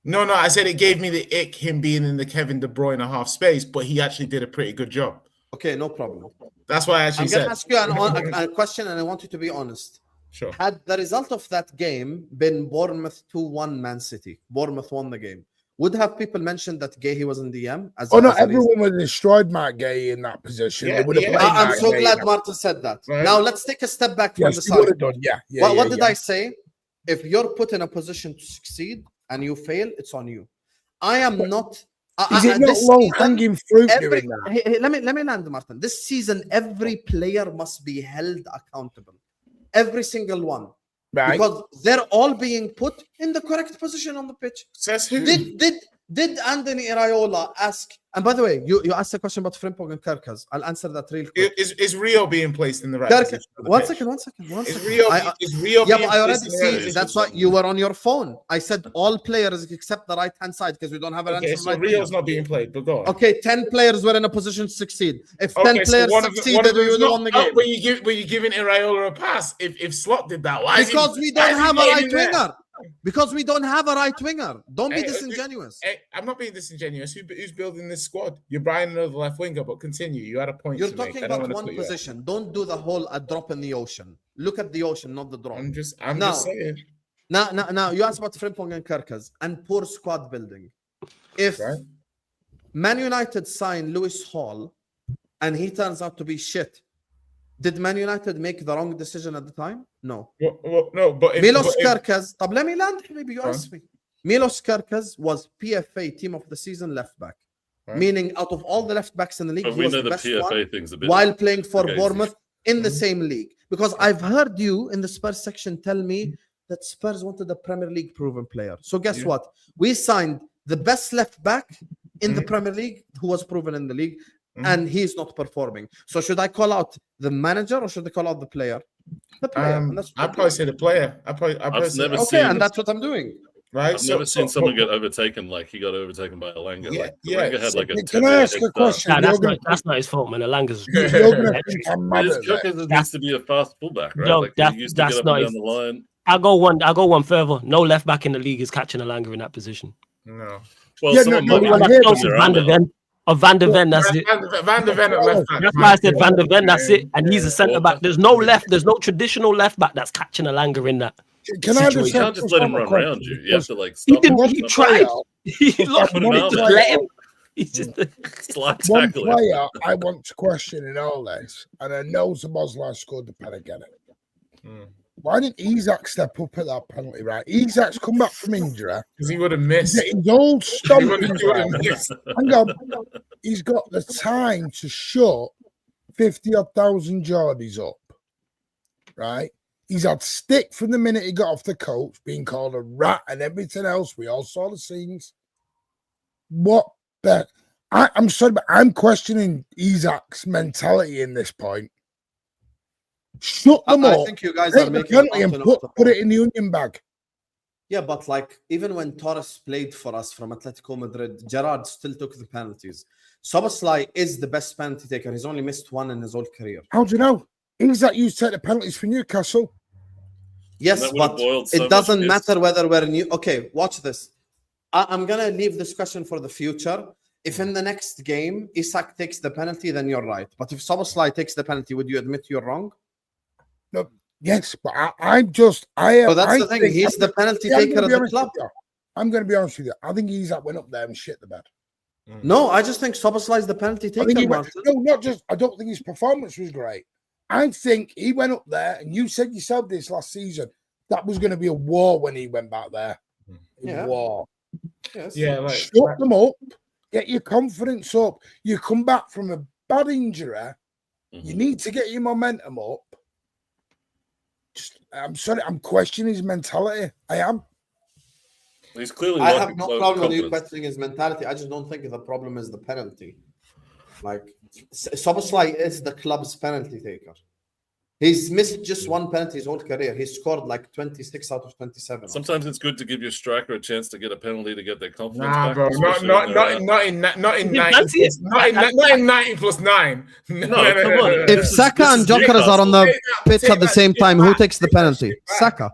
No, I said it gave me the ick him being in the Kevin De Bruyne half space, but he actually did a pretty good job. Okay, no problem. That's why I actually said. I'm going to ask you a question and I want you to be honest. Sure. Had the result of that game been Bournemouth 2-1 Man City, Bournemouth won the game, would have people mentioned that Gahey was in DM? Everyone would have destroyed Mark Gahey in that position. I'm so glad Martin said that. Right. Now let's take a step back from the side. What did I say? If you're put in a position to succeed and you fail, it's on you. I am not Is it not low hanging fruit doing that? Hey, let me land, Martin. This season, every player must be held accountable. Every single one. Right. Because they're all being put in the correct position on the pitch. Says who? Did Anthony Iraola ask? And by the way, you asked a question about Frimpong and Kerkez. I'll answer that real quick. Is Rio being placed in the right position? One second. Is Rio yeah, being but I already placed in the right see. position? That's why you were on your phone. I said all players except the right-hand side because we don't have an Okay, answer. so right Rio's now. not being played, but go on. Okay, 10 players were in a position to succeed. If 10 Okay, so players one of succeeded, them we would have won the game. Were you giving Iraola a pass? If Slot did that, why? Because we don't have a right winger. Because we don't have a right winger. Don't be disingenuous. I'm not being disingenuous. Who's building this squad? You're buying another left winger, but continue. You had a point. You're to make. talking I don't about wanna one put you out. position. Don't do the whole a drop in the ocean. Look at the ocean, not the drop. I'm just saying. Now you asked about Frimpong and Kerkez and poor squad building. If Man United sign Lewis Hall and he turns out to be shit, did Man United make the wrong decision at the time? No. No, but Milos Kerkez. Let me land, maybe you asked me. Milos Kerkez was PFA Team of the Season left back. Right. Meaning, out of all the left backs in the league, But he we was know the the best PFA one thing's a bit while playing for fugazi. Bournemouth in the same league. Because I've heard you in the Spurs section tell me that Spurs wanted a Premier League proven player. So guess what? We signed the best left back in the Premier League who was proven in the league, and he's not performing. So should I call out the manager or should I call out the player? The player. And that's what I'd probably say the player. I'd I've say never okay, seen and that's what I'm doing. Right. I've never seen someone get overtaken like he got overtaken by Alanga. Yeah, Like Alanga had like a. Can I ask a question? Nah, that's not his fault, man. Alanga's. You're gonna think I'm mad His at Cookers that. needs to be a fast fullback, right? No, like that's- he used to that's get up not and down his- the line. I'll go one further. No left back in the league is catching Alanga in that position. No. Well, Yeah, someone no, might Only be one hear that's close their is Van der arm Ven. Or Van der Ven, that's it. Van der Ven at left back. That's why I said Van der Ven, that's it. And he's a centre back. There's no traditional left back that's catching Alanga in that. Can I You just can't just let him run around you. You have to like He stop him. didn't. He tried. He lost. Put him out Just there. let him. He just. Slide One tackle him. player I want to question in all this, and I know Szoboszlai scored the pen again. Why didn't Isak step up at that penalty, right? Isak's come back from injury. Because he would have missed. His old He stomping would have ground. missed. Hang on. He's got the time to shut 50-odd thousand Geordies up, right? He's had stick from the minute he got off the coach, being called a rat and everything else. We all saw the scenes. What the? I'm sorry, but I'm questioning Isak's mentality in this point. Shut them I up. think you guys Take are the making penalty and an put it in the onion bag. Yeah, but like even when Torres played for us from Atletico Madrid, Gerrard still took the penalties. Szoboszlai is the best penalty taker. He's only missed one in his whole career. How do you know? Isak used to take the penalties for Newcastle. Yes, That would have but boiled so it doesn't much matter whether we're new. Okay, watch this. I'm gonna leave this question for the future. If in the next game Isak takes the penalty, then you're right. But if Szoboszlai takes the penalty, would you admit you're wrong? No, yes, but I'm just. So that's the thing. He's the penalty taker of the club. I'm going to be honest with you. I think Isak went up there and shit the bed. No, I just think Szoboszlai is the penalty I think taker. Martin. no, not just. I don't think his performance was great. I think he went up there, and you said yourself this last season that was going to be a war when he went back there. Yeah. War. Yes. Yeah, like Shut them up. Get your confidence up. You come back from a bad injury. You need to get your momentum up. I'm sorry, I'm questioning his mentality. I am. He's clearly. I have no problem with you questioning his mentality. I just don't think the problem is the penalty. Like Szoboszlai is the club's penalty taker. He's missed just one penalty his whole career. He scored like 26 out of 27. Sometimes it's good to give your striker a chance to get a penalty to get their confidence nah, back. bro. Not in 90 plus 9. No, come on. If Saka and Gyökeres are on the pitch at the same time, who takes the penalty? Saka.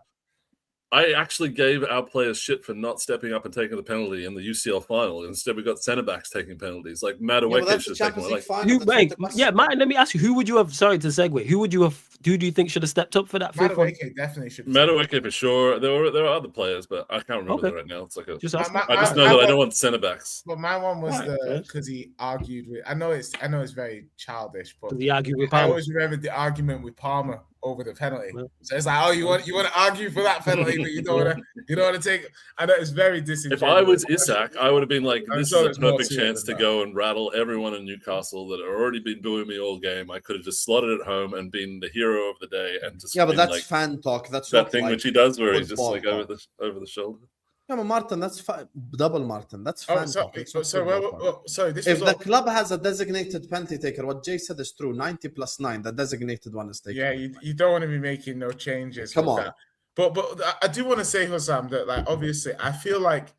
I actually gave our players shit for not stepping up and taking the penalty in the UCL final. Instead, we got centre backs taking penalties. Like Madueke should have taken one. Martin, let me ask you, who would you have? Sorry to segue. Who do you think should have stepped up for that? Madueke definitely should. Madueke for sure. There are other players, but I can't remember them right now. It's like I just know that I don't want centre backs. But my one was because he argued with. I know it's very childish, but he argued with I Palmer. always remember the argument with Palmer over the penalty. So it's like, oh, you want to argue for that penalty, but you don't want to take. I know it's very disingenuous. If I was Isak, I would have been like, I'm this sure is a there's more perfect to it chance than to that. go and rattle everyone in Newcastle that had already been booing me all game. I could have just slotted at home and been the hero of the day and just Yeah, but been that's like, fan talk. That's that not thing like which he does where he's just football like talk. over the shoulder. Yeah, but Martin, that's double Martin. That's fan talk. It's not football talk. Sorry, this If was the club has a designated penalty taker, what Jay said is true. 90 plus 9, the designated one is taken. Yeah, you don't want to be making no changes. Come with on. that. But I do want to say, Hussam, that like obviously I feel like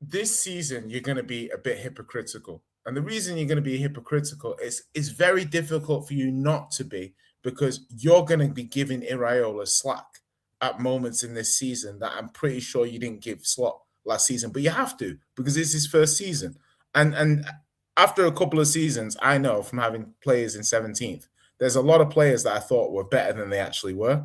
this season you're going to be a bit hypocritical, and the reason you're going to be hypocritical is it's very difficult for you not to be, because you're going to be giving Iraola slack at moments in this season that I'm pretty sure you didn't give Slot last season, but you have to, because it's his first season. And after a couple of seasons, I know from having players in 17th, there's a lot of players that I thought were better than they actually were.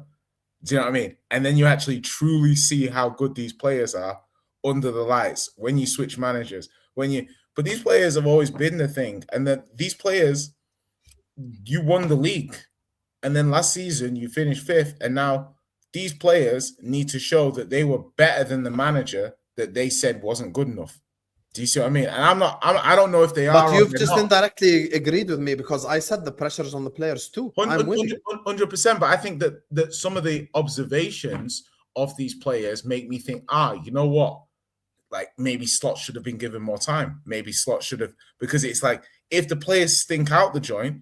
Do you know what I mean? And then you actually truly see how good these players are under the lights when you switch managers. But these players have always been the thing. And then these players, you won the league. And then last season you finished 5th, and now these players need to show that they were better than the manager that they said wasn't good enough. Do you see what I mean? And I don't know if they are. But you've just indirectly agreed with me, because I said the pressure's on the players too. 100%. But I think that some of the observations of these players make me think, you know what? Like maybe Slot should have been given more time. Maybe Slot should have, because it's like if the players stink out the joint,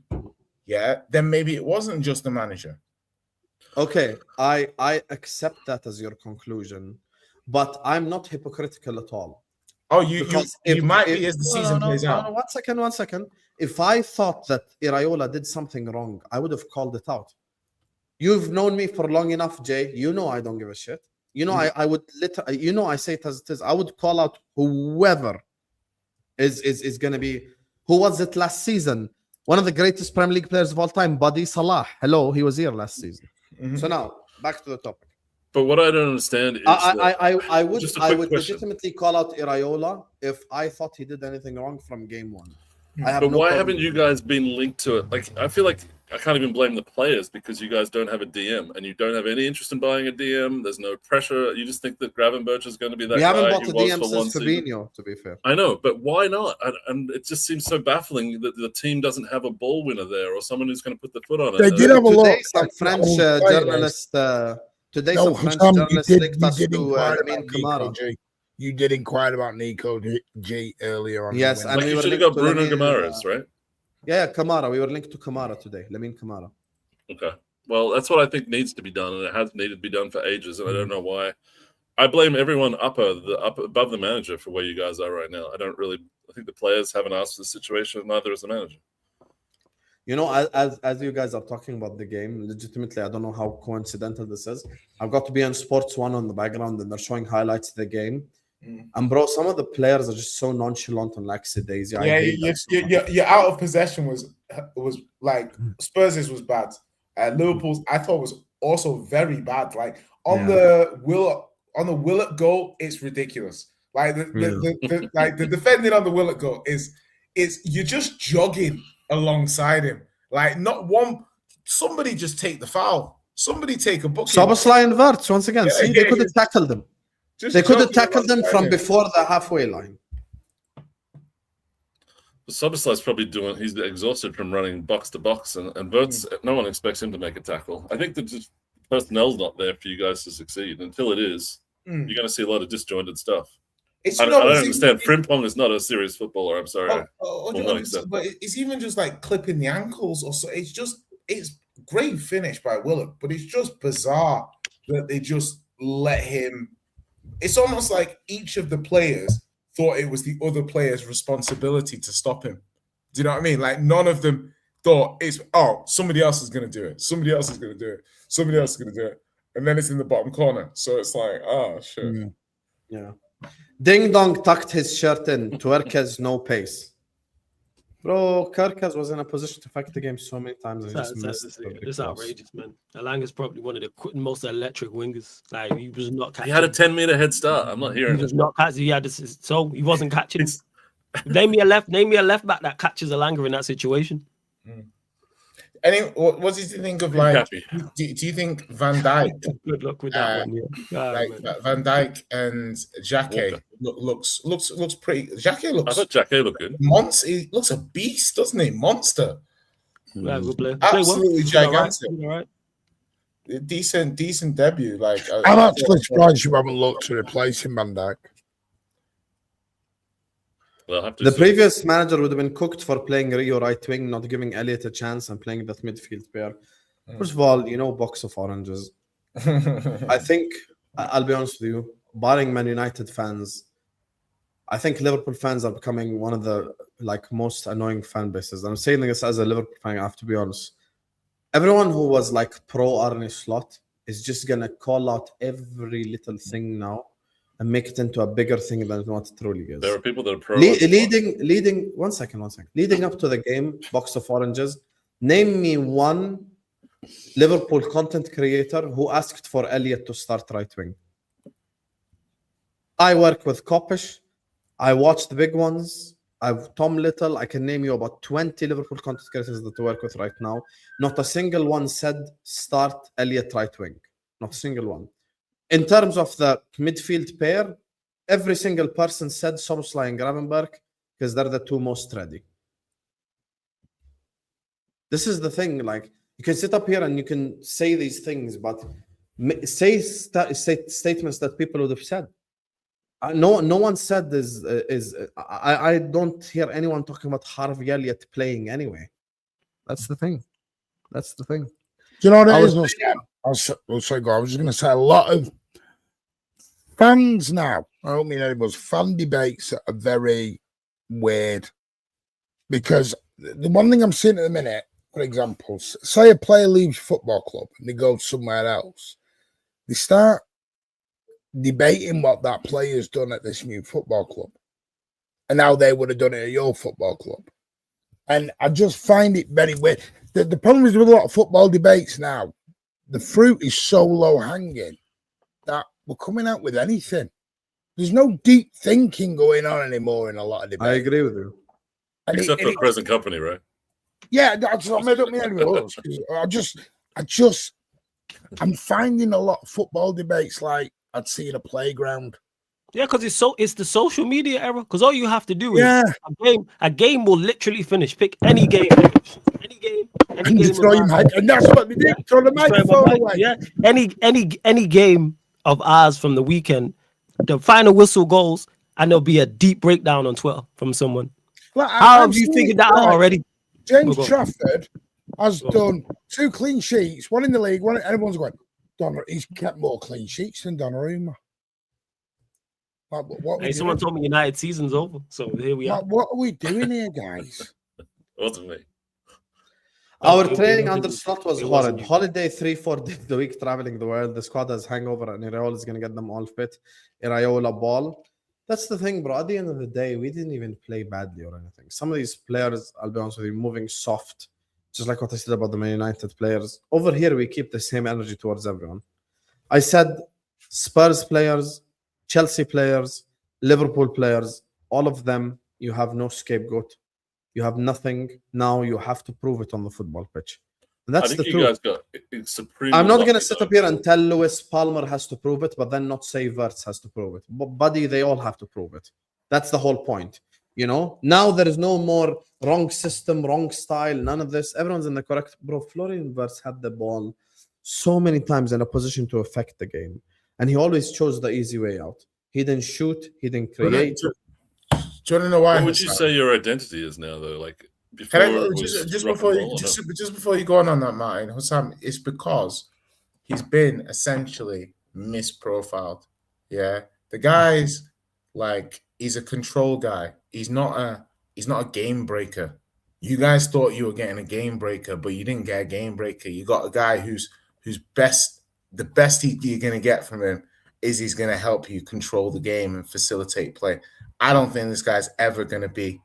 yeah, then maybe it wasn't just the manager. Okay, I accept that as your conclusion, but I'm not hypocritical at all. Oh, you might be as the season plays out. No, 1 second. If I thought that Iraola did something wrong, I would have called it out. You've known me for long enough, Jay. You know I don't give a shit. You know I would literally. You know I say it as it is. I would call out whoever is going to be. Who was it last season? One of the greatest Premier League players of all time, Buddy Salah. Hello, he was here last season. Mm-hmm. So now back to the topic. But what I don't understand is I would question. legitimately call out Iraola if I thought he did anything wrong from game 1. But why haven't you guys been linked to it? Like, I feel like I can't even blame the players, because you guys don't have a DM and you don't have any interest in buying a DM. There's no pressure. You just think that Gravenberch is going to be that guy. We haven't bought a who was DM for since Fabinho, to be fair. I know, but why not? And it just seems so baffling that the team doesn't have a ball winner there or someone who's going to put the foot on it. They did have a lot. Some French journalist. Today, some French journalists linked us to Lamin Camara. You did inquire about Nico G earlier on. Yes, and we you were should have linked got to Bruno Lamin, Guimaraes, right? Yeah, Camara. We were linked to Camara today. Lamin Camara. Okay. Well, that's what I think needs to be done, and it has needed to be done for ages, and I don't know why. I blame everyone up above the manager for where you guys are right now. I think the players haven't asked for the situation, neither has the manager. You know, as you guys are talking about the game, legitimately, I don't know how coincidental this is. I've got to be on Sports 1 on the background, and they're showing highlights of the game. And bro, some of the players are just so nonchalant and lackadaisy. Your out of possession was like Spurs' was bad. Liverpool's I thought was also very bad. Like on the Willett goal, it's ridiculous. Like the defending on the Willett goal is you're just jogging alongside him. Like not one. Somebody just take the foul. Somebody take a booking. Szoboszlai and Wirtz once again. They could have tackled them. They could have tackled them from before the halfway line. Szoboszlai's probably he's exhausted from running box to box, and Wirtz, no one expects him to make a tackle. I think the personnel's not there for you guys to succeed. Until it is, you're going to see a lot of disjointed stuff. I don't understand. Frimpong is not a serious footballer. I'm sorry. But it's even just like clipping the ankles or so. It's great finish by Willett, but it's just bizarre that they just let him. It's almost like each of the players thought it was the other player's responsibility to stop him. Do you know what I mean? Like none of them thought somebody else is going to do it. Somebody else is going to do it. Somebody else is going to do it. And then it's in the bottom corner. So it's like, shit. Yeah. Ding Dong tucked his shirt in. Twerkes no pace. Bro, Kerkez was in a position to affect the game so many times. It's outrageous, man. Alanga's probably one of the most electric wingers. Like he was not catching. He had a 10-meter head start. I'm not hearing. He was not catching. He wasn't catching. Name me a left back that catches Alanga in that situation. What did you think of do you think Van Dijk? Good luck with that one. Yeah. Van Dijk and Xhaka looks pretty. Xhaka looks. I thought Xhaka looked good. He looks a beast, doesn't he? Monster. Yeah, good play. Absolutely gigantic. All right. Decent debut. I'm actually surprised you haven't looked to replace him, Van Dijk. The previous manager would have been cooked for playing Rio right wing, not giving Elliot a chance and playing that midfield pair. First of all, box of oranges. I think, I'll be honest with you, barring Man United fans, I think Liverpool fans are becoming one of the most annoying fan bases. I'm saying this as a Liverpool fan, I have to be honest. Everyone who was pro Arne Slot is just going to call out every little thing now and make it into a bigger thing than what it truly is. There are people that are pro. Leading, one second. Leading up to the game, box of oranges, name me one Liverpool content creator who asked for Elliot to start right wing. I work with Kopish. I watch the big ones. I've Tom Little. I can name you about 20 Liverpool content creators that I work with right now. Not a single one said start Elliot right wing. Not a single one. In terms of the midfield pair, every single person said Szoboszlai and Gravenberg because they're the two most ready. This is the thing. You can sit up here and you can say these things, but say statements that people would have said. No one said this. I don't hear anyone talking about Harvey Elliott playing anyway. That's the thing. Do you know what it is? I was just going to say a lot of fans now. I don't mean anyone's fan debates are very weird because the one thing I'm seeing at the minute, for example, say a player leaves football club and they go somewhere else, they start debating what that player's done at this new football club and how they would have done it at your football club. And I just find it very weird. The problem is with a lot of football debates now, the fruit is so low hanging that we're coming out with anything. There's no deep thinking going on anymore in a lot of debates. I agree with you. Except for present company, right? Yeah, that's what I don't mean anyone else. I'm finding a lot of football debates like I'd see in a playground. Yeah, because it's the social media era. Because all you have to do is a game will literally finish. Pick any game. And that's what they did. Throw the microphone away. Yeah, any game of ours from the weekend, the final whistle goes, and there'll be a deep breakdown on Twitter from someone. How have you figured that out already? James Trafford has done 2 clean sheets, one in the league, one. Everyone's going, he's kept more clean sheets than Donnarumma. Someone told me United season's over, so here we are. What are we doing here, guys? Wasn't me. Our training under Slot was horrid. Holiday 3-4 days a week, traveling the world. The squad has hangover, and Iraola is going to get them all fit. Iraola ball. That's the thing, bro. At the end of the day, we didn't even play badly or anything. Some of these players, I'll be honest with you, moving soft. Just like what I said about the Man United players. Over here, we keep the same energy towards everyone. I said Spurs players, Chelsea players, Liverpool players, all of them, you have no scapegoat. You have nothing. Now you have to prove it on the football pitch. And that's the truth. I'm not going to sit up here and tell Lewis Palmer has to prove it, but then not say Wirtz has to prove it. But buddy, they all have to prove it. That's the whole point. Now there is no more wrong system, wrong style, none of this. Everyone's in the correct. Bro, Florian Wirtz had the ball so many times in a position to affect the game. And he always chose the easy way out. He didn't shoot. He didn't create. Do you want to know why? What would you say your identity is now, though? Before just before you go on that, Martin, Hussam, it's because he's been essentially misprofiled. Yeah, the guy's he's a control guy. He's not a game breaker. You guys thought you were getting a game breaker, but you didn't get a game breaker. You got a guy who's best. The best you're going to get from him is he's going to help you control the game and facilitate play. I don't think this guy's ever going to be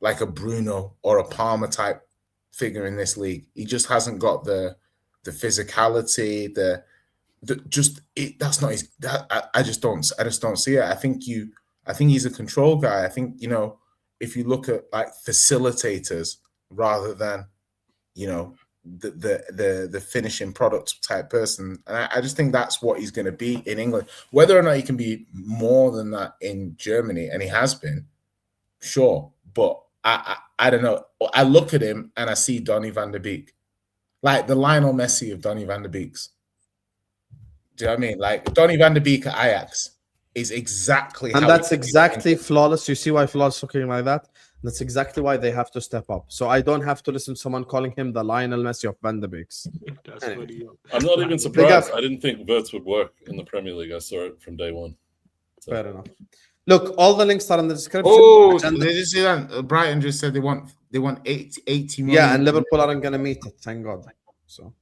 like a Bruno or a Palmer type figure in this league. He just hasn't got the physicality, that's not his. I just don't see it. I think he's a control guy. I think if you look at facilitators rather than you know, the finishing product type person. And I just think that's what he's going to be in England. Whether or not he can be more than that in Germany, and he has been, sure. But I don't know. I look at him and I see Donny van de Beek, like the Lionel Messi of Donny van de Beeks. Do you know what I mean? Like Donny van de Beek at Ajax is exactly, and that's exactly Flawless. You see why Flawless looking like that? That's exactly why they have to step up. So I don't have to listen to someone calling him the Lionel Messi of Van de Beeks. That's funny. I'm not even surprised. I didn't think Wirtz would work in the Premier League. I saw it from day one. So. Fair enough. Look, all the links are in the description. Oh, did you see that? Brighton just said they want 80 million. Yeah, and Liverpool aren't going to meet it. Thank God. So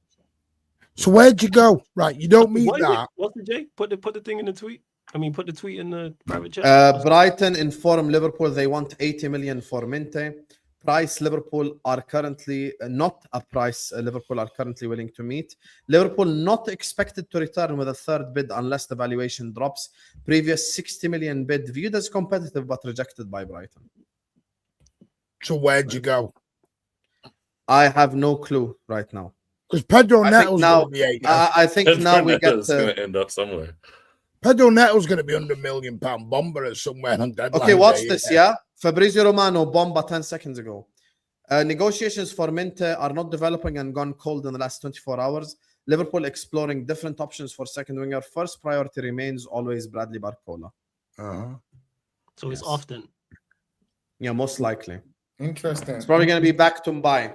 where'd you go? Right, you don't meet that. What's the Jay? Put the thing in the tweet. I mean, put the tweet in the private chat. Brighton inform Liverpool they want 80 million for Minte. Price Liverpool are currently not a price Liverpool are currently willing to meet. Liverpool not expected to return with a third bid unless the valuation drops. Previous 60 million bid viewed as competitive but rejected by Brighton. So where'd you go? I have no clue right now. Because Pedro Neto's going to be 80. I think now we get going to end up somewhere. Pedro Neto's going to be £100 million bomber at somewhere on deadline. Okay, watch this, yeah? Fabrizio Romano, Bomba 10 seconds ago. Negotiations for Minte are not developing and gone cold in the last 24 hours. Liverpool exploring different options for second winger. First priority remains always Bradley Barcola. So it's often. Yeah, most likely. Interesting. It's probably going to be back to Mbaye.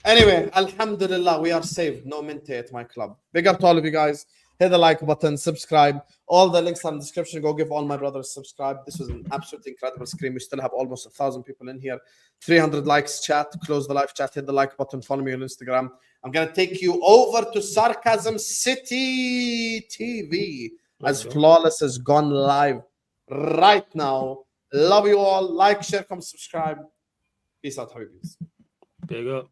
Anyway, Alhamdulillah, we are saved. No Minte at my club. Big up to all of you guys. Hit the like button, subscribe. All the links are in the description. Go give all my brothers subscribe. This was an absolutely incredible stream. We still have almost 1,000 people in here. 300 likes, chat. Close the live chat. Hit the like button. Follow me on Instagram. I'm going to take you over to Sarcasm City TV as Flawless has gone live right now. Love you all. Like, share, comment, subscribe. Peace out, Habibis. Big up.